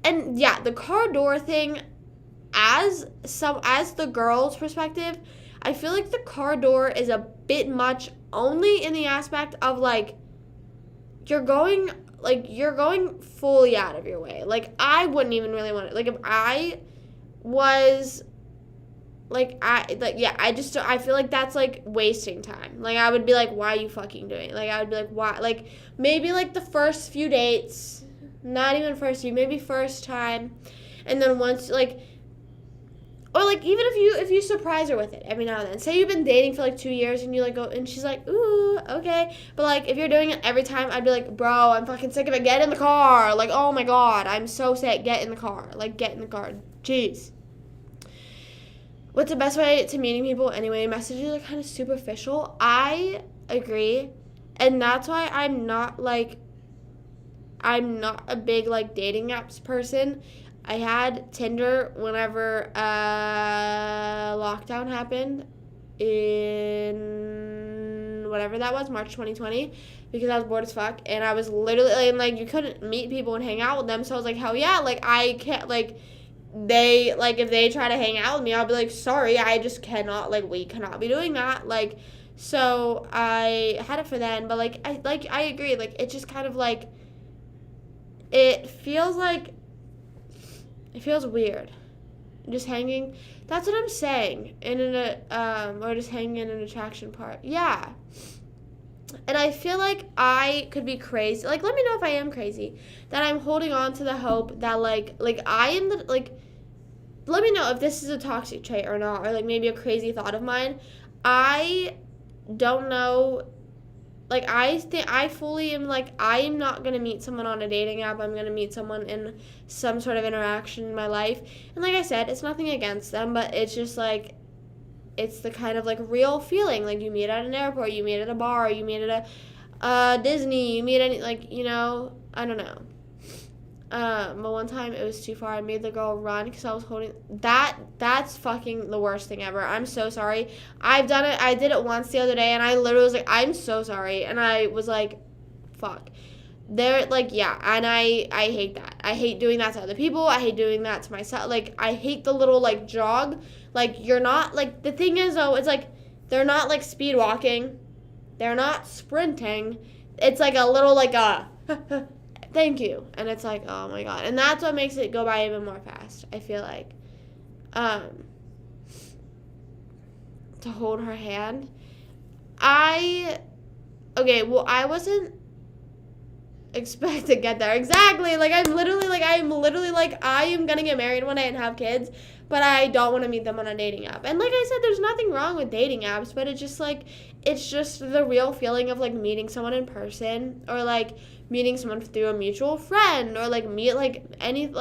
And yeah, the car door thing, as the girl's perspective, I feel the car door is a bit much, only in the aspect of you're going fully out of your way. I wouldn't even really want it. If I was I feel that's wasting time. I would be why are you fucking doing it? I would be why? Maybe the first few dates, not even first few, maybe first time, and then once or even if you surprise her with it every now and then. Say you've been dating for 2 years and you go and she's ooh, okay. But if you're doing it every time, I'd be bro, I'm fucking sick of it. Get in the car. Oh my god, I'm so sick. Get in the car. Get in the car. Jeez. What's the best way to meeting people anyway? Messages are kind of superficial. I agree. And that's why I'm not a big dating apps person. I had Tinder whenever lockdown happened in whatever that was, March 2020, because I was bored as fuck, and I was literally, you couldn't meet people and hang out with them, so I was hell yeah, I can't, they, if they try to hang out with me, I'll be sorry, I just cannot, we cannot be doing that, so I had it for then, but, I agree, it's just kind of, it feels weird. Just hanging. That's what I'm saying. Or just hanging in an attraction part. Yeah. And I feel I could be crazy. Let me know if I am crazy. That I'm holding on to the hope that I am the let me know if this is a toxic trait or not, or maybe a crazy thought of mine. I don't know. I fully am I am not going to meet someone on a dating app. I'm going to meet someone in some sort of interaction in my life. And I said, it's nothing against them, but it's just it's the kind of real feeling. You meet at an airport, you meet at a bar, you meet at a Disney, you meet any, I don't know. But one time it was too far. I made the girl run because I was holding that's fucking the worst thing ever. I'm so sorry. I've done it. I did it once the other day, and I literally was I'm so sorry, and I was fuck. They're yeah, and I hate that. I hate doing that to other people. I hate doing that to myself. I hate the little jog. You're not the thing is though, it's they're not speed walking. They're not sprinting. It's a little thank you. And it's oh my god. And that's what makes it go by even more fast, I feel to hold her hand. I wasn't expect to get there. Exactly. I'm literally I am gonna get married one day and have kids, but I don't want to meet them on a dating app. And I said, there's nothing wrong with dating apps, but it's just it's just the real feeling of meeting someone in person, or meeting someone through a mutual friend, or meet any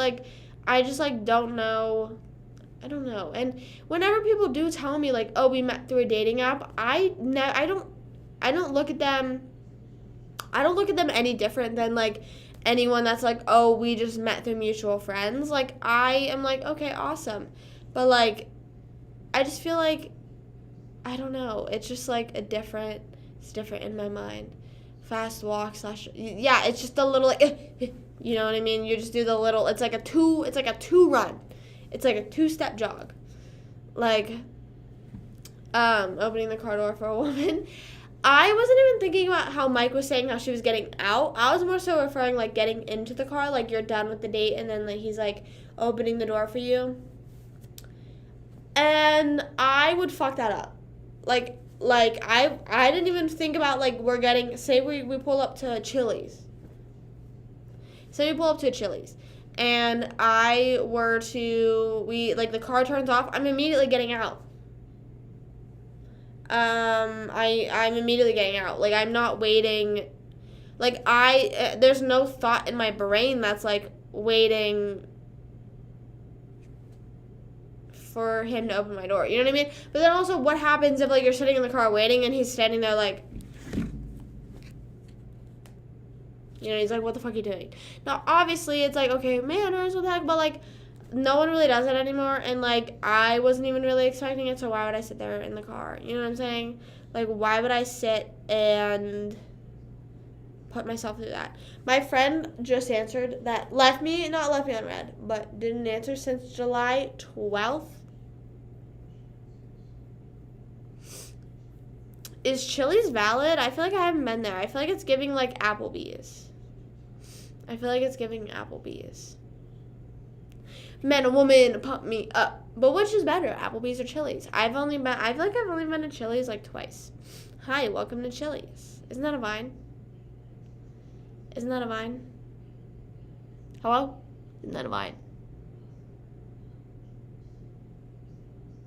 I just don't know. I don't know. And whenever people do tell me oh, we met through a dating app, I don't look at them. I don't look at them any different than anyone that's oh, we just met through mutual friends. I am okay, awesome. But I just feel I don't know. It's just it's different in my mind. Fast walk / yeah, it's just a little You know what I mean? You just do the little, it's like a two run. It's like a 2-step jog. Like, opening the car door for a woman. I wasn't even thinking about how Mike was saying how she was getting out. I was more so referring, like, getting into the car, like, you're done with the date, and then, like, he's, like, opening the door for you. And I would fuck that up. Like, I didn't even think about, like, say we pull up to Chili's. Say we pull up to Chili's. And the car turns off, I'm immediately getting out. I'm immediately getting out. Like, I'm not waiting. Like, there's no thought in my brain that's, like, waiting for him to open my door. You know what I mean? But then also, what happens if, like, you're sitting in the car waiting and he's standing there, like, you know, he's like, what the fuck are you doing? Now, obviously, it's like, okay, manners, what the heck, but, like, no one really does it anymore, and, like, I wasn't even really expecting it, so why would I sit there in the car? You know what I'm saying? Like, why would I sit and put myself through that? My friend just answered that, not left me on red, but didn't answer since July 12th. Is Chili's valid? I feel like I haven't been there. I feel like it's giving, like, Applebee's. Man or woman, pump me up. But which is better, Applebee's or Chili's? I feel like I've only been to Chili's, like, twice. Hi, welcome to Chili's. Isn't that a Vine? Hello? Isn't that a Vine?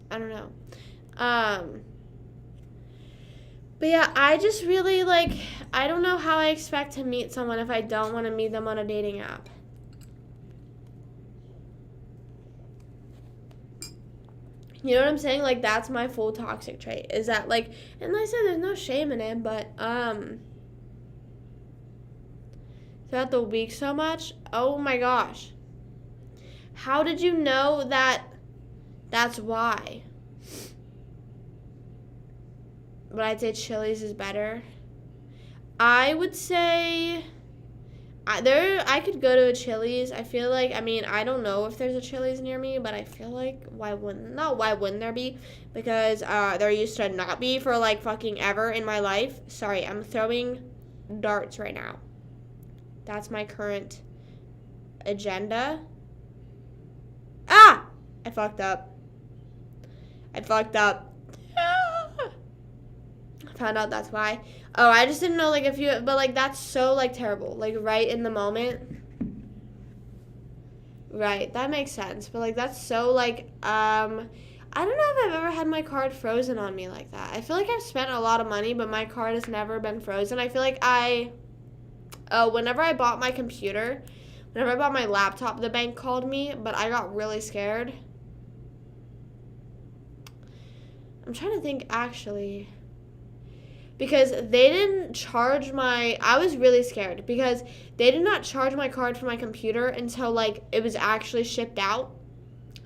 I don't know. But yeah, I just really, like, I don't know how I expect to meet someone if I don't want to meet them on a dating app. You know what I'm saying? Like, that's my full toxic trait. Is that, like, and like I said, there's no shame in it, but, throughout the week so much, oh my gosh. How did you know that that's why? But I'd say Chili's is better. I would say I could go to a Chili's. I feel like, I mean, I don't know if there's a Chili's near me, but I feel like why wouldn't there be? Because there used to not be for, like, fucking ever in my life. Sorry, I'm throwing darts right now. That's my current agenda. Ah! I fucked up. Found out that's why. Oh, I just didn't know, like, but, like, that's so, like, terrible. Like, right in the moment. Right, that makes sense. But, like, that's so, like, I don't know if I've ever had my card frozen on me like that. I feel like I've spent a lot of money, but my card has never been frozen. I feel like whenever I bought my computer, whenever I bought my laptop, the bank called me, but I got really scared. I'm trying to think, actually. Because they didn't charge I was really scared because they did not charge my card for my computer until, like, it was actually shipped out.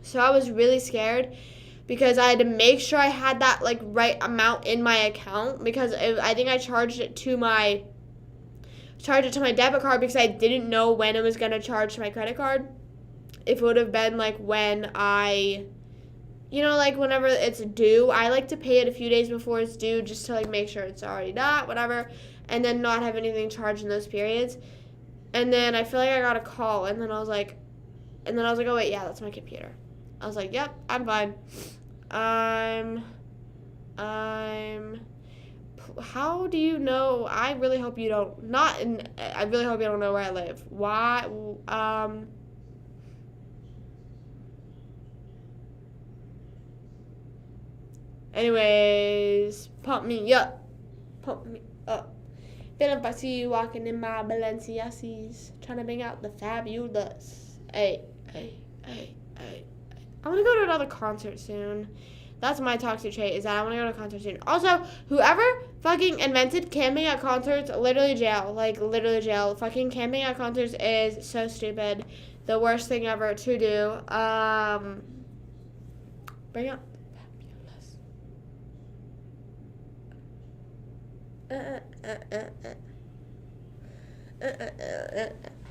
So I was really scared because I had to make sure I had that, like, right amount in my account because I think I charged it to my debit card because I didn't know when it was going to charge to my credit card. If it would have been, like, when you know, like, whenever it's due, I like to pay it a few days before it's due just to, like, make sure it's already done, whatever, and then not have anything charged in those periods. And then I feel like I got a call, and then I was like, oh, wait, yeah, that's my computer. I was like, yep, I'm fine. How do you know? I really hope you don't, I really hope you don't know where I live. Why, anyways, pump me up. Then if I see you walking in my Balenciagas, trying to bring out the fabulous. Hey. I want to go to another concert soon. That's my toxic trait, is that I want to go to a concert soon. Also, whoever fucking invented camping at concerts, literally jail. Like, literally jail. Fucking camping at concerts is so stupid. The worst thing ever to do. Bring out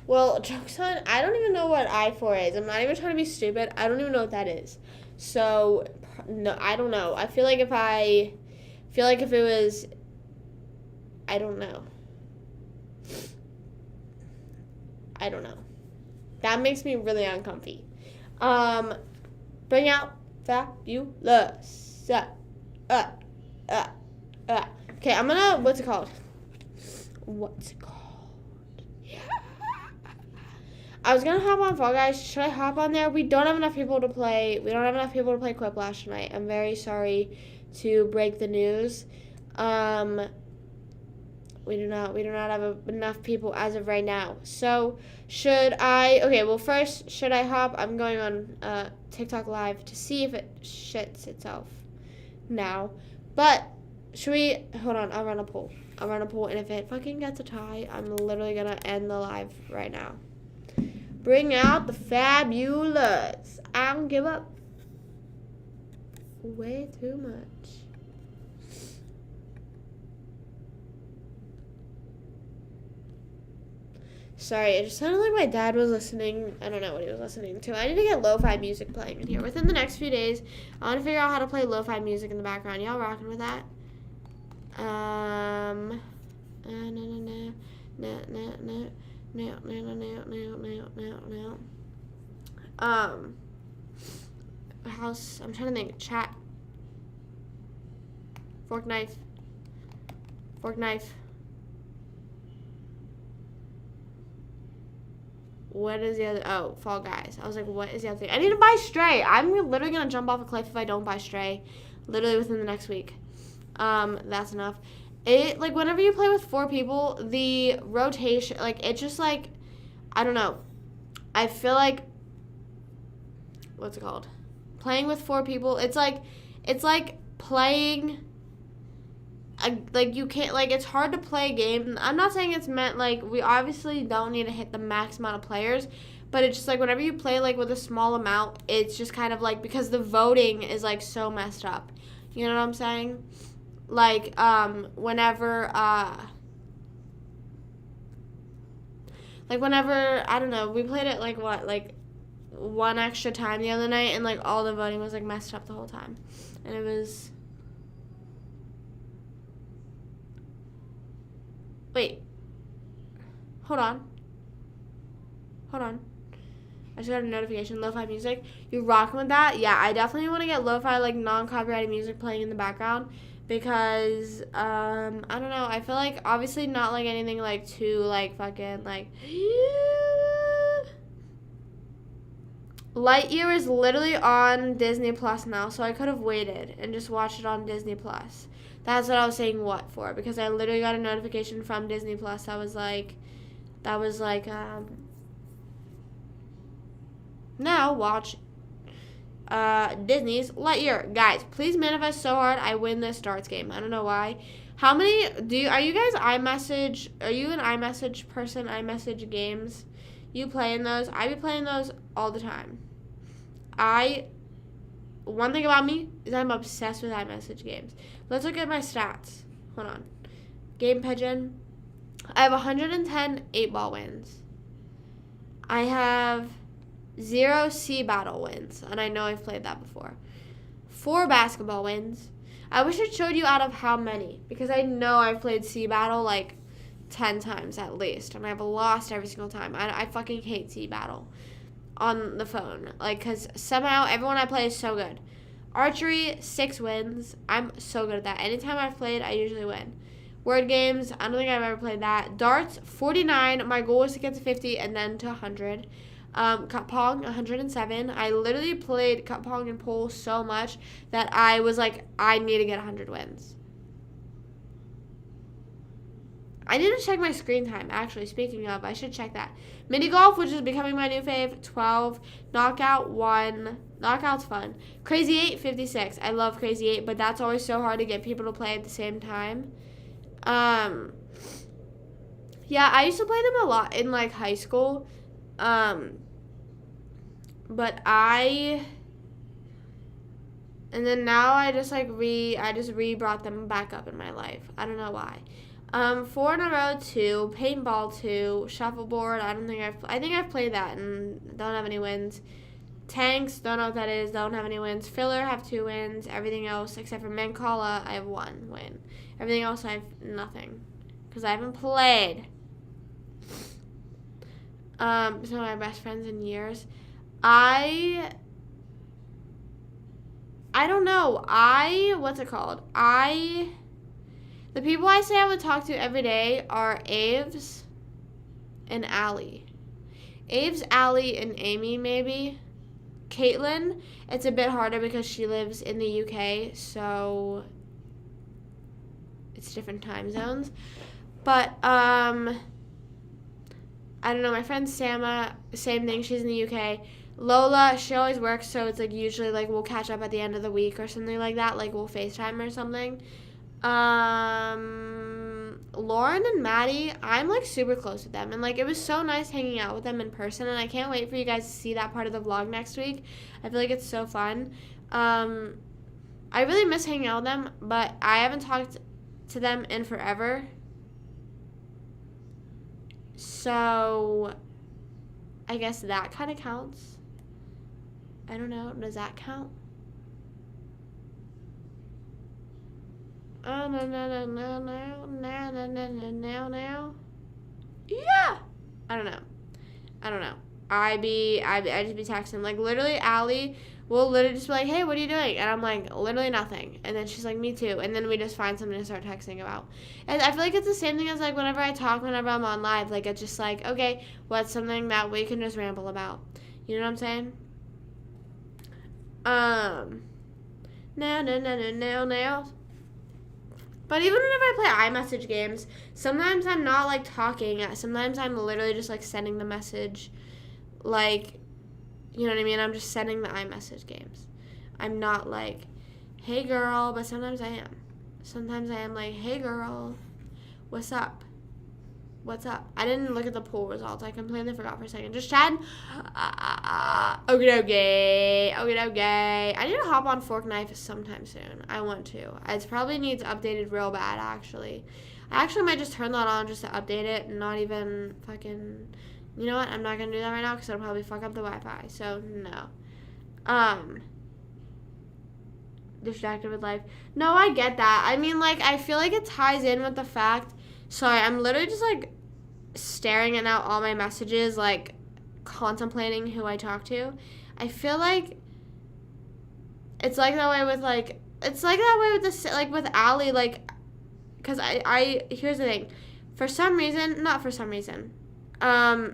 Well, joke's on, I don't even know what I4 is. I'm not even trying to be stupid. I don't even know what that is. So, no, I don't know. I feel like if it was, I don't know. I don't know. That makes me really uncomfy. Bring out fabulous. Okay, I'm gonna, what's it called? Yeah. I was gonna hop on Fall Guys. Should I hop on there? We don't have enough people to play. We don't have enough people to play Quiplash tonight. I'm very sorry to break the news. We do not have enough people as of right now. So first, should I hop? I'm going on TikTok Live to see if it shits itself now. But should we, hold on, I'll run a poll. And if it fucking gets a tie, I'm literally gonna end the live right now. Bring out the fabulous. I don't give up. Way too much. Sorry, it just sounded like my dad was listening. I don't know what he was listening to. I need to get lo-fi music playing in here. Within the next few days, I want to figure out how to play lo-fi music in the background. Y'all rocking with that? House, I'm trying to think. Chat. Fork knife. What is the other? Oh, Fall Guys. I was like, what is the other thing? I need to buy Stray. I'm literally going to jump off a cliff if I don't buy Stray. Literally within the next week. That's enough. Whenever you play with 4 people, the rotation, it's just, I don't know. I feel like, what's it called? Playing with 4 people, it's like playing, you can't, it's hard to play a game. I'm not saying it's meant, we obviously don't need to hit the max amount of players, but it's just, whenever you play, with a small amount, it's just kind of, because the voting is, so messed up. You know what I'm saying? Whenever, I don't know, we played it, one extra time the other night, and, all the voting was, messed up the whole time. And it was... Wait. Hold on. I just got a notification. Lo-fi music. You rocking with that? Yeah, I definitely want to get lo-fi, non-copyrighted music playing in the background. Because, I don't know. I feel like, obviously not, anything, too, fucking, Lightyear is literally on Disney Plus now, so I could have waited and just watched it on Disney Plus. That's what I was saying what for, because I literally got a notification from Disney Plus that was now watch Disney's Lightyear. Guys, please manifest so hard I win this darts game. I don't know why. How many are you guys iMessage? Are you an iMessage person? iMessage games? You playing those? I be playing those all the time. One thing about me is I'm obsessed with iMessage games. Let's look at my stats. Hold on. Game Pigeon. I have 110 8-ball wins. I have 0 Sea Battle wins, and I know I've played that before. 4 basketball wins. I wish it showed you out of how many, because I know I've played Sea Battle 10 times at least, and I've lost every single time. I fucking hate Sea Battle on the phone, because somehow everyone I play is so good. Archery, 6 wins. I'm so good at that. Anytime I've played, I usually win. Word games, I don't think I've ever played that. Darts, 49. My goal is to get to 50 and then to 100. Cup Pong, 107. I literally played Cup Pong and pool so much that I was I need to get 100 wins. I need to check my screen time, actually. Speaking of, I should check that. Mini golf, which is becoming my new fave, 12. Knockout, 1. Knockout's fun. Crazy 8, 56. I love Crazy 8, but that's always so hard to get people to play at the same time. Yeah, I used to play them a lot in, high school. But and then now I just, re-brought them back up in my life. I don't know why. Four in a row 2, paintball 2, shuffleboard. I think I've played that and don't have any wins. Tanks, don't know what that is, don't have any wins. Filler, have 2 wins. Everything else, except for Mancala, I have 1 win. Everything else, I have nothing. Because I haven't played. Some of my best friends in years. I don't know. What's it called? The people I say I would talk to every day are Aves and Allie. Aves, Allie, and Amy, maybe. Caitlin, it's a bit harder because she lives in the UK, so it's different time zones. But, I don't know, my friend Sama, same thing, she's in the UK. Lola, she always works, so it's like usually like we'll catch up at the end of the week or something like that, like we'll FaceTime or something. Lauren and Maddie, I'm like super close with them, and like it was so nice hanging out with them in person, and I can't wait for you guys to see that part of the vlog next week. I feel like it's so fun. I really miss hanging out with them, but I haven't talked to them in forever, so I guess that kind of counts. I don't know, does that count? Oh, no. Yeah. I don't know. I just be texting. Like, literally, Allie will literally just be like, hey, what are you doing? And I'm like, literally nothing. And then she's like, me too. And then we just find something to start texting about. And I feel like it's the same thing as, like, whenever I'm on live. Like, it's just like, okay, what's something that we can just ramble about? You know what I'm saying? No. But even whenever I play iMessage games, sometimes I'm not, like, talking. Sometimes I'm literally just, like, sending the message. Like, you know what I mean? I'm just sending the iMessage games. I'm not, like, hey, girl, but sometimes I am. Sometimes I am like, hey, girl, what's up? I didn't look at the poll results. I completely forgot for a second. Just chatting. Okay. I need to hop on Fork Knife sometime soon. I want to. It probably needs updated real bad, actually. I actually might just turn that on just to update it and not even fucking... You know what? I'm not going to do that right now because it'll probably fuck up the Wi-Fi. So, no. Distracted with life. No, I get that. I mean, like, I feel like it ties in with the fact... Sorry, I'm literally just, like, staring at now all my messages, like, contemplating who I talk to. I feel like it's like that way with, like, it's like that way with this, like, with Allie, like, because here's the thing. Not for some reason, I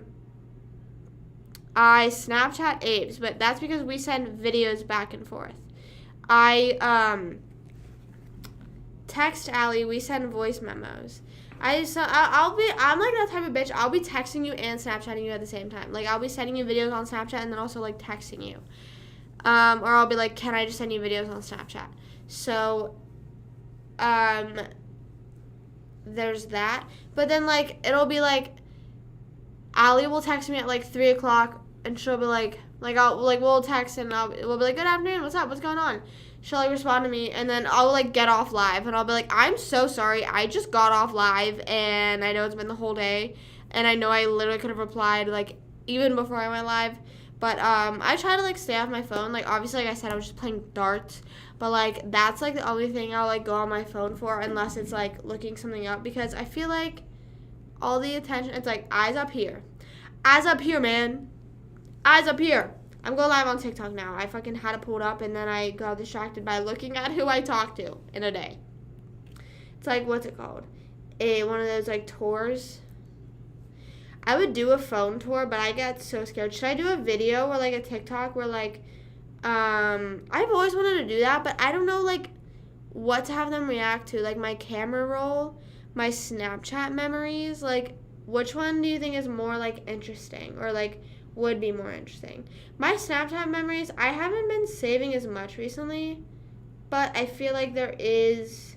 Snapchat Abe's, but that's because we send videos back and forth. I, text Allie, we send voice memos. I'm like that type of bitch. I'll be texting you and Snapchatting you at the same time. Like, I'll be sending you videos on Snapchat and then also, like, texting you. Or I'll be like, can I just send you videos on Snapchat? So, there's that. But then, like, it'll be, like, Allie will text me at, like, 3 o'clock, and she'll be like, we'll text, and we'll be like, good afternoon, what's up, what's going on? She'll, like, respond to me, and then I'll, like, get off live, and I'll be like, I'm so sorry, I just got off live, and I know it's been the whole day, and I know I literally could have replied, like, even before I went live, but, I try to, like, stay off my phone. Like, obviously, like I said, I was just playing darts, but, like, that's, like, the only thing I'll, like, go on my phone for, unless it's, like, looking something up, because I feel like all the attention, it's, like, eyes up here, man, eyes up here. I'm going live on TikTok now. I fucking had it pulled up, and then I got distracted by looking at who I talked to in a day. It's like, what's it called? One of those, like, tours. I would do a phone tour, but I get so scared. Should I do a video or, like, a TikTok where, like, I've always wanted to do that, but I don't know, like, what to have them react to. Like, my camera roll, my Snapchat memories. Like, which one do you think is more, like, interesting or, like, would be more interesting? My Snapchat memories, I haven't been saving as much recently, but I feel like there is...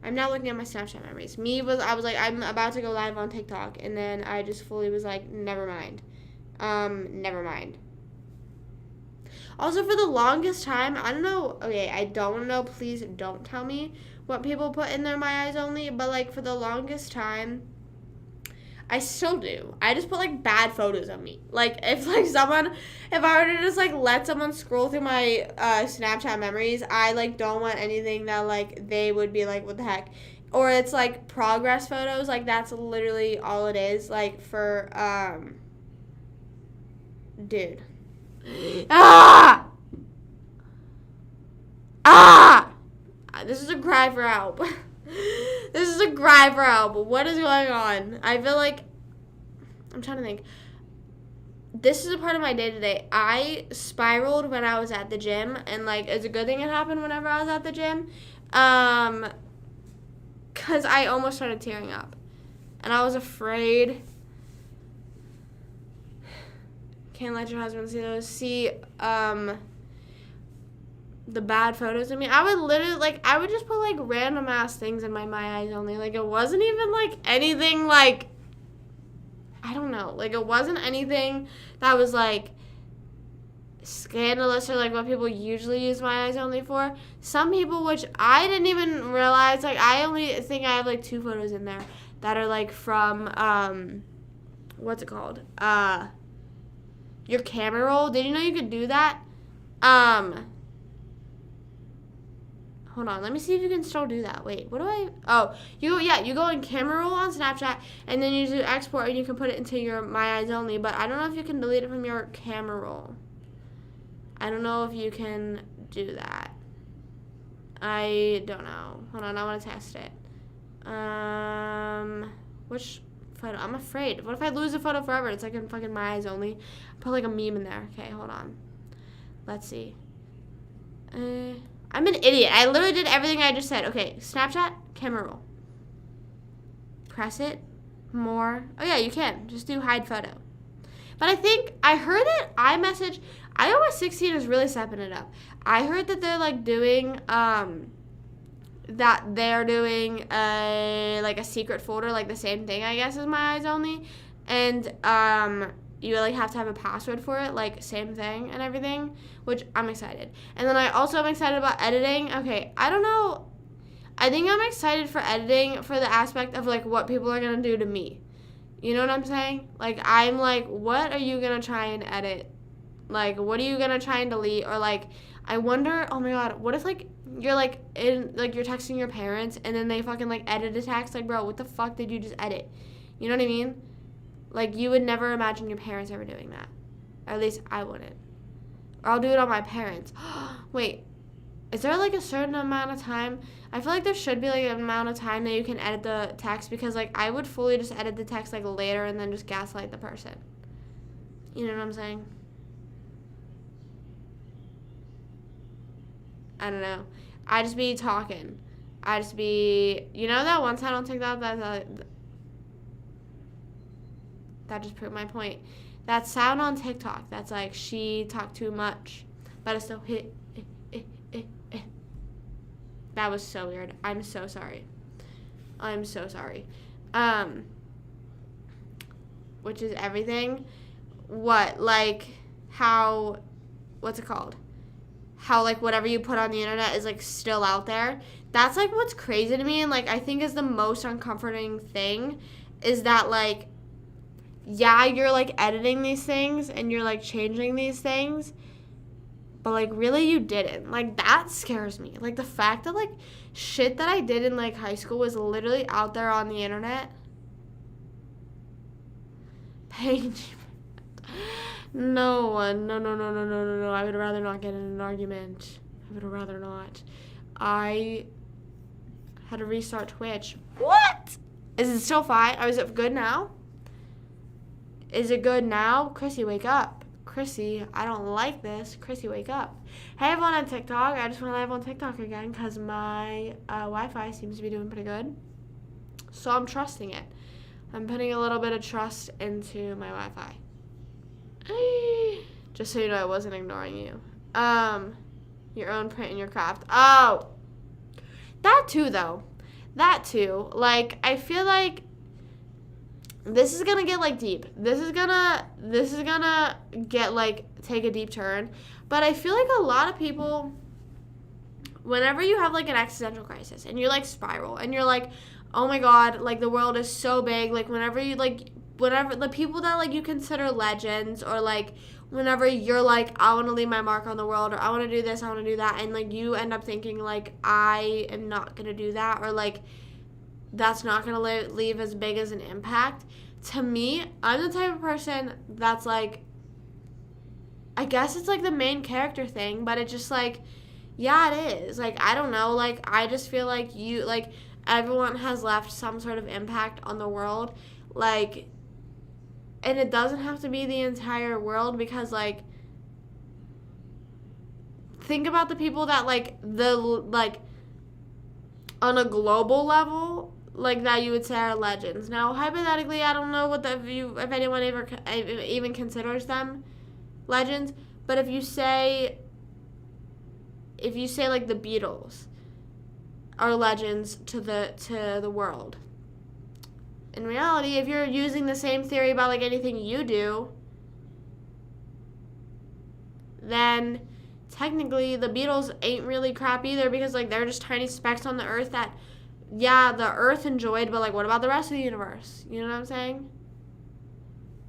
I'm not looking at my Snapchat memories. I was like, I'm about to go live on TikTok, and then I just fully was like, never mind. Also, for the longest time, I don't know. Okay, I don't know. Please don't tell me what people put in their My Eyes Only. But, like, for the longest time, I still do. I just put, like, bad photos of me. Like, if I were to just, like, let someone scroll through my Snapchat memories, I, like, don't want anything that, like, they would be like, what the heck? Or it's, like, progress photos. Like, that's literally all it is. Like, for, dude. Ah! Ah! This is a cry for help. This is a cry for help. What is going on? I feel like, I'm trying to think. This is a part of my day-to-day. I spiraled when I was at the gym, and, like, it's a good thing it happened whenever I was at the gym. Because I almost started tearing up. And I was afraid. Can't let your husband see those. See, the bad photos of me. I would literally, like, I would just put, like, random ass things in my Eyes Only. Like, it wasn't even, like, anything, like, I don't know. Like, it wasn't anything that was, like, scandalous or, like, what people usually use My Eyes Only for. Some people, which I didn't even realize, like, I only think I have, like, 2 photos in there that are, like, from, what's it called? Your camera roll. Did you know you could do that? Hold on. Let me see if you can still do that. Wait, what do I... Oh, you go in camera roll on Snapchat, and then you do export, and you can put it into your My Eyes Only, but I don't know if you can delete it from your camera roll. I don't know if you can do that. I don't know. Hold on, I want to test it. Which photo? I'm afraid. What if I lose a photo forever? It's like in fucking My Eyes Only. Put like a meme in there. Okay, hold on. Let's see. I'm an idiot. I literally did everything I just said. Okay, Snapchat, camera roll. Press it. More. Oh, yeah, you can. Just do hide photo. But I think, I heard that iMessage, iOS 16 is really stepping it up. I heard that they're, like, doing, like, a secret folder, like, the same thing, I guess, as My Eyes Only. And, you, like, have to have a password for it, like, same thing and everything, which I'm excited. And then I also am excited about editing. Okay, I don't know. I think I'm excited for editing for the aspect of, like, what people are going to do to me. You know what I'm saying? Like, I'm like, what are you going to try and edit? Like, what are you going to try and delete? Or, like, I wonder, oh, my God, what if, like, you're, like, you're texting your parents, and then they fucking, like, edit a text? Like, bro, what the fuck did you just edit? You know what I mean? Like, you would never imagine your parents ever doing that. Or at least I wouldn't. Or I'll do it on my parents. Wait, is there, like, a certain amount of time? I feel like there should be, like, an amount of time that you can edit the text, because, like, I would fully just edit the text, like, later and then just gaslight the person. You know what I'm saying? I don't know. I just be talking. I just be... You know that one time on TikTok that just proved my point. That sound on TikTok that's like, she talked too much, but it's still hit. That was so weird. I'm so sorry. I'm so sorry. Which is everything. What? Like, how, what's it called? How, like, whatever you put on the internet is, like, still out there. That's, like, what's crazy to me, and, like, I think is the most uncomforting thing is that, like, yeah, you're, like, editing these things and you're, like, changing these things, but, like, really you didn't. Like, that scares me. Like, the fact that, like, shit that I did in, like, high school was literally out there on the internet. Paige. No. I would rather not get in an argument. I would rather not. I had to restart Twitch. What? Is it still fine? Oh, is it good now? Is it good now? Chrissy, wake up. Chrissy, I don't like this. Chrissy, wake up. Hey, everyone on TikTok. I just went live on TikTok again because my Wi-Fi seems to be doing pretty good. So I'm trusting it. I'm putting a little bit of trust into my Wi-Fi. Just so you know, I wasn't ignoring you. Your own print and your craft. Oh! That too, though. That too. Like, I feel like this is gonna get, like, deep. This is gonna get, like, take a deep turn. But I feel like a lot of people, whenever you have like an existential crisis and you like spiral and you're like, oh my god, like the world is so big, like whenever the people that like you consider legends, or like whenever you're like, I want to leave my mark on the world, or I want to do this, I want to do that, and like you end up thinking like, I am not going to do that, or like that's not going to leave as big as an impact. To me, I'm the type of person that's like, I guess it's like the main character thing, but it's just like, yeah, it is. Like, I don't know. Like, I just feel like everyone has left some sort of impact on the world. Like, and it doesn't have to be the entire world, because, like, think about the people that, like, on a global level, like, that you would say are legends. Now, hypothetically, I don't know if anyone ever even considers them legends, but if you say like the Beatles are legends to the world, in reality, if you're using the same theory about like anything you do, then technically the Beatles ain't really crap either, because like they're just tiny specks on the earth that, yeah, the earth enjoyed, but like what about the rest of the universe? You know what I'm saying?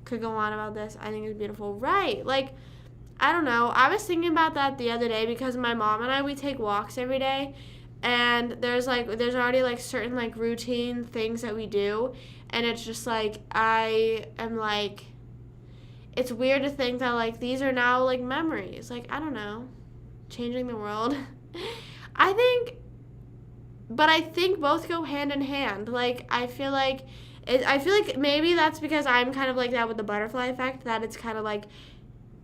Could go on about this. I think it's beautiful. Right. Like, I don't know. I was thinking about that the other day, because my mom and I, we take walks every day, and there's already like certain like routine things that we do, and it's just like, I am like, it's weird to think that like these are now like memories. Like, I don't know, changing the world. I think both go hand in hand. Like, I feel like maybe that's because I'm kind of like that with the butterfly effect, that it's kind of like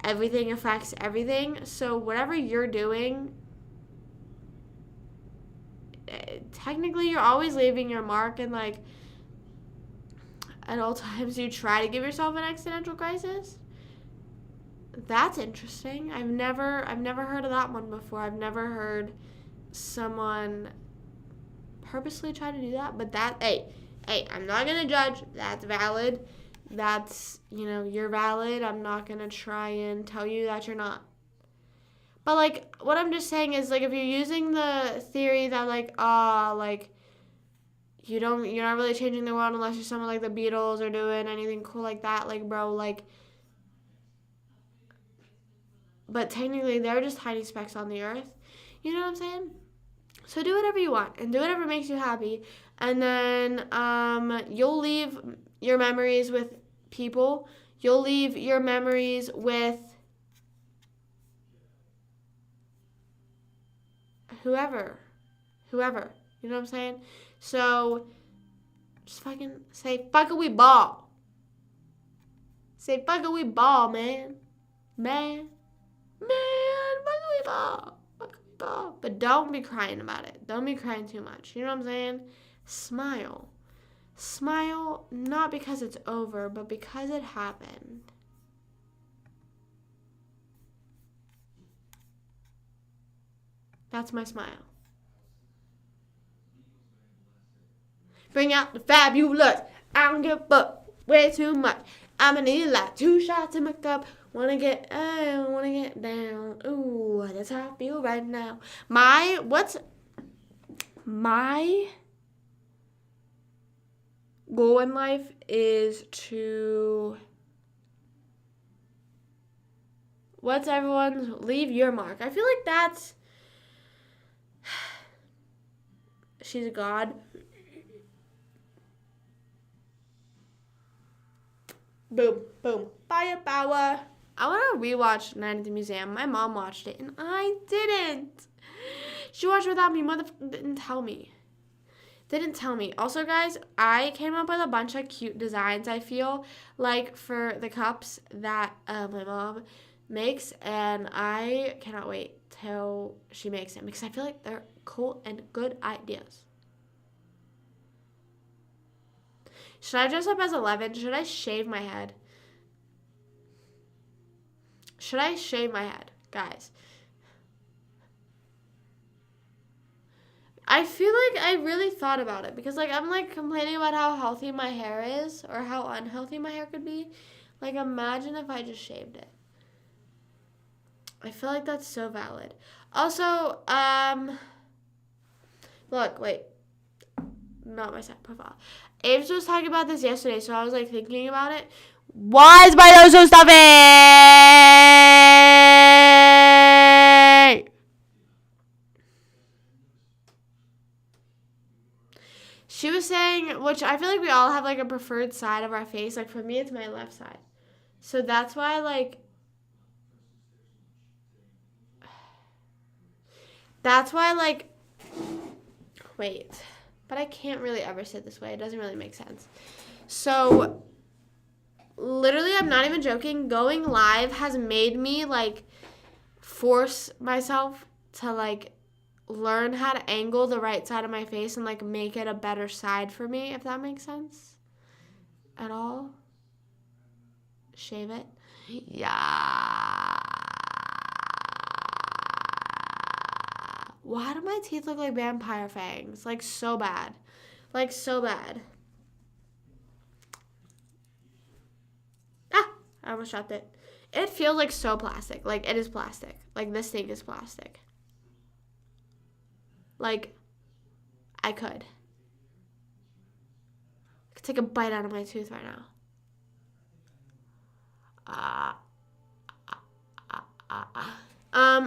everything affects everything. So whatever you're doing, technically you're always leaving your mark, and like at all times you try to give yourself an existential crisis. That's interesting. I've never heard of that one before. I've never heard someone purposely try to do that, but that, hey, I'm not gonna judge. That's valid. That's, you're valid. I'm not gonna try and tell you that you're not. But like, what I'm just saying is, like, if you're using the theory that like you're not really changing the world unless you're someone like the Beatles or doing anything cool like that, like, bro, like, but technically they're just tiny specks on the earth. You know what I'm saying? So do whatever you want and do whatever makes you happy, and then you'll leave your memories with people. You'll leave your memories with whoever. You know what I'm saying? So just fucking say, fuck it, we ball. Say, fuck it, we ball, man. Man, fuck it, we ball. But don't be crying about it. Don't be crying too much. You know what I'm saying? Smile. Smile, not because it's over, but because it happened. That's my smile. Bring out the fabulous. I don't give a fuck. Way too much. I'ma need like 2 shots in my cup. Wanna get down. Ooh, that's how I feel right now. My goal in life is to, what's everyone's, leave your mark. I feel like that's, she's a god. Boom, boom. Fire power. I want to rewatch Night at the Museum. My mom watched it, and I didn't. She watched it without me. Didn't tell me. Also, guys, I came up with a bunch of cute designs, I feel like, for the cups that my mom makes, and I cannot wait till she makes them, because I feel like they're cool and good ideas. Should I dress up as 11? Should I shave my head? Guys? I feel like I really thought about it, because like I'm like complaining about how healthy my hair is, or how unhealthy my hair could be. Like, imagine if I just shaved it. I feel like that's so valid. Also, look, wait. Not my side profile. Ames was talking about this yesterday, so I was like thinking about it. Why is my nose so stuffy? She was saying, which I feel like we all have like a preferred side of our face. Like for me, it's my left side. So that's why wait, but I can't really ever sit this way. It doesn't really make sense. So literally, I'm not even joking. Going live has made me like force myself to like learn how to angle the right side of my face and like make it a better side for me, if that makes sense at all. Shave it. Yeah. Why do my teeth look like vampire fangs? Like so bad. Like so bad. Ah, I almost dropped it. It feels like so plastic. Like it is plastic. Like this thing is plastic. Like I could take a bite out of my tooth right now.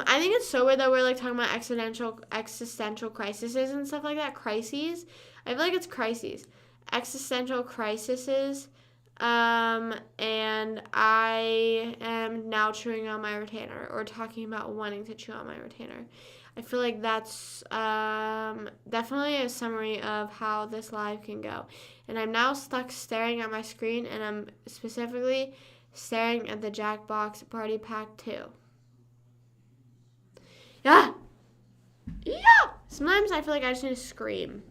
I think it's so weird that we're like talking about existential crises and stuff like that. Crises. I feel like it's crises. Existential crises. And I am now chewing on my retainer or talking about wanting to chew on my retainer. I feel like that's definitely a summary of how this live can go. And I'm now stuck staring at my screen, and I'm specifically staring at the Jackbox Party Pack 2. Yeah! Yeah! Sometimes I feel like I just need to scream.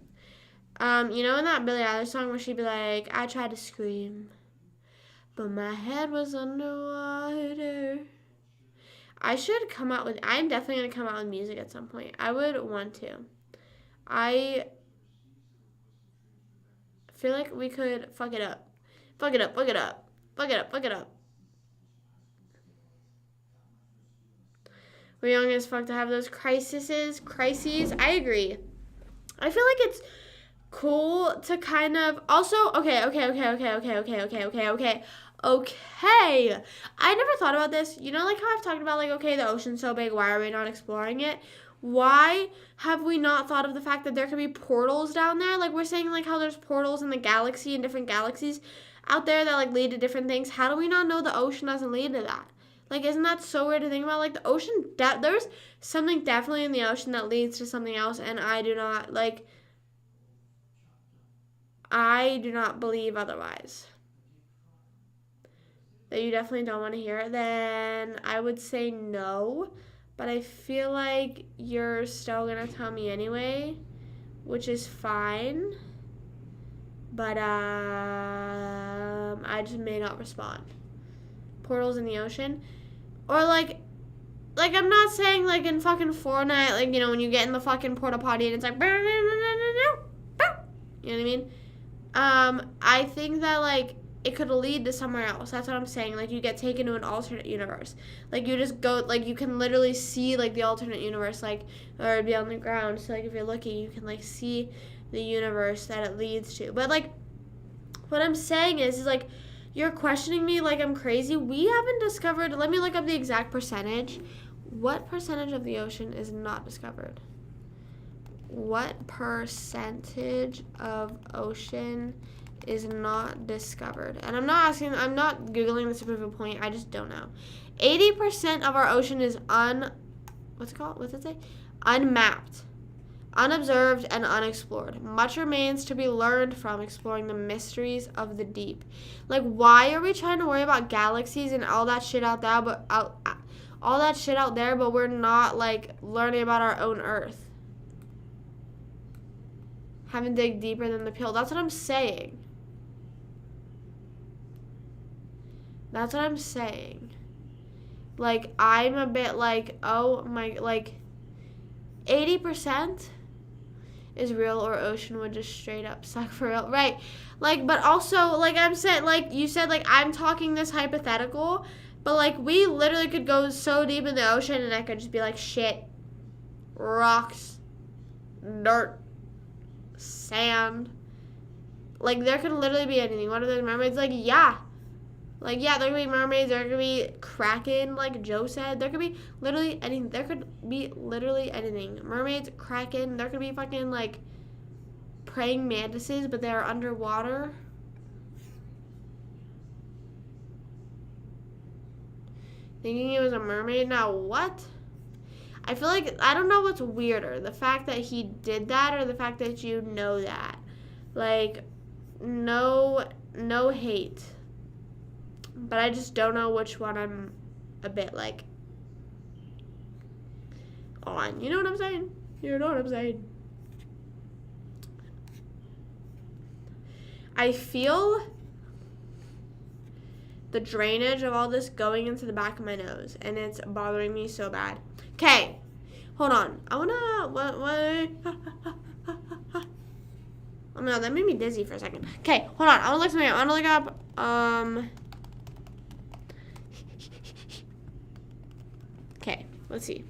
You know in that Billie Eilish song where she'd be like, I tried to scream, but my head was underwater. I'm definitely going to come out with music at some point. I would want to. I feel like we could fuck it up. Fuck it up, fuck it up. Fuck it up, fuck it up. We're young as fuck to have those crises. I agree. I feel like it's cool to kind of also okay. I never thought about this. You know, like how I've talked about like, okay, the ocean's so big, why are we not exploring it? Why have we not thought of the fact that there could be portals down there? Like we're saying like how there's portals in the galaxy and different galaxies out there that like lead to different things. How do we not know the ocean doesn't lead to that? Like, isn't that so weird to think about? Like, the ocean, there's something definitely in the ocean that leads to something else, and I do not believe otherwise. That you definitely don't want to hear it, then I would say no. But I feel like you're still going to tell me anyway, which is fine. But, I just may not respond. Portals in the ocean. Or, like I'm not saying, like, in fucking Fortnite, like, you know, when you get in the fucking porta potty and it's like, you know what I mean? I think that, like, it could lead to somewhere else. That's what I'm saying. Like, you get taken to an alternate universe. Like, you just go, like, you can literally see, like, the alternate universe, like, or it'd be on the ground. So, like, if you're looking, you can, like, see the universe that it leads to. But, like, what I'm saying is like, you're questioning me like I'm crazy. We haven't discovered, let me look up the exact percentage. What percentage of the ocean is not discovered? What percentage of ocean is not discovered? And I'm not Googling this to prove a point. I just don't know. 80% of our ocean is what's it say? Unmapped, unobserved, and unexplored. Much remains to be learned from exploring the mysteries of the deep. Like, why are we trying to worry about galaxies and all that shit out there, but we're not, like, learning about our own Earth? Haven't dig deeper than the pill. That's what I'm saying. Like, I'm a bit like, oh my, like, 80% is real, or ocean would just straight up suck for real, right? Like, but also, like I'm saying, like you said, like I'm talking this hypothetical, But, like, we literally could go so deep in the ocean and I could just be like, shit, rocks, dirt, sand. Like, there could literally be anything. What are those mermaids? Like, yeah. Like, yeah, there could be mermaids. There could be kraken, like Joe said. There could be literally anything. There could be literally anything. Mermaids, kraken. There could be fucking, like, praying mantises, but they're underwater. Thinking he was a mermaid. Now, what? I feel like, I don't know what's weirder. The fact that he did that or the fact that you know that. Like, no hate. But I just don't know which one I'm a bit, like, on. You know what I'm saying? You know what I'm saying? I feel the drainage of all this going into the back of my nose, and it's bothering me so bad. Okay, hold on. I wanna, what? Oh no, that made me dizzy for a second. Okay, hold on. I wanna look something up. I wanna look up, okay, let's see.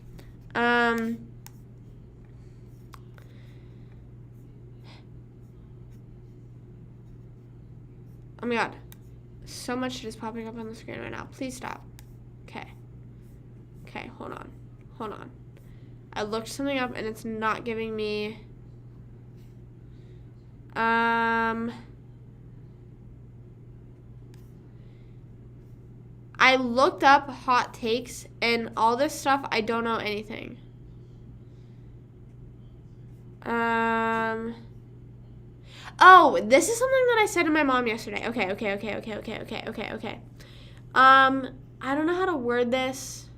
Oh my god. So much shit is popping up on the screen right now. Please stop. Okay. Okay, hold on. Hold on. I looked something up and it's not giving me... I looked up hot takes and all this stuff, I don't know anything. Oh, this is something that I said to my mom yesterday. Okay. I don't know how to word this.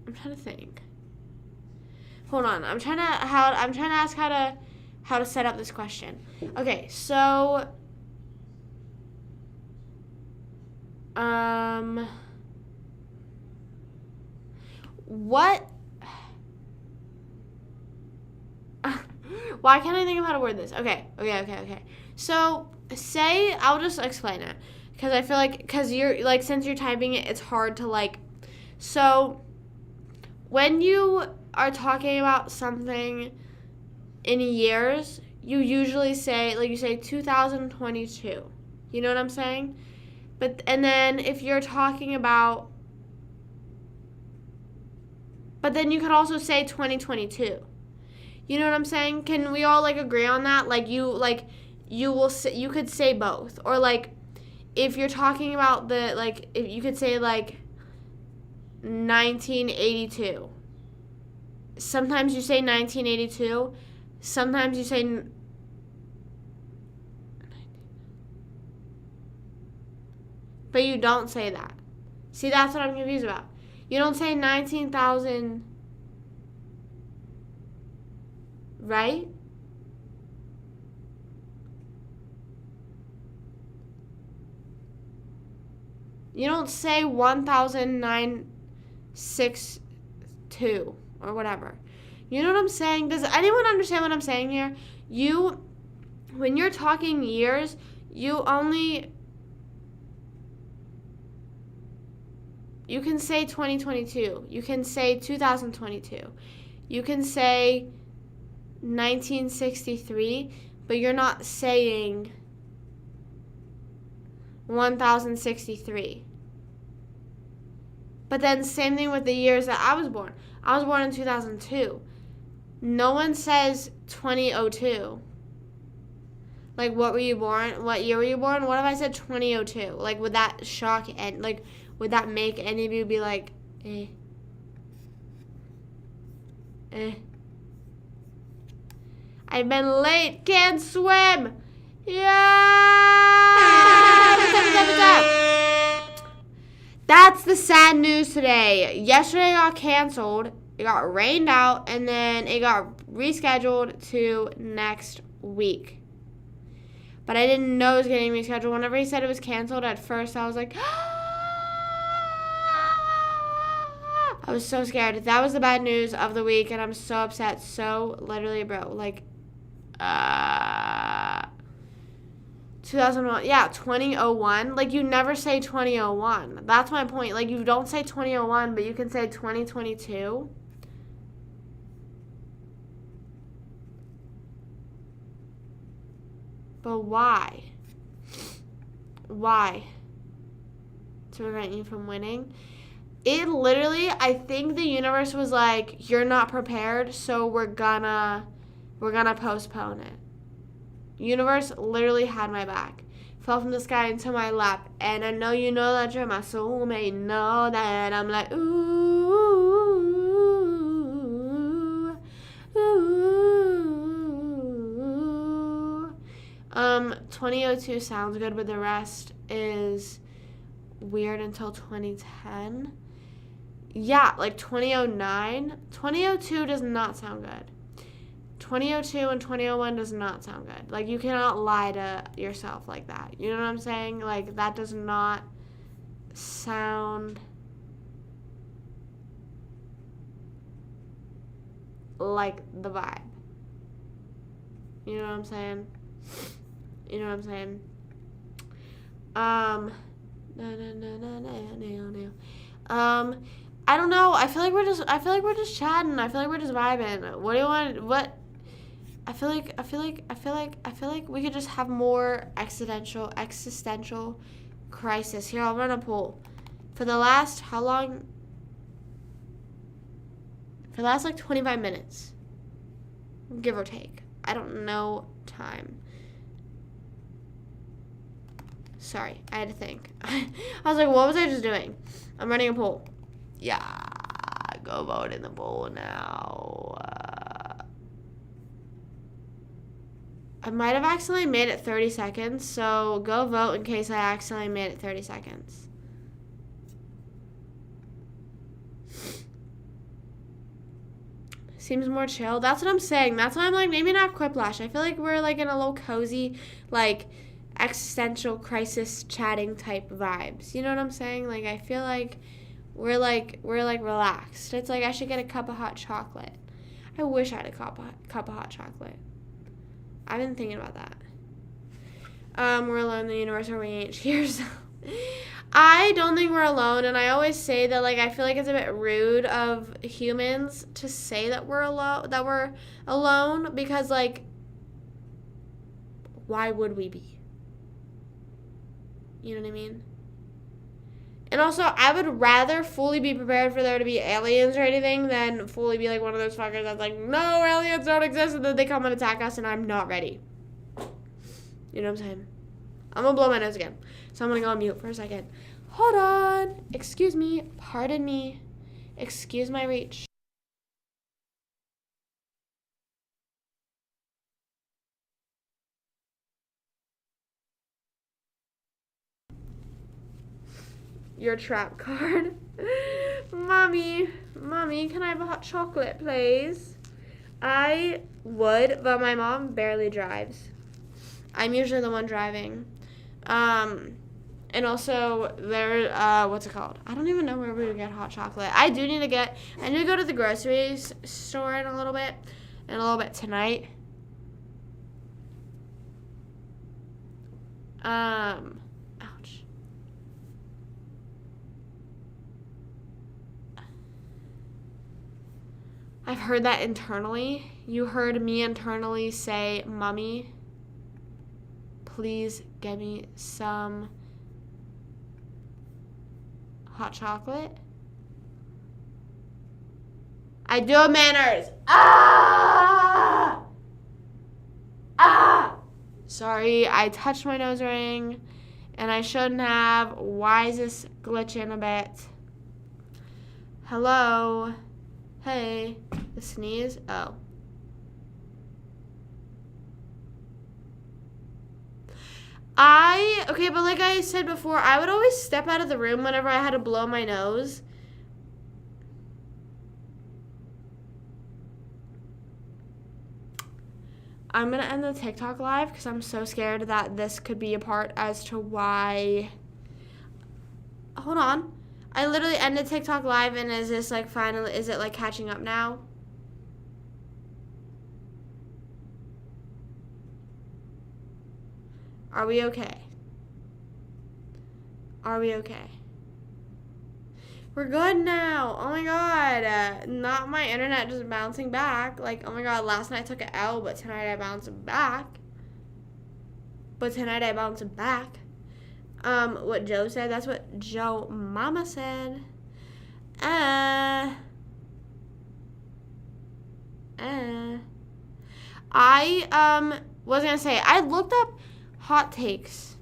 I'm trying to think. Hold on. I'm trying to ask how to set up this question. Okay, so what? Why can't I think of how to word this? Okay. So, I'll just explain it. Because I feel like, because you're, like, since you're typing it, it's hard to, like, so, when you are talking about something in years, you usually say, like, you say 2022. You know what I'm saying? And then if you're talking about, but then you could also say 2022. You know what I'm saying? Can we all, like, agree on that? Like, you could say both. Or, like, if you're talking about if you could say, like, 1982. Sometimes you say 1982. Sometimes you say... But you don't say that. See, that's what I'm confused about. You don't say 19,000... Right? You don't say 1,962 or whatever. You know what I'm saying? Does anyone understand what I'm saying here? When you're talking years, you can say 2022. You can say 2022. You can say 1963, but you're not saying 1063. But then same thing with the years that I was born. I was born in 2002. No one says 2002. Like, what were you born? What year were you born? What if I said 2002? Like, would that shock and like would that make any of you be like, eh? I've been late, can't swim. Yeah. What's up? That's the sad news today. Yesterday got canceled. It got rained out, and then it got rescheduled to next week. But I didn't know it was getting rescheduled. Whenever he said it was canceled, at first I was like, I was so scared. That was the bad news of the week, and I'm so upset. So, literally, bro, like, 2001. Yeah, 2001. Like, you never say 2001. That's my point. Like, you don't say 2001, but you can say 2022. But why? Why? To prevent you from winning? It literally, I think the universe was like, you're not prepared, so we're gonna postpone it. Universe literally had my back. Fell from the sky into my lap. And I know you know that you're my soulmate. Know that I'm like, ooh, ooh. 2002 sounds good, but the rest is weird until 2010. Yeah, like 2009. 2002 does not sound good. 2002 and 2001 does not sound good. Like, you cannot lie to yourself like that. You know what I'm saying? Like, that does not sound like the vibe. You know what I'm saying? You know what I'm saying? I don't know. I feel like we're just chatting. I feel like we're just vibing. What do you want? What? I feel like we could just have more existential crisis. Here, I'll run a poll. For the last, how long? For the last, like, 25 minutes. Give or take. I don't know time. Sorry, I had to think. I was like, what was I just doing? I'm running a poll. Yeah, go vote in the poll now. I might have accidentally made it 30 seconds, so go vote in case I accidentally made it 30 seconds. Seems more chill. That's what I'm saying. That's why I'm like, maybe not Quiplash. I feel like we're like in a little cozy, like, existential crisis chatting type vibes. You know what I'm saying? Like, I feel like we're relaxed. It's like I should get a cup of hot chocolate. I wish I had a cup of hot chocolate. I've been thinking about that. We're alone in the universe, or we ain't. Cheers. I don't think we're alone, and I always say that, like, I feel like it's a bit rude of humans to say that we're alone, because, like, why would we be? You know what I mean? And also, I would rather fully be prepared for there to be aliens or anything than fully be like one of those fuckers that's like, no, aliens don't exist, and then they come and attack us, and I'm not ready. You know what I'm saying? I'm going to blow my nose again. So I'm going to go on mute for a second. Hold on. Excuse me. Pardon me. Excuse my reach. Your trap card. Mommy, can I have a hot chocolate, please? I would, but my mom barely drives. I'm usually the one driving. And also, what's it called? I don't even know where we would get hot chocolate. I need to go to the grocery store in a little bit tonight. Ouch. I've heard that internally. You heard me internally say, Mommy, please get me some hot chocolate. I do have manners. Sorry, I touched my nose ring, and I shouldn't have. Why is this glitching a bit? Hello? Hey, the sneeze? Oh. Okay, but like I said before, I would always step out of the room whenever I had to blow my nose. I'm going to end the TikTok live because I'm so scared that this could be a part as to why. Hold on. I literally ended TikTok live, and is this like finally, is it like catching up now? Are we okay? Are we okay? We're good now. Oh my god. Not my internet just bouncing back. Like, oh my god, last night I took an L, but tonight I bounced back. What Joe said, that's what Joe Mama said. I was gonna say, I looked up hot takes.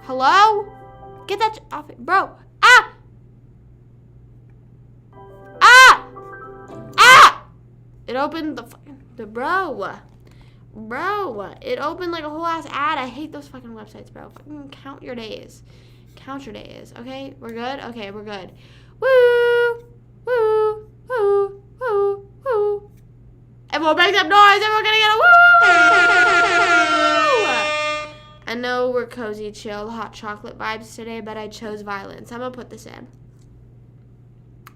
Hello? Get that off it, bro. Ah! It opened bro. It opened like a whole ass ad. I hate those fucking websites, bro. Fucking count your days. Okay? We're good? Okay, we're good. Woo! Woo! Woo! Woo! Woo! Everyone make that noise! Everyone gonna get a woo! I know we're cozy, chill, hot chocolate vibes today, but I chose violence. I'm gonna put this in.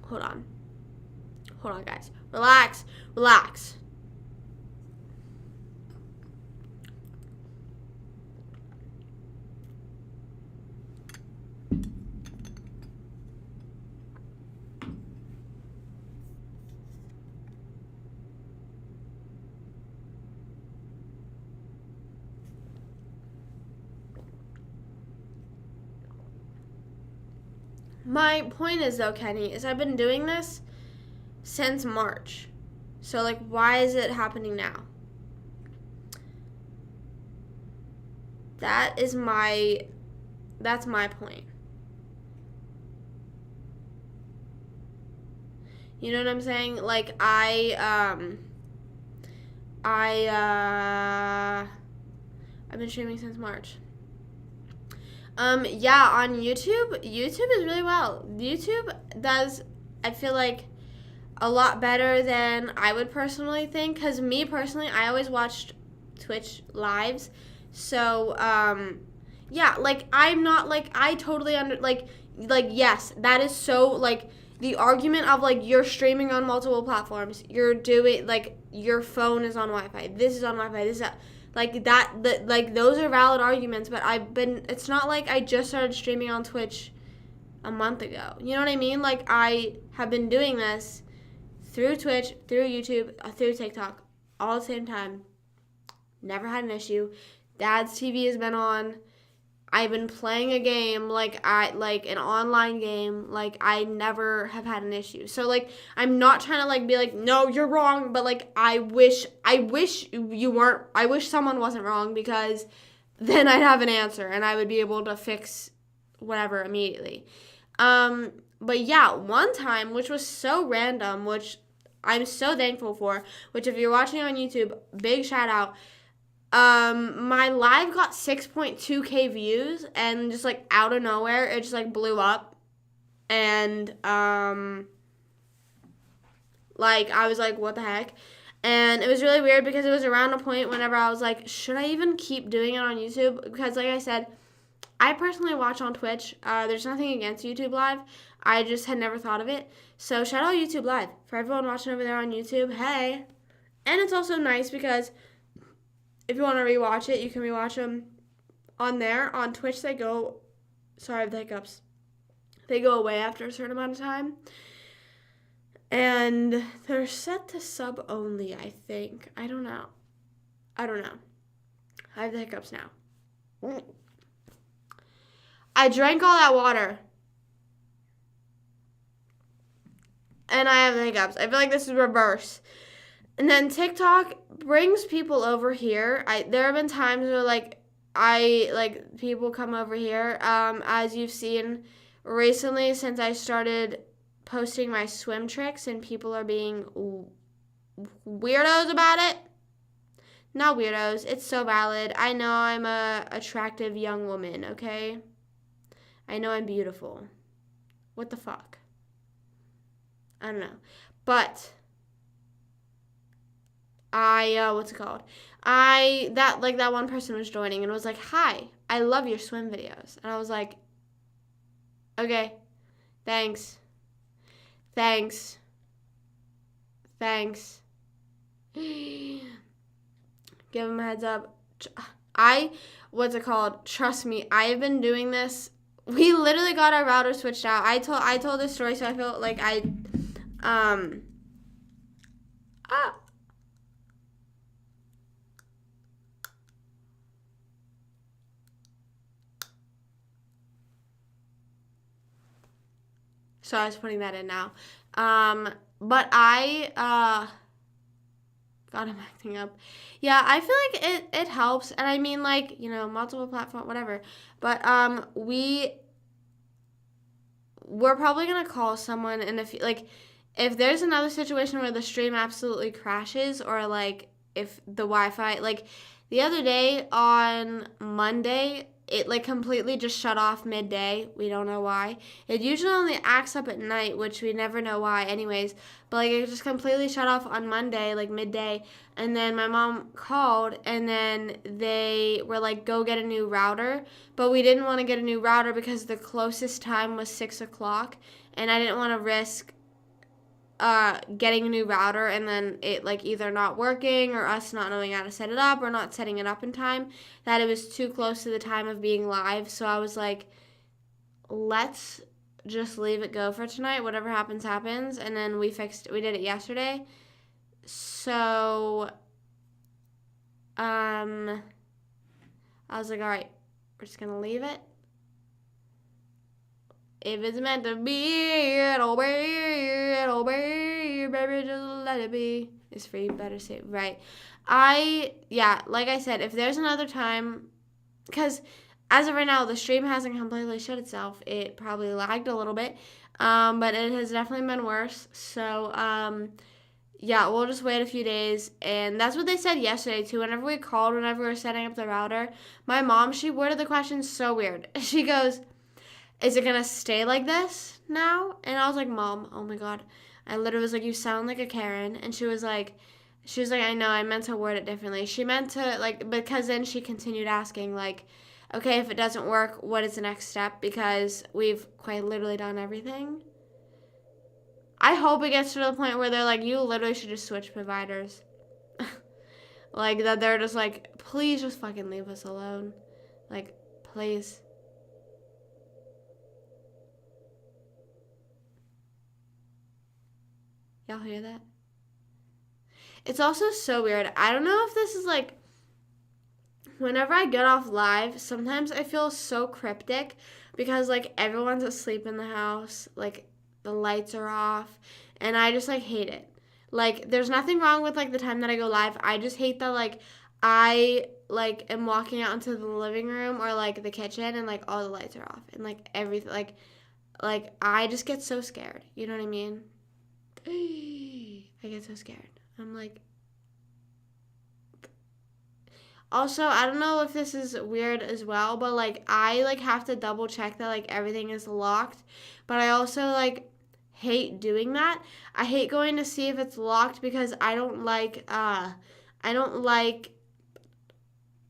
Hold on, guys. Relax. My point is, though, Kenny, is I've been doing this since March. So, like, why is it happening now? That's my point. You know what I'm saying? Like, I've been streaming since March. Yeah, on YouTube is really well. YouTube does, I feel like, a lot better than I would personally think. Because me, personally, I always watched Twitch lives. So, yeah, like, I'm not, like, I totally yes, that is so, like, the argument of, like, you're streaming on multiple platforms. You're doing, like, your phone is on Wi-Fi. This is on Wi-Fi. This is like like those are valid arguments, but it's not like I just started streaming on Twitch a month ago. You know what I mean? Like, I have been doing this through Twitch, through YouTube, through TikTok, all at the same time. Never had an issue. Dad's TV has been on. I've been playing a game, like an online game, like I never have had an issue. So, like, I'm not trying to, like, be like, no, you're wrong, but, like, I wish you weren't. I wish someone wasn't wrong, because then I'd have an answer and I would be able to fix whatever immediately. But yeah, one time, which was so random, which I'm so thankful for, which if you're watching on YouTube, big shout out. My live got 6.2k views, and just, like, out of nowhere, it just, like, blew up. And, like, I was like, what the heck? And it was really weird, because it was around a point whenever I was like, should I even keep doing it on YouTube? Because, like I said, I personally watch on Twitch. There's nothing against YouTube Live. I just had never thought of it. So, shout out YouTube Live. For everyone watching over there on YouTube, hey. And it's also nice because if you want to rewatch it, you can rewatch them on there. On Twitch, they go, sorry, the hiccups. They go away after a certain amount of time. And they're set to sub only, I think. I don't know. I have the hiccups now. I drank all that water. And I have the hiccups. I feel like this is reverse. And then TikTok brings people over here. There have been times where, like, people come over here. As you've seen recently, since I started posting my swim tricks, and people are being weirdos about it. Not weirdos. It's so valid. I know I'm a attractive young woman, okay? I know I'm beautiful. What the fuck? I don't know. But what's it called? That one person was joining and was like, "Hi, I love your swim videos." And I was like, "Okay, thanks. Give him a heads up. what's it called? Trust me, I have been doing this. We literally got our router switched out. I told this story, so I feel like um, ah. So I was putting that in now. But God, I'm acting up. Yeah, I feel like it helps, and I mean, like, multiple platform, whatever. But we're probably gonna call someone, and if there's another situation where the stream absolutely crashes, or like if the Wi-Fi, like the other day on Monday, it like completely just shut off midday. We don't know why. It usually only acts up at night, which we never know why anyways. But like it just completely shut off on Monday, like midday. And then my mom called, and then they were like, go get a new router. But we didn't want to get a new router because the closest time was 6 o'clock. And I didn't want to risk getting a new router and then it like either not working or us not knowing how to set it up or not setting it up in time, that it was too close to the time of being live. So I was like, let's just leave it go for tonight. Whatever happens, happens. And then we did it yesterday. So I was like, all right, we're just gonna leave it. If it's meant to be, it'll be, baby, just let it be. It's free, better say it right. Like I said, if there's another time, because as of right now, the stream hasn't completely shut itself. It probably lagged a little bit, but it has definitely been worse. So, we'll just wait a few days. And that's what they said yesterday, too. Whenever we were setting up the router, my mom, she worded the question so weird. She goes, is it going to stay like this now? And I was like, Mom, oh my God. I literally was like, you sound like a Karen. And she was like, I know, I meant to word it differently. She meant to, because then she continued asking, okay, if it doesn't work, what is the next step? Because we've quite literally done everything. I hope it gets to the point where they're like, you literally should just switch providers. That they're just like, please just fucking leave us alone. Please. Y'all hear that? It's also so weird. I don't know if this is whenever I get off live, sometimes I feel so cryptic because everyone's asleep in the house, the lights are off, and I just hate it. There's nothing wrong with the time that I go live. I just hate that I am walking out into the living room or the kitchen and all the lights are off and everything I just get so scared. You know what I mean? I get so scared. I'm also, I don't know if this is weird as well, but I have to double check that everything is locked. But I also hate doing that. I hate going to see if it's locked because I don't like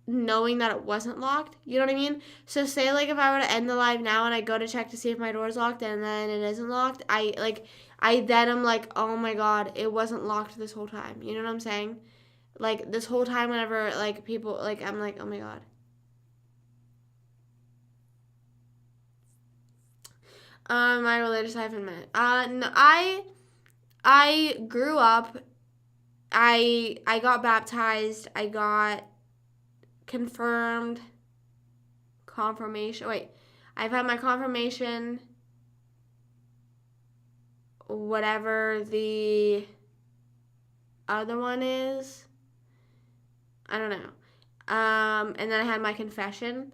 knowing that it wasn't locked. You know what I mean? So say if I were to end the live now and I go to check to see if my door's locked and then it isn't locked, I then I'm oh my God, it wasn't locked this whole time. You know what I'm saying? This whole time whenever people I'm oh my God. My religious life in minute. No, I grew up. I got baptized. I got confirmed. Confirmation. Wait, I've had my confirmation. Whatever the other one is, I don't know. And then I had my confession,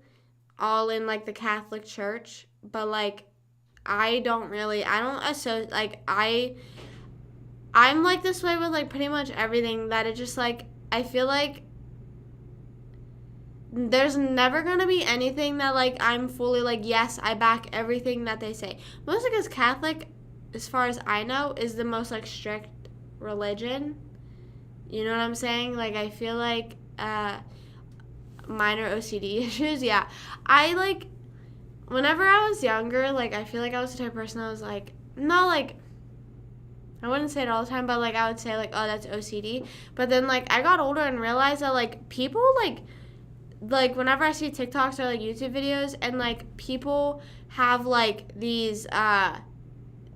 all in the Catholic Church. But I don't associate. I'm this way with pretty much everything that it just I feel there's never gonna be anything that I'm fully yes, I back everything that they say. Mostly because Catholic, as far as I know, is the most strict religion. You know what I'm saying? I feel minor OCD issues. Yeah, I whenever I was younger, I feel I was the type of person that was no, I wouldn't say it all the time, but I would say oh, that's OCD. But then I got older and realized that people like, whenever I see TikToks or, like, YouTube videos, and, like, people have, like, these, like,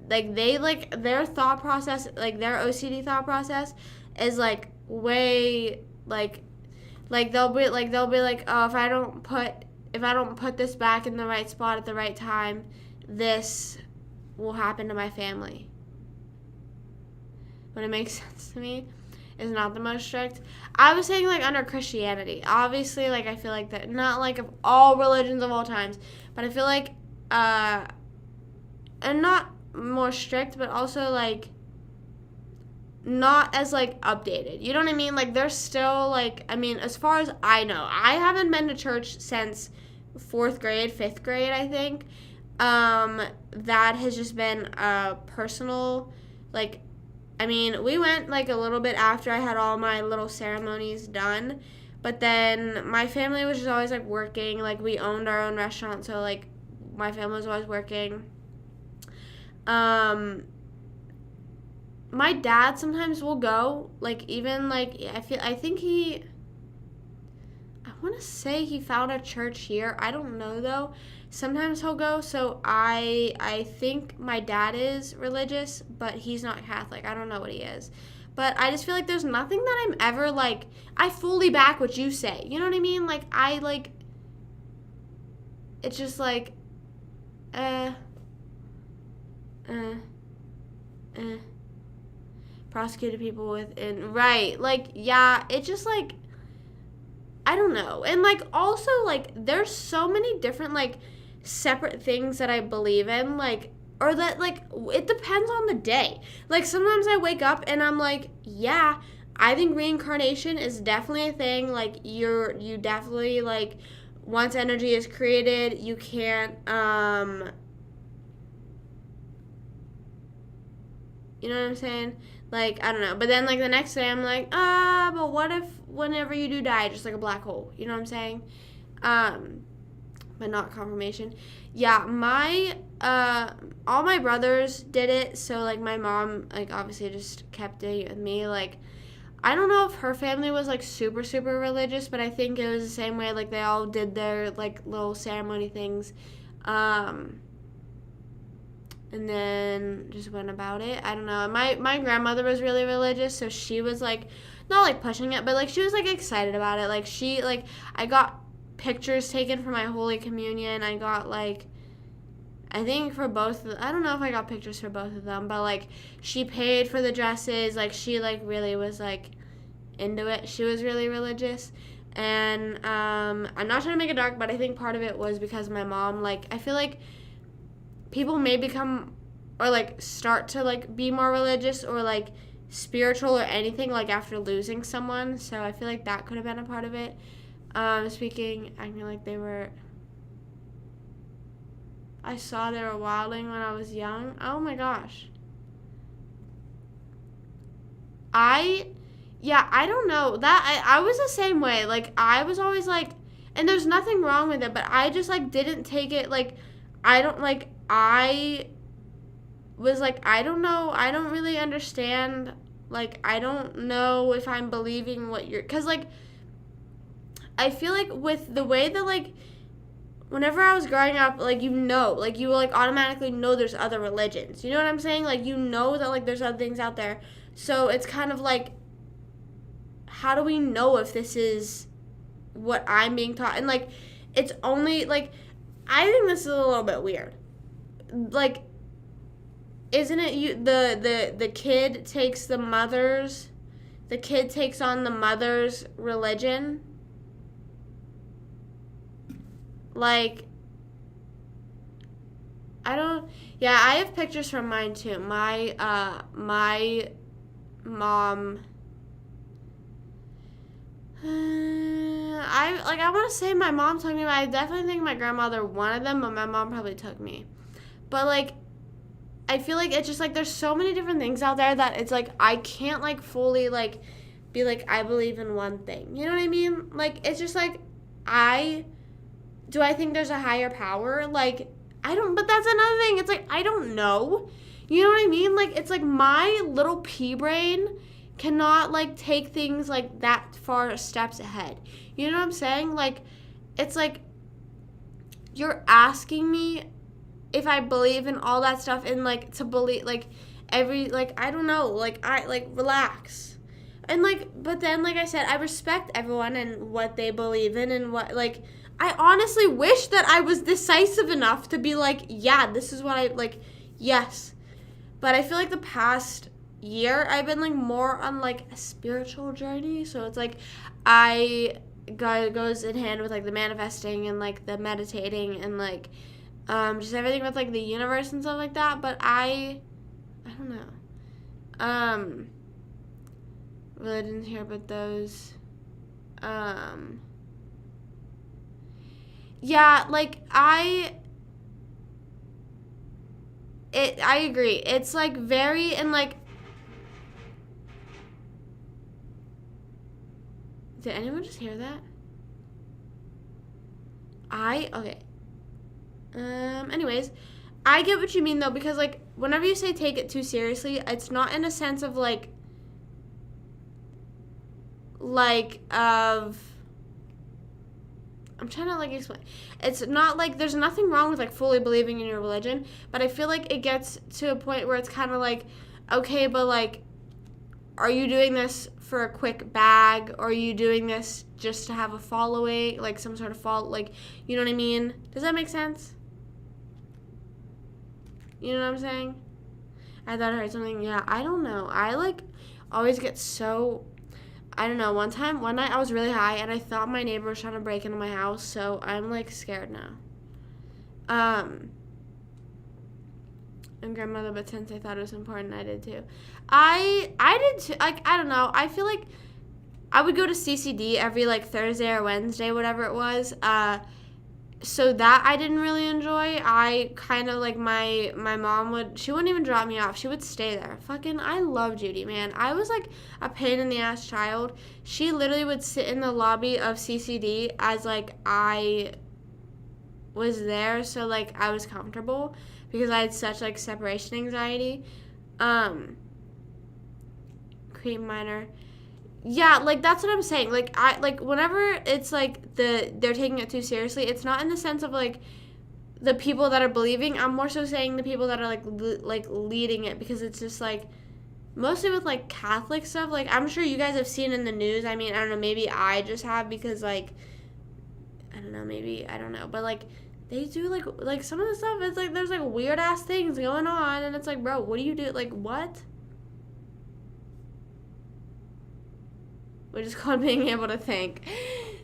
they, like, their thought process, like, their OCD thought process is, like, way, like, they'll be like, oh, if I don't put this back in the right spot at the right time, this will happen to my family. When it makes sense to me, is not the most strict. I was saying, like, under Christianity. Obviously, like, I feel like that, not, like, of all religions of all times, but I feel like, and not more strict, but also, like, not as, like, updated. You know what I mean? Like, they're still, like, I mean, as far as I know, I haven't been to church since 4th grade, 5th grade, I think. That has just been a personal, like, I mean, we went, like, a little bit after I had all my little ceremonies done, but then my family was just always, like, working. Like, we owned our own restaurant, so, like, my family was always working. My dad sometimes will go, like, even, like, I want to say he found a church here. I don't know, though. Sometimes he'll go, so I think my dad is religious, but he's not Catholic. I don't know what he is. But I just feel like there's nothing that I'm ever, like, I fully back what you say. You know what I mean? Like, it's just, like, prosecuted people within, right, like, yeah, it's just, like, I don't know. And, like, also, like, there's so many different, like, separate things that I believe in, like, or that, like, it depends on the day. Like, sometimes I wake up and I'm like, yeah, I think reincarnation is definitely a thing. Like, you definitely, like, once energy is created, you can't, you know what I'm saying? Like, I don't know. But then, like, the next day I'm like, but what if whenever you do die, just like a black hole? You know what I'm saying? But not confirmation. Yeah, all my brothers did it, so, like, my mom, like, obviously just kept doing it with me. Like, I don't know if her family was, like, super, super religious, but I think it was the same way, like, they all did their, like, little ceremony things. And then just went about it. I don't know. My grandmother was really religious, so she was, like, not, like, pushing it, but, like, she was, like, excited about it. Like, I got pictures taken for my Holy Communion. I got, like, I think for both, I don't know if I got pictures for both of them, but, like, she paid for the dresses. Like, she, like, really was, like, into it. She was really religious. And I'm not trying to make it dark, but I think part of it was because my mom, like, I feel like people may become or, like, start to, like, be more religious or, like, spiritual or anything, like, after losing someone. So I feel like that could have been a part of it. Acting like they were, I saw they were wilding when I was young. Oh my gosh. I don't know. I was the same way. Like, I was always, like, and there's nothing wrong with it, but I just, like, didn't take it, like, I was like, I don't know. I don't really understand. Like, I don't know if I'm believing what you're, because, like, I feel like with the way that, like, whenever I was growing up, like, you know, like, you, like, automatically know there's other religions. You know what I'm saying? Like, you know that, like, there's other things out there. So it's kind of like, how do we know if this is what I'm being taught? And, like, it's only, like, I think this is a little bit weird. Like, isn't it the kid takes on the mother's religion? Like, I have pictures from mine too. My mom, I want to say my mom took me, but I definitely think my grandmother wanted them, but my mom probably took me. But, like, I feel like it's just, like, there's so many different things out there that it's, like, I can't, like, fully, like, be, like, I believe in one thing. You know what I mean? Like, it's just, like, do I think there's a higher power? Like, I don't, but that's another thing. It's, like, I don't know. You know what I mean? Like, it's, like, my little pea brain cannot, like, take things, like, that far steps ahead. You know what I'm saying? Like, it's like, you're asking me if I believe in all that stuff and, like, to believe, like, I don't know, like, relax. And, like, but then, like I said, I respect everyone and what they believe in and what, like, I honestly wish that I was decisive enough to be like, yeah, this is what I, like, yes. But I feel like the past year, I've been, like, more on, like, a spiritual journey. So it's, like, goes in hand with, like, the manifesting and, like, the meditating and, like, just everything with, like, the universe and stuff like that. But I don't know. Really didn't hear about those. Yeah, like, I agree. It's, like, very, and, like, did anyone just hear that? Okay. Anyways, I get what you mean, though, because, like, whenever you say take it too seriously, it's not in a sense of, like, I'm trying to, like, explain. It's not, like, there's nothing wrong with, like, fully believing in your religion, but I feel like it gets to a point where it's kind of, like, okay, but, like, are you doing this for a quick bag, or are you doing this just to have a following, like, some sort of like, you know what I mean? Does that make sense? You know what I'm saying? I thought I heard something. Yeah, I don't know. I, like, always get so... I don't know. One night I was really high, and I thought my neighbor was trying to break into my house, so I'm, like, scared now. And grandmother, but since I thought it was important, I did too. I did too. Like, I don't know. I feel like I would go to CCD every, like, Thursday or Wednesday, whatever it was. So that I didn't really enjoy. I kind of, like, my mom she wouldn't even drop me off. She would stay there. Fucking, I love Judy, man. I was, like, a pain in the ass child. She literally would sit in the lobby of CCD as, like, I was there, so, like, I was comfortable because I had such, like, separation anxiety. Cream minor. Yeah, like, that's what I'm saying. Like, whenever it's, like, they're taking it too seriously, it's not in the sense of, like, the people that are believing. I'm more so saying the people that are, like, leading it, because it's just, like, mostly with, like, Catholic stuff. Like, I'm sure you guys have seen in the news. I mean, I don't know, maybe I just have because, like, I don't know, maybe, I don't know. But, like, they do, like, some of the stuff, it's, like, there's, like, weird-ass things going on, and it's, like, bro, what do you do? Like, what? We're just called being able to think.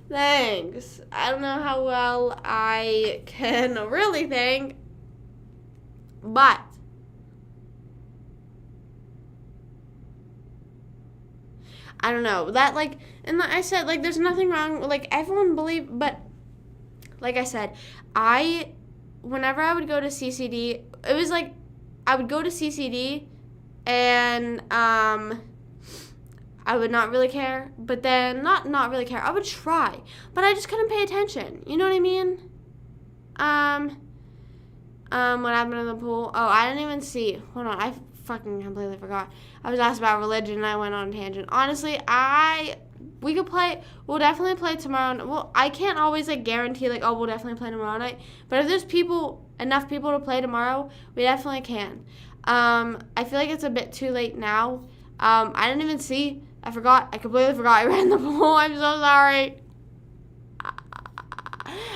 Thanks. I don't know how well I can really think, but I don't know. That, like, and I said, like, there's nothing wrong. Like, everyone but like I said, whenever I would go to CCD, it was, like, I would go to CCD and, I would not really care, but then, not really care, I would try, but I just couldn't pay attention, you know what I mean? What happened in the pool? Oh, I didn't even see, hold on, I fucking completely forgot. I was asked about religion, and I went on a tangent. Honestly, we'll definitely play tomorrow, well, I can't always, like, guarantee, like, oh, we'll definitely play tomorrow night, but if there's enough people to play tomorrow, we definitely can. I feel like it's a bit too late now. I didn't even see. I completely forgot I ran the poll. I'm so sorry. I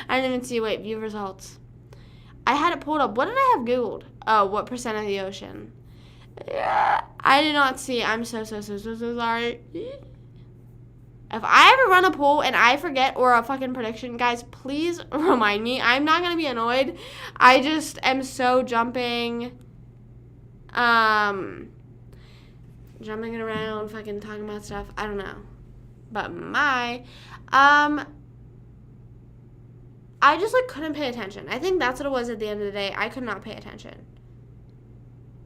didn't even see. Wait, view results. I had it pulled up. What did I have Googled? Oh, what % of the ocean? Yeah, I did not see. I'm so sorry. If I ever run a poll and I forget, or a fucking prediction, guys, please remind me. I'm not going to be annoyed. I just am so jumping around, fucking talking about stuff. I don't know. But I just, like, couldn't pay attention. I think that's what it was at the end of the day. I could not pay attention.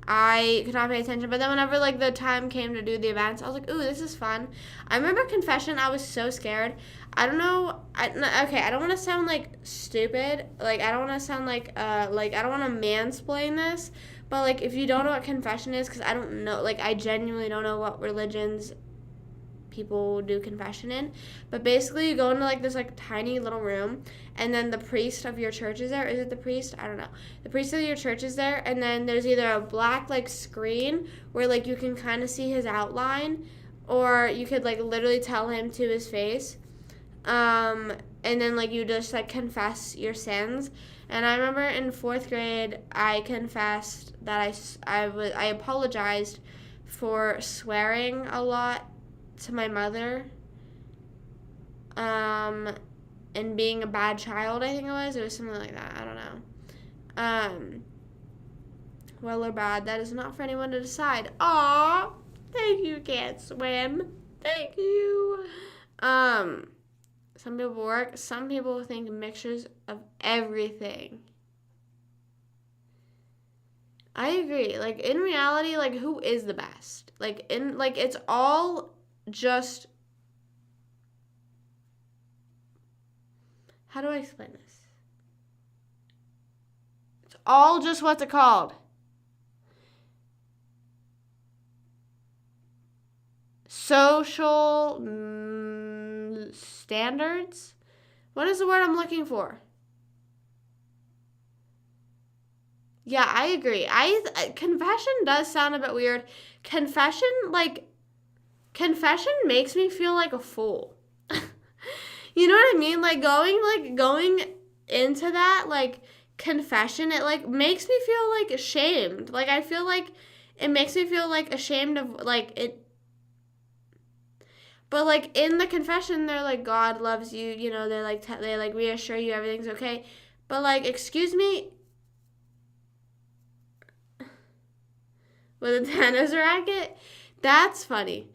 But then whenever, like, the time came to do the events, I was like, ooh, this is fun. I remember confession, I was so scared. I don't know, I don't want to sound, like, stupid. Like, I don't want to sound like, I don't want to mansplain this. But, like, if you don't know what confession is, because I don't know, like, I genuinely don't know what religions people do confession in. But basically, you go into, like, this, like, tiny little room, and then the priest of your church is there. Is it the priest? I don't know. The priest of your church is there, and then there's either a black, like, screen where, like, you can kind of see his outline, or you could, like, literally tell him to his face. And then, like, you just, like, confess your sins. And I remember in 4th grade, I confessed that I apologized for swearing a lot to my mother, and being a bad child, I think it was. It was something like that. I don't know. Well or bad, that is not for anyone to decide. Aw, thank you, can't swim. Thank you. Some people work. Some people think mixtures of everything. I agree. Like, in reality, like, who is the best? Like, it's all just... How do I explain this? It's all just what's it called? Social standards? What is the word I'm looking for? Yeah, I agree. Confession does sound a bit weird. Confession makes me feel like a fool. You know what I mean? Like, going into that, like, confession, it, like, makes me feel, like, ashamed. Like, I feel like it makes me feel, like, ashamed of, like, it. But, like, in the confession, they're like, God loves you, you know, they reassure you everything's okay. But, like, excuse me, with a tennis racket? That's funny.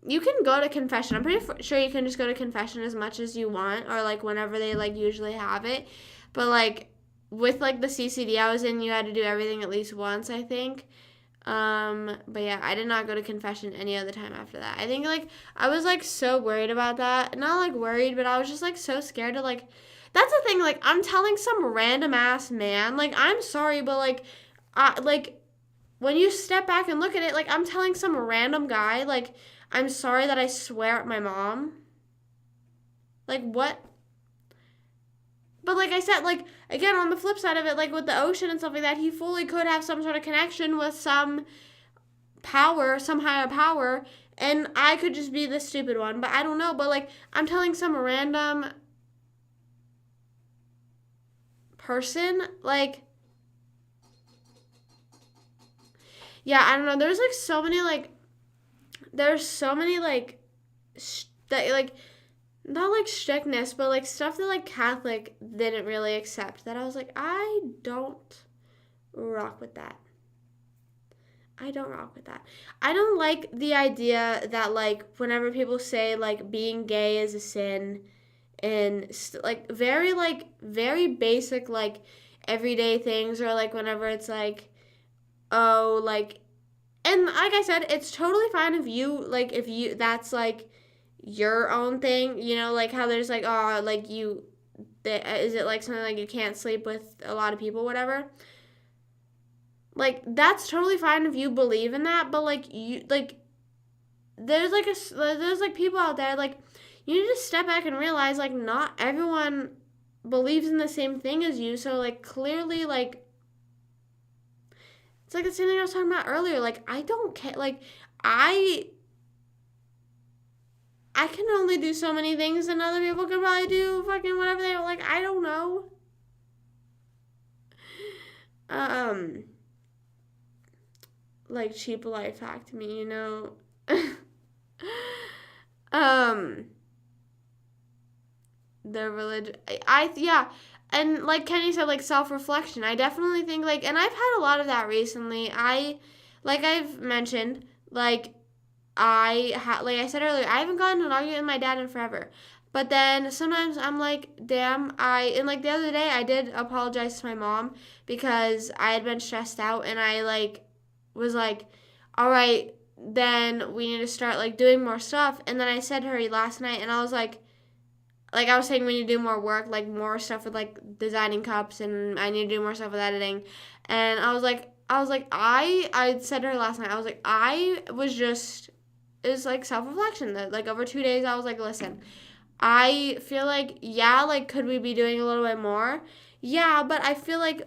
You can go to confession. I'm pretty sure you can just go to confession as much as you want, or, like, whenever they, like, usually have it. But, like, with, like, the CCD I was in, you had to do everything at least once, I think. But yeah, I did not go to confession any other time after that. I think, like, I was, like, so worried about that. Not, like, worried, but I was just, like, so scared to, like, that's the thing, like, I'm telling some random ass man, like, I'm sorry, but, like, when you step back and look at it, like, I'm telling some random guy, like, I'm sorry that I swear at my mom. Like, what? But like I said, like, again, on the flip side of it, like, with the ocean and stuff like that, he fully could have some sort of connection with some power, some higher power, and I could just be the stupid one. But I don't know. But, like, I'm telling some random person, like, yeah, I don't know. There's, like, so many, like, that, like, not, like, strictness, but, like, stuff that, like, Catholic didn't really accept, that I was like, I don't rock with that. I don't rock with that. I don't like the idea that, like, whenever people say, like, being gay is a sin, and, like, very basic, like, everyday things, or, like, whenever it's, like, oh, like, and, like I said, it's totally fine if you, that's, like, your own thing, you know, like, how there's, like, oh, like, is it, like, something like you can't sleep with a lot of people, whatever, like, that's totally fine if you believe in that, but, like, you, like, there's, like, people out there, like, you need to step back and realize, like, not everyone believes in the same thing as you, so, like, clearly, like, it's, like, the same thing I was talking about earlier, like, I don't care, like, I can only do so many things, and other people could probably do fucking whatever they like. I don't know. Like, cheap life hack to me, you know. The religion, yeah, and like Kenny said, like, self-reflection. I definitely think, like, and I've had a lot of that recently. Like I've mentioned, like, like I said earlier, I haven't gotten in an argument with my dad in forever. But then sometimes I'm like, damn, and like the other day I did apologize to my mom because I had been stressed out, and I, like, was like, all right, then we need to start, like, doing more stuff. And then I said to her last night, and I was like I was saying we need to do more work, like, more stuff with, like, designing cups, and I need to do more stuff with editing. And I was like, I said to her last night, I was like, it's like self-reflection. That like over 2 days, I was like, listen, I feel like, yeah, like, could we be doing a little bit more? Yeah, but I feel like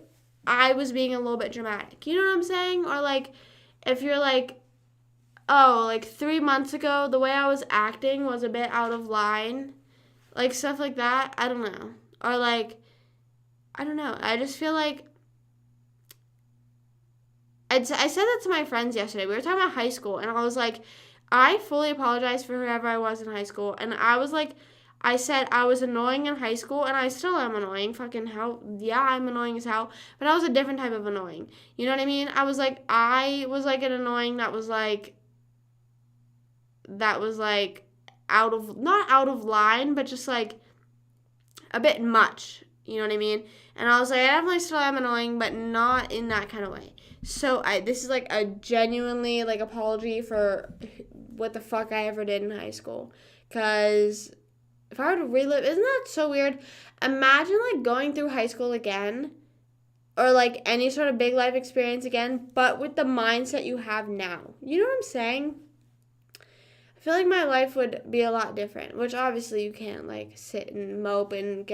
I was being a little bit dramatic. You know what I'm saying? Or like, if you're like, oh, like 3 months ago, the way I was acting was a bit out of line. Like, stuff like that. I don't know. Or like, I don't know. I just feel like I said that to my friends yesterday. We were talking about high school, and I was like, I fully apologize for whoever I was in high school. And I was like, I said I was annoying in high school, and I still am annoying. Fucking hell. Yeah, I'm annoying as hell. But I was a different type of annoying. You know what I mean? I was like an annoying that was like not out of line, but just like a bit much. You know what I mean? And I was like, I definitely still am annoying, but not in that kind of way. So this is like a genuinely like apology for what the fuck I ever did in high school. Cause if I were to relive, isn't that so weird? Imagine like going through high school again, or like any sort of big life experience again, but with the mindset you have now. You know what I'm saying? I feel like my life would be a lot different, which obviously you can't like sit and mope and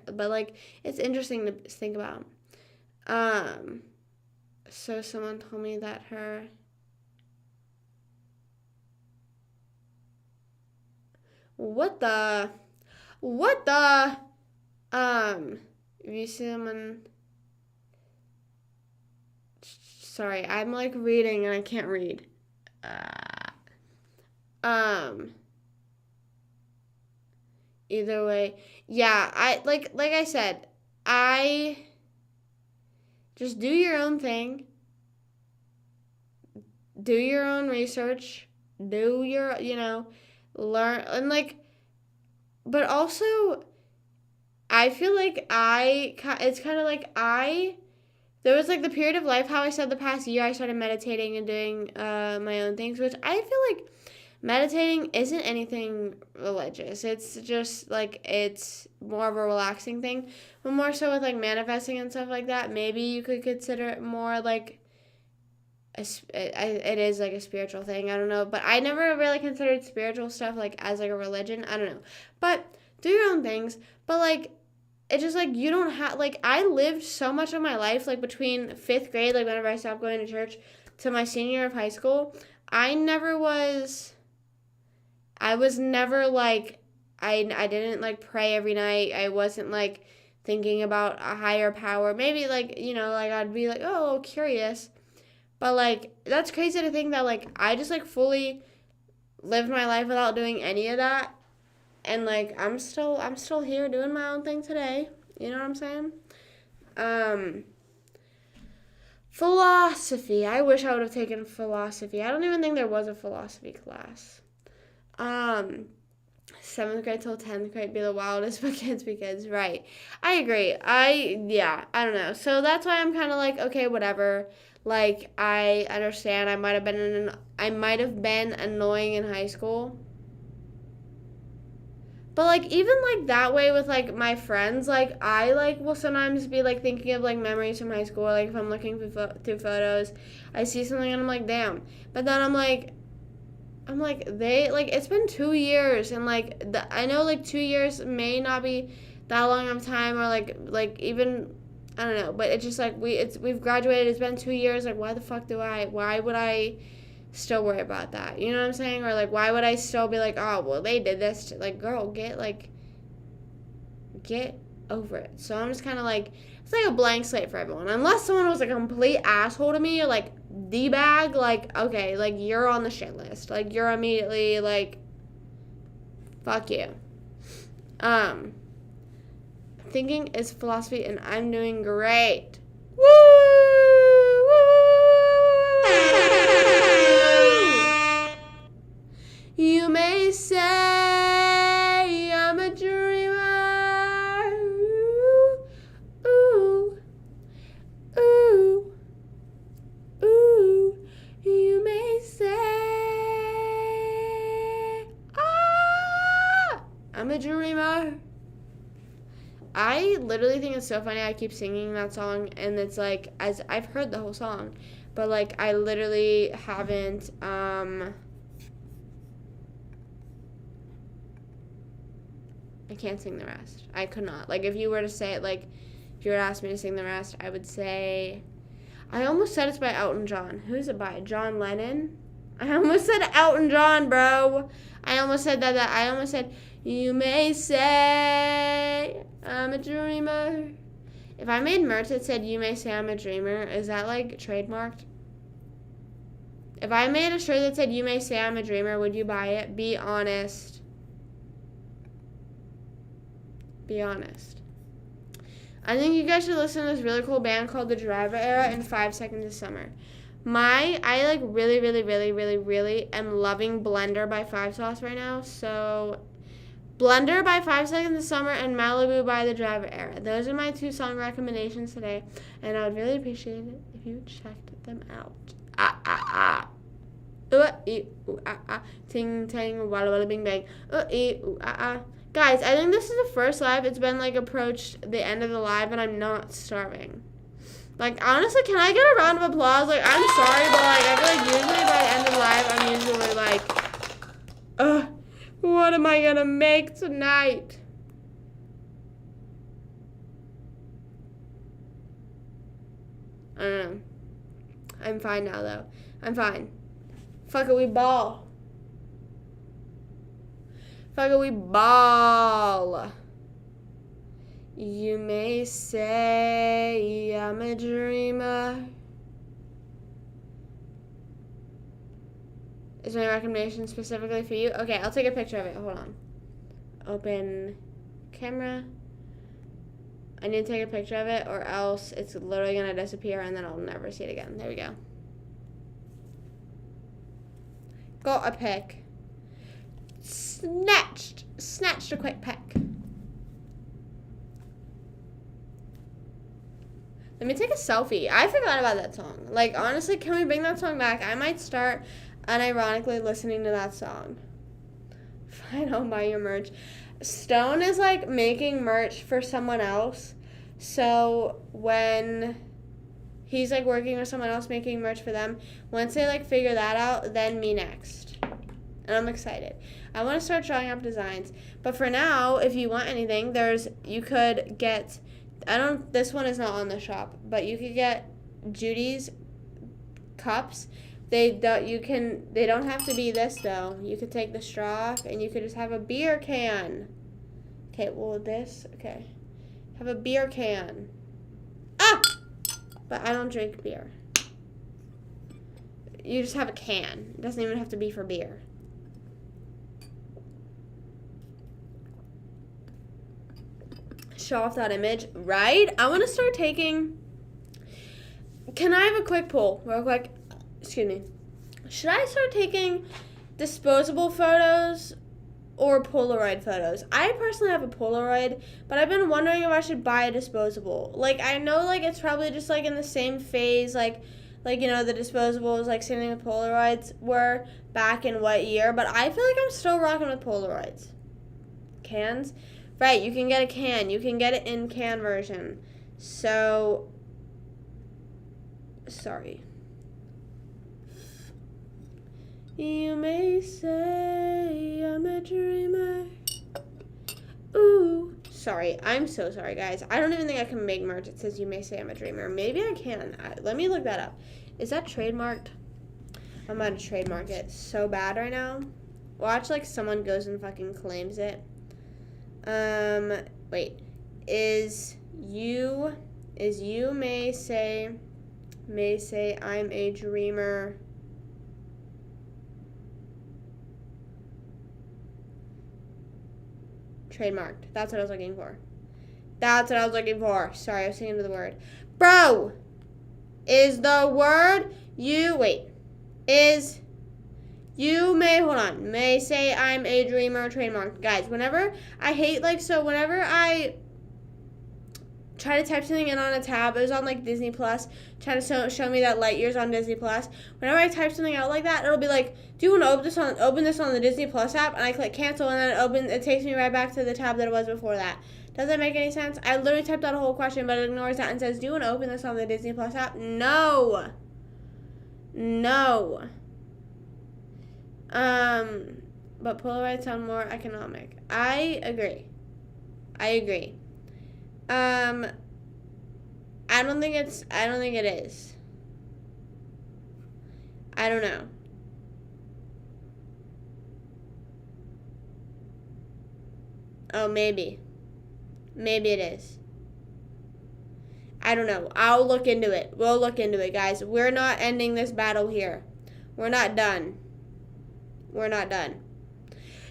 but like it's interesting to think about. So someone told me that what the if you see someone, sorry, I'm like reading and I can't read. Either way, yeah, I like I said, I just do your own thing, do your own research, do your, learn, and like, but also I feel like it's kind of like there was like the period of life, how I said the past year I started meditating and doing my own things, which I feel like meditating isn't anything religious. It's just like, it's more of a relaxing thing. But more so with like manifesting and stuff like that, maybe you could consider it more like it is like a spiritual thing. I don't know. But I never really considered spiritual stuff like as like a religion. I don't know. But do your own things. But like, it's just like, you don't have, like, I lived so much of my life, like between 5th grade, like whenever I stopped going to church, to my senior year of high school. I was never like, I didn't like pray every night. I wasn't like thinking about a higher power. Maybe like, like I'd be like, oh, curious. But like, that's crazy to think that like I just like fully lived my life without doing any of that. And like I'm still here doing my own thing today. You know what I'm saying? Philosophy. I wish I would have taken philosophy. I don't even think there was a philosophy class. 7th grade till 10th grade be the wildest, but kids be kids, right? I agree. I don't know. So that's why I'm kind of like, okay, whatever. Like, I understand. I might have been annoying in high school. But like, even like that way with like my friends, like I like will sometimes be like thinking of like memories from high school. Like if I'm looking through photos, I see something and I'm like, damn. But then I'm like, they like, it's been 2 years, and like I know like 2 years may not be that long of time, or like even, I don't know, but it's just like we've graduated. It's been 2 years. Like, why would I still worry about that? You know what I'm saying? Or like, why would I still be like, oh well, they did this like, girl, get over it. So I'm just kind of like, it's like a blank slate for everyone, unless someone was a complete asshole to me, or like D-bag, like, okay, like you're on the shit list, like you're immediately like, fuck you. Thinking is philosophy, and I'm doing great. Woo! You may say I'm a dreamer. Ooh, ooh, ooh. You may say I'm a dreamer. I literally think it's so funny I keep singing that song, and it's like, as I've heard the whole song, but like I literally haven't I can't sing the rest. I could not. Like, if you were to say it, like, if you were to ask me to sing the rest, I would say, I almost said it's by Elton John. Who is it by? John Lennon? I almost said Elton John, bro. I almost said that. I almost said, you may say I'm a dreamer. If I made merch that said, you may say I'm a dreamer, is that, like, trademarked? If I made a shirt that said, you may say I'm a dreamer, would you buy it? Be honest. Be honest. I think you guys should listen to this really cool band called The Driver Era and 5 Seconds of Summer. I like really, really, really, really, really am loving Blender by 5 Sauce right now. So, Blender by 5 Seconds of Summer and Malibu by The Driver Era. Those are my 2 song recommendations today, and I would really appreciate it if you checked them out. Ting tang walla walla bing bang. Guys, I think this is the first live. It's been like approached the end of the live, and I'm not starving. Like, honestly, can I get a round of applause? Like, I'm sorry, but like I feel like usually by the end of the live, I'm usually like, what am I gonna make tonight? I don't know. I'm fine now, though. I'm fine. Fuck it, we ball. Fuck it, we ball. You may say I'm a dreamer. Is my recommendation specifically for you? Okay, I'll take a picture of it. Hold on. Open camera. I need to take a picture of it, or else it's literally going to disappear, and then I'll never see it again. There we go. Got a pic. Snatched a quick pic. Let me take a selfie. I forgot about that song. Like, honestly, can we bring that song back? I might start unironically listening to that song. Fine, I'll buy your merch. Stone is, like, making merch for someone else. So, when he's, like, working with someone else making merch for them, once they, like, figure that out, then me next. And I'm excited. I want to start drawing up designs. But for now, if you want anything, you could get, this one is not on the shop, but you could get Judy's cups. They don't have to be this, though. You could take the straw off, and you could just have a beer can. Okay, okay. Have a beer can. But I don't drink beer. You just have a can. It doesn't even have to be for beer. Show off that image, right? I want to start taking. Can I have a quick poll, real quick? Excuse me. Should I start taking disposable photos or Polaroid photos? I personally have a Polaroid, but I've been wondering if I should buy a disposable. Like, I know, like, it's probably just, like, in the same phase, like, you know, the disposables, like, same thing with Polaroids were back in what year, but I feel like I'm still rocking with Polaroids. Cans? Right, you can get a can. You can get it in can version. So, sorry. You may say I'm a dreamer. Ooh. Sorry, I'm so sorry, guys. I don't even think I can make merch that says you may say I'm a dreamer. Maybe I can. Let me look that up. Is that trademarked? I'm about to trademark it so bad right now. Watch, like, someone goes and fucking claims it. Wait. Is you may say I'm a dreamer. Trademarked. That's what I was looking for. Sorry, I was thinking of the word. Bro! Is the word may say I'm a dreamer trademarked. Guys, whenever I try to type something in on a tab. It was on like Disney Plus, trying to show me that Lightyear's on Disney Plus. Whenever I type something out like that, it'll be like, do you want to open this on the Disney Plus app? And I click cancel, and then it takes me right back to the tab that it was before that. Does that make any sense? I literally typed out a whole question, but it ignores that and says, do you want to open this on the Disney Plus app? No. But Polaroids sound more economic. I agree. I don't think it is. I don't know. Oh, maybe. Maybe it is. I don't know. I'll look into it. We'll look into it, guys. We're not ending this battle here. We're not done.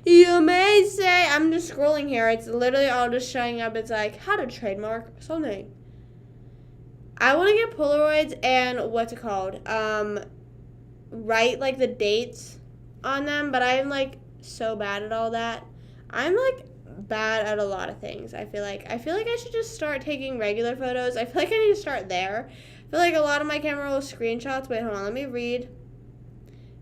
You may say, I'm just scrolling here. It's literally all just showing up. It's like, how to trademark something. I want to get Polaroids and what's it called? Write like the dates on them, but I'm like so bad at all that. I'm like bad at a lot of things. I feel like I should just start taking regular photos. I feel like I need to start there. I feel like a lot of my camera roll screenshots. Wait, hold on. Let me read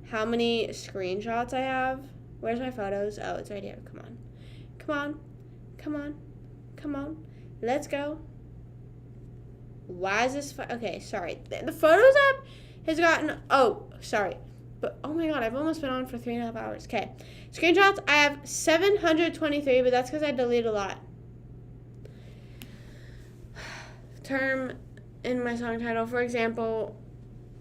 how many screenshots I have. Where's my photos? Oh, it's right here. Come on. Let's go. Why is this? Okay, sorry. The Photos app has gotten. Oh, sorry. But, oh my god, I've almost been on for 3.5 hours. Okay. Screenshots, I have 723, but that's because I delete a lot. Term in my song title. For example,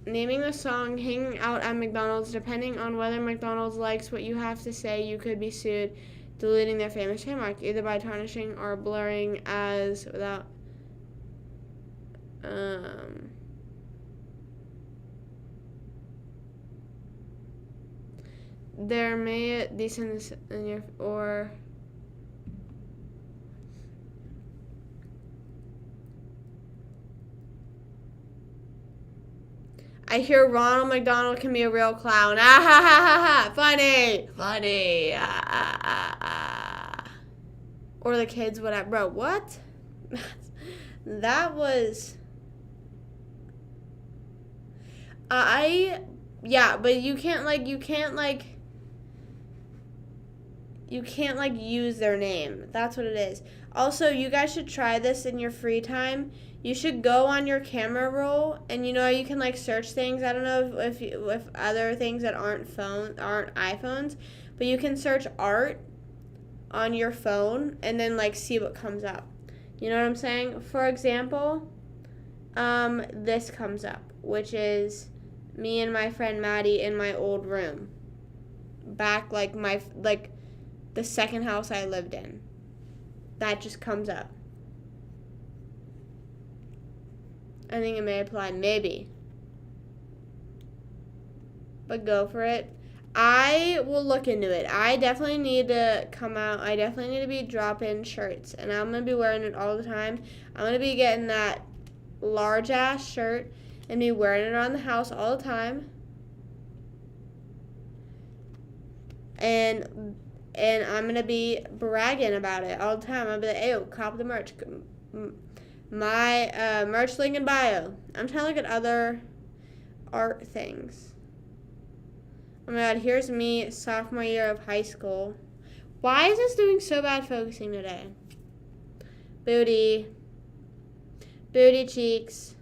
naming the song Hanging Out at McDonald's. Depending on whether McDonald's likes what you have to say, you could be sued, deleting their famous trademark, either by tarnishing or blurring as without... There may be decent in your or I hear Ronald McDonald can be a real clown. Ah ha ha ha ha! Funny. Or the kids, whatever. Bro, what? That was. Yeah, but you can't use their name. That's what it is. Also, you guys should try this in your free time. You should go on your camera roll, and you can like search things. I don't know if other things that aren't iPhones, but you can search art on your phone and then like see what comes up. You know what I'm saying? For example, this comes up, which is me and my friend Maddie in my old room. Back the second house I lived in. That just comes up. I think it may apply, maybe. But go for it. I will look into it. I definitely need to come out. I definitely need to be dropping shirts. And I'm going to be wearing it all the time. I'm going to be getting that large ass shirt and be wearing it around the house all the time. And I'm going to be bragging about it all the time. I'll be like, hey, cop the merch. My merch link in bio. I'm trying to look at other art things. Oh my god, here's me, sophomore year of high school. Why is this doing so bad focusing today? Booty cheeks.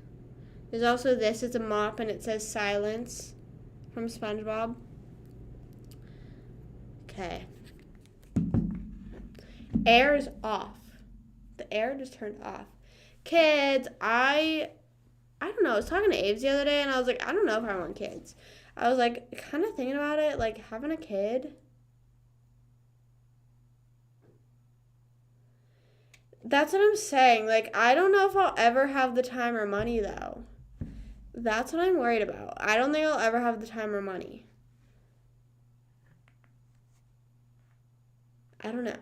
There's also this. It's a mop, and it says silence from SpongeBob. Okay. Air is off. The air just turned off. Kids, I don't know. I was talking to Aves the other day, and I was like, I don't know if I want kids. I was like, kind of thinking about it, like having a kid. That's what I'm saying. Like, I don't know if I'll ever have the time or money, though. That's what I'm worried about. I don't think I'll ever have the time or money. I don't know.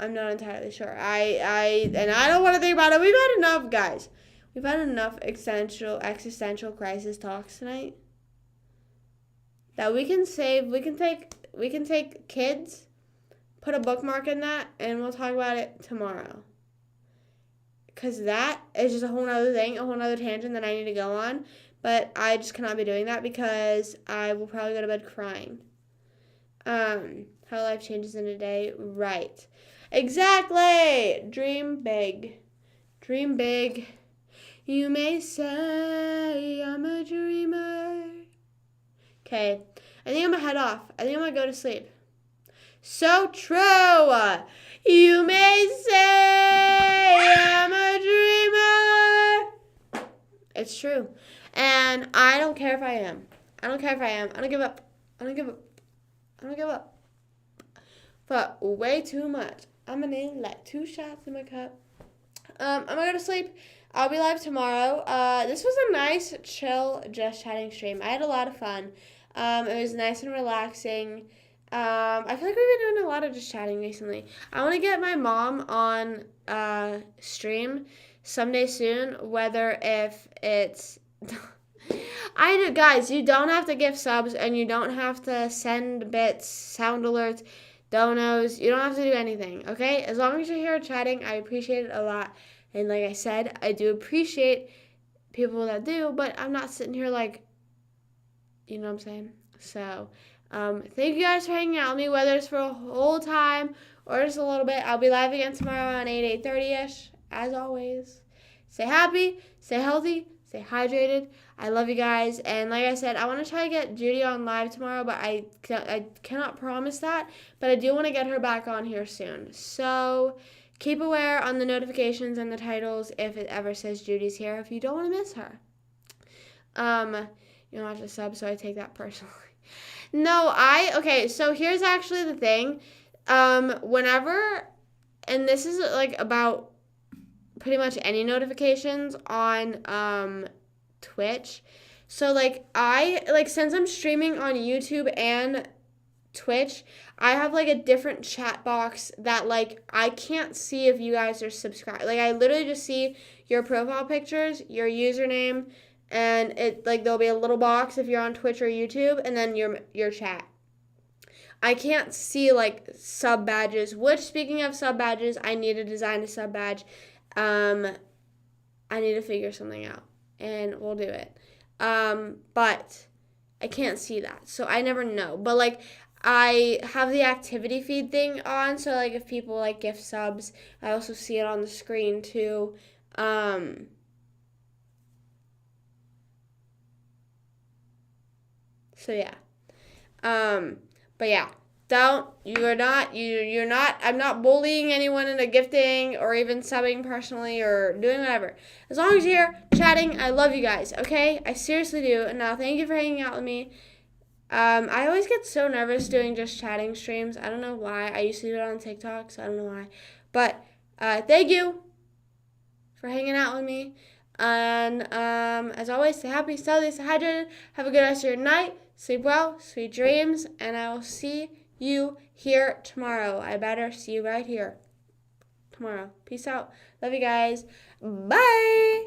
I'm not entirely sure. I don't want to think about it. We've had enough, guys. We've had enough existential crisis talks tonight. That we can save. We can take kids, put a bookmark in that, and we'll talk about it tomorrow. because that is just a whole nother thing, a whole nother tangent that I need to go on. But I just cannot be doing that because I will probably go to bed crying. How life changes in a day. Right. Exactly. Dream big. Dream big. You may say I'm a dreamer. Okay. I think I'm going to head off. I think I'm going to go to sleep. So true. You may say I'm a dreamer. It's true. And I don't care if I am. I don't care if I am. I don't give up. I don't give up. I don't give up. But way too much. I'm going to need like 2 shots in my cup. I'm going to go to sleep. I'll be live tomorrow. This was a nice, chill, just chatting stream. I had a lot of fun. It was nice and relaxing. I feel like we've been doing a lot of just chatting recently. I want to get my mom on stream someday soon, whether if it's... Guys, you don't have to give subs, and you don't have to send bits, sound alerts, donos. You don't have to do anything, okay? As long as you're here chatting, I appreciate it a lot. And like I said, I do appreciate people that do, but I'm not sitting here like, you know what I'm saying? So, thank you guys for hanging out with me, whether it's for a whole time or just a little bit. I'll be live again tomorrow around 8:30ish, as always. Stay happy, stay healthy, stay hydrated. I love you guys. And like I said, I want to try to get Judy on live tomorrow, but I cannot promise that. But I do want to get her back on here soon. So keep aware on the notifications and the titles if it ever says Judy's here, if you don't want to miss her. You don't have to sub, so I take that personally. No, okay, so here's actually the thing. Whenever, and this is like about pretty much any notifications on Twitch. So like since I'm streaming on YouTube and Twitch, I have like a different chat box that like I can't see if you guys are subscribed. Like I literally just see your profile pictures, your username, and it like there'll be a little box if you're on Twitch or YouTube, and then your chat. I can't see like sub badges, which speaking of sub badges, I need to design a sub badge. I need to figure something out, and we'll do it. But I can't see that, so I never know. But like I have the activity feed thing on, so like if people like gift subs, I also see it on the screen too. So yeah. But yeah. You're not, I'm not bullying anyone into gifting or even subbing personally or doing whatever. As long as you're here chatting, I love you guys, okay? I seriously do. And now thank you for hanging out with me. I always get so nervous doing just chatting streams. I don't know why. I used to do it on TikTok, so I don't know why. But thank you for hanging out with me. And as always, stay happy, stay healthy, stay hydrated. Have a good rest of your night. Sleep well, sweet dreams, and I will see you here tomorrow. I better see you right here tomorrow. Peace out. Love you guys. Bye.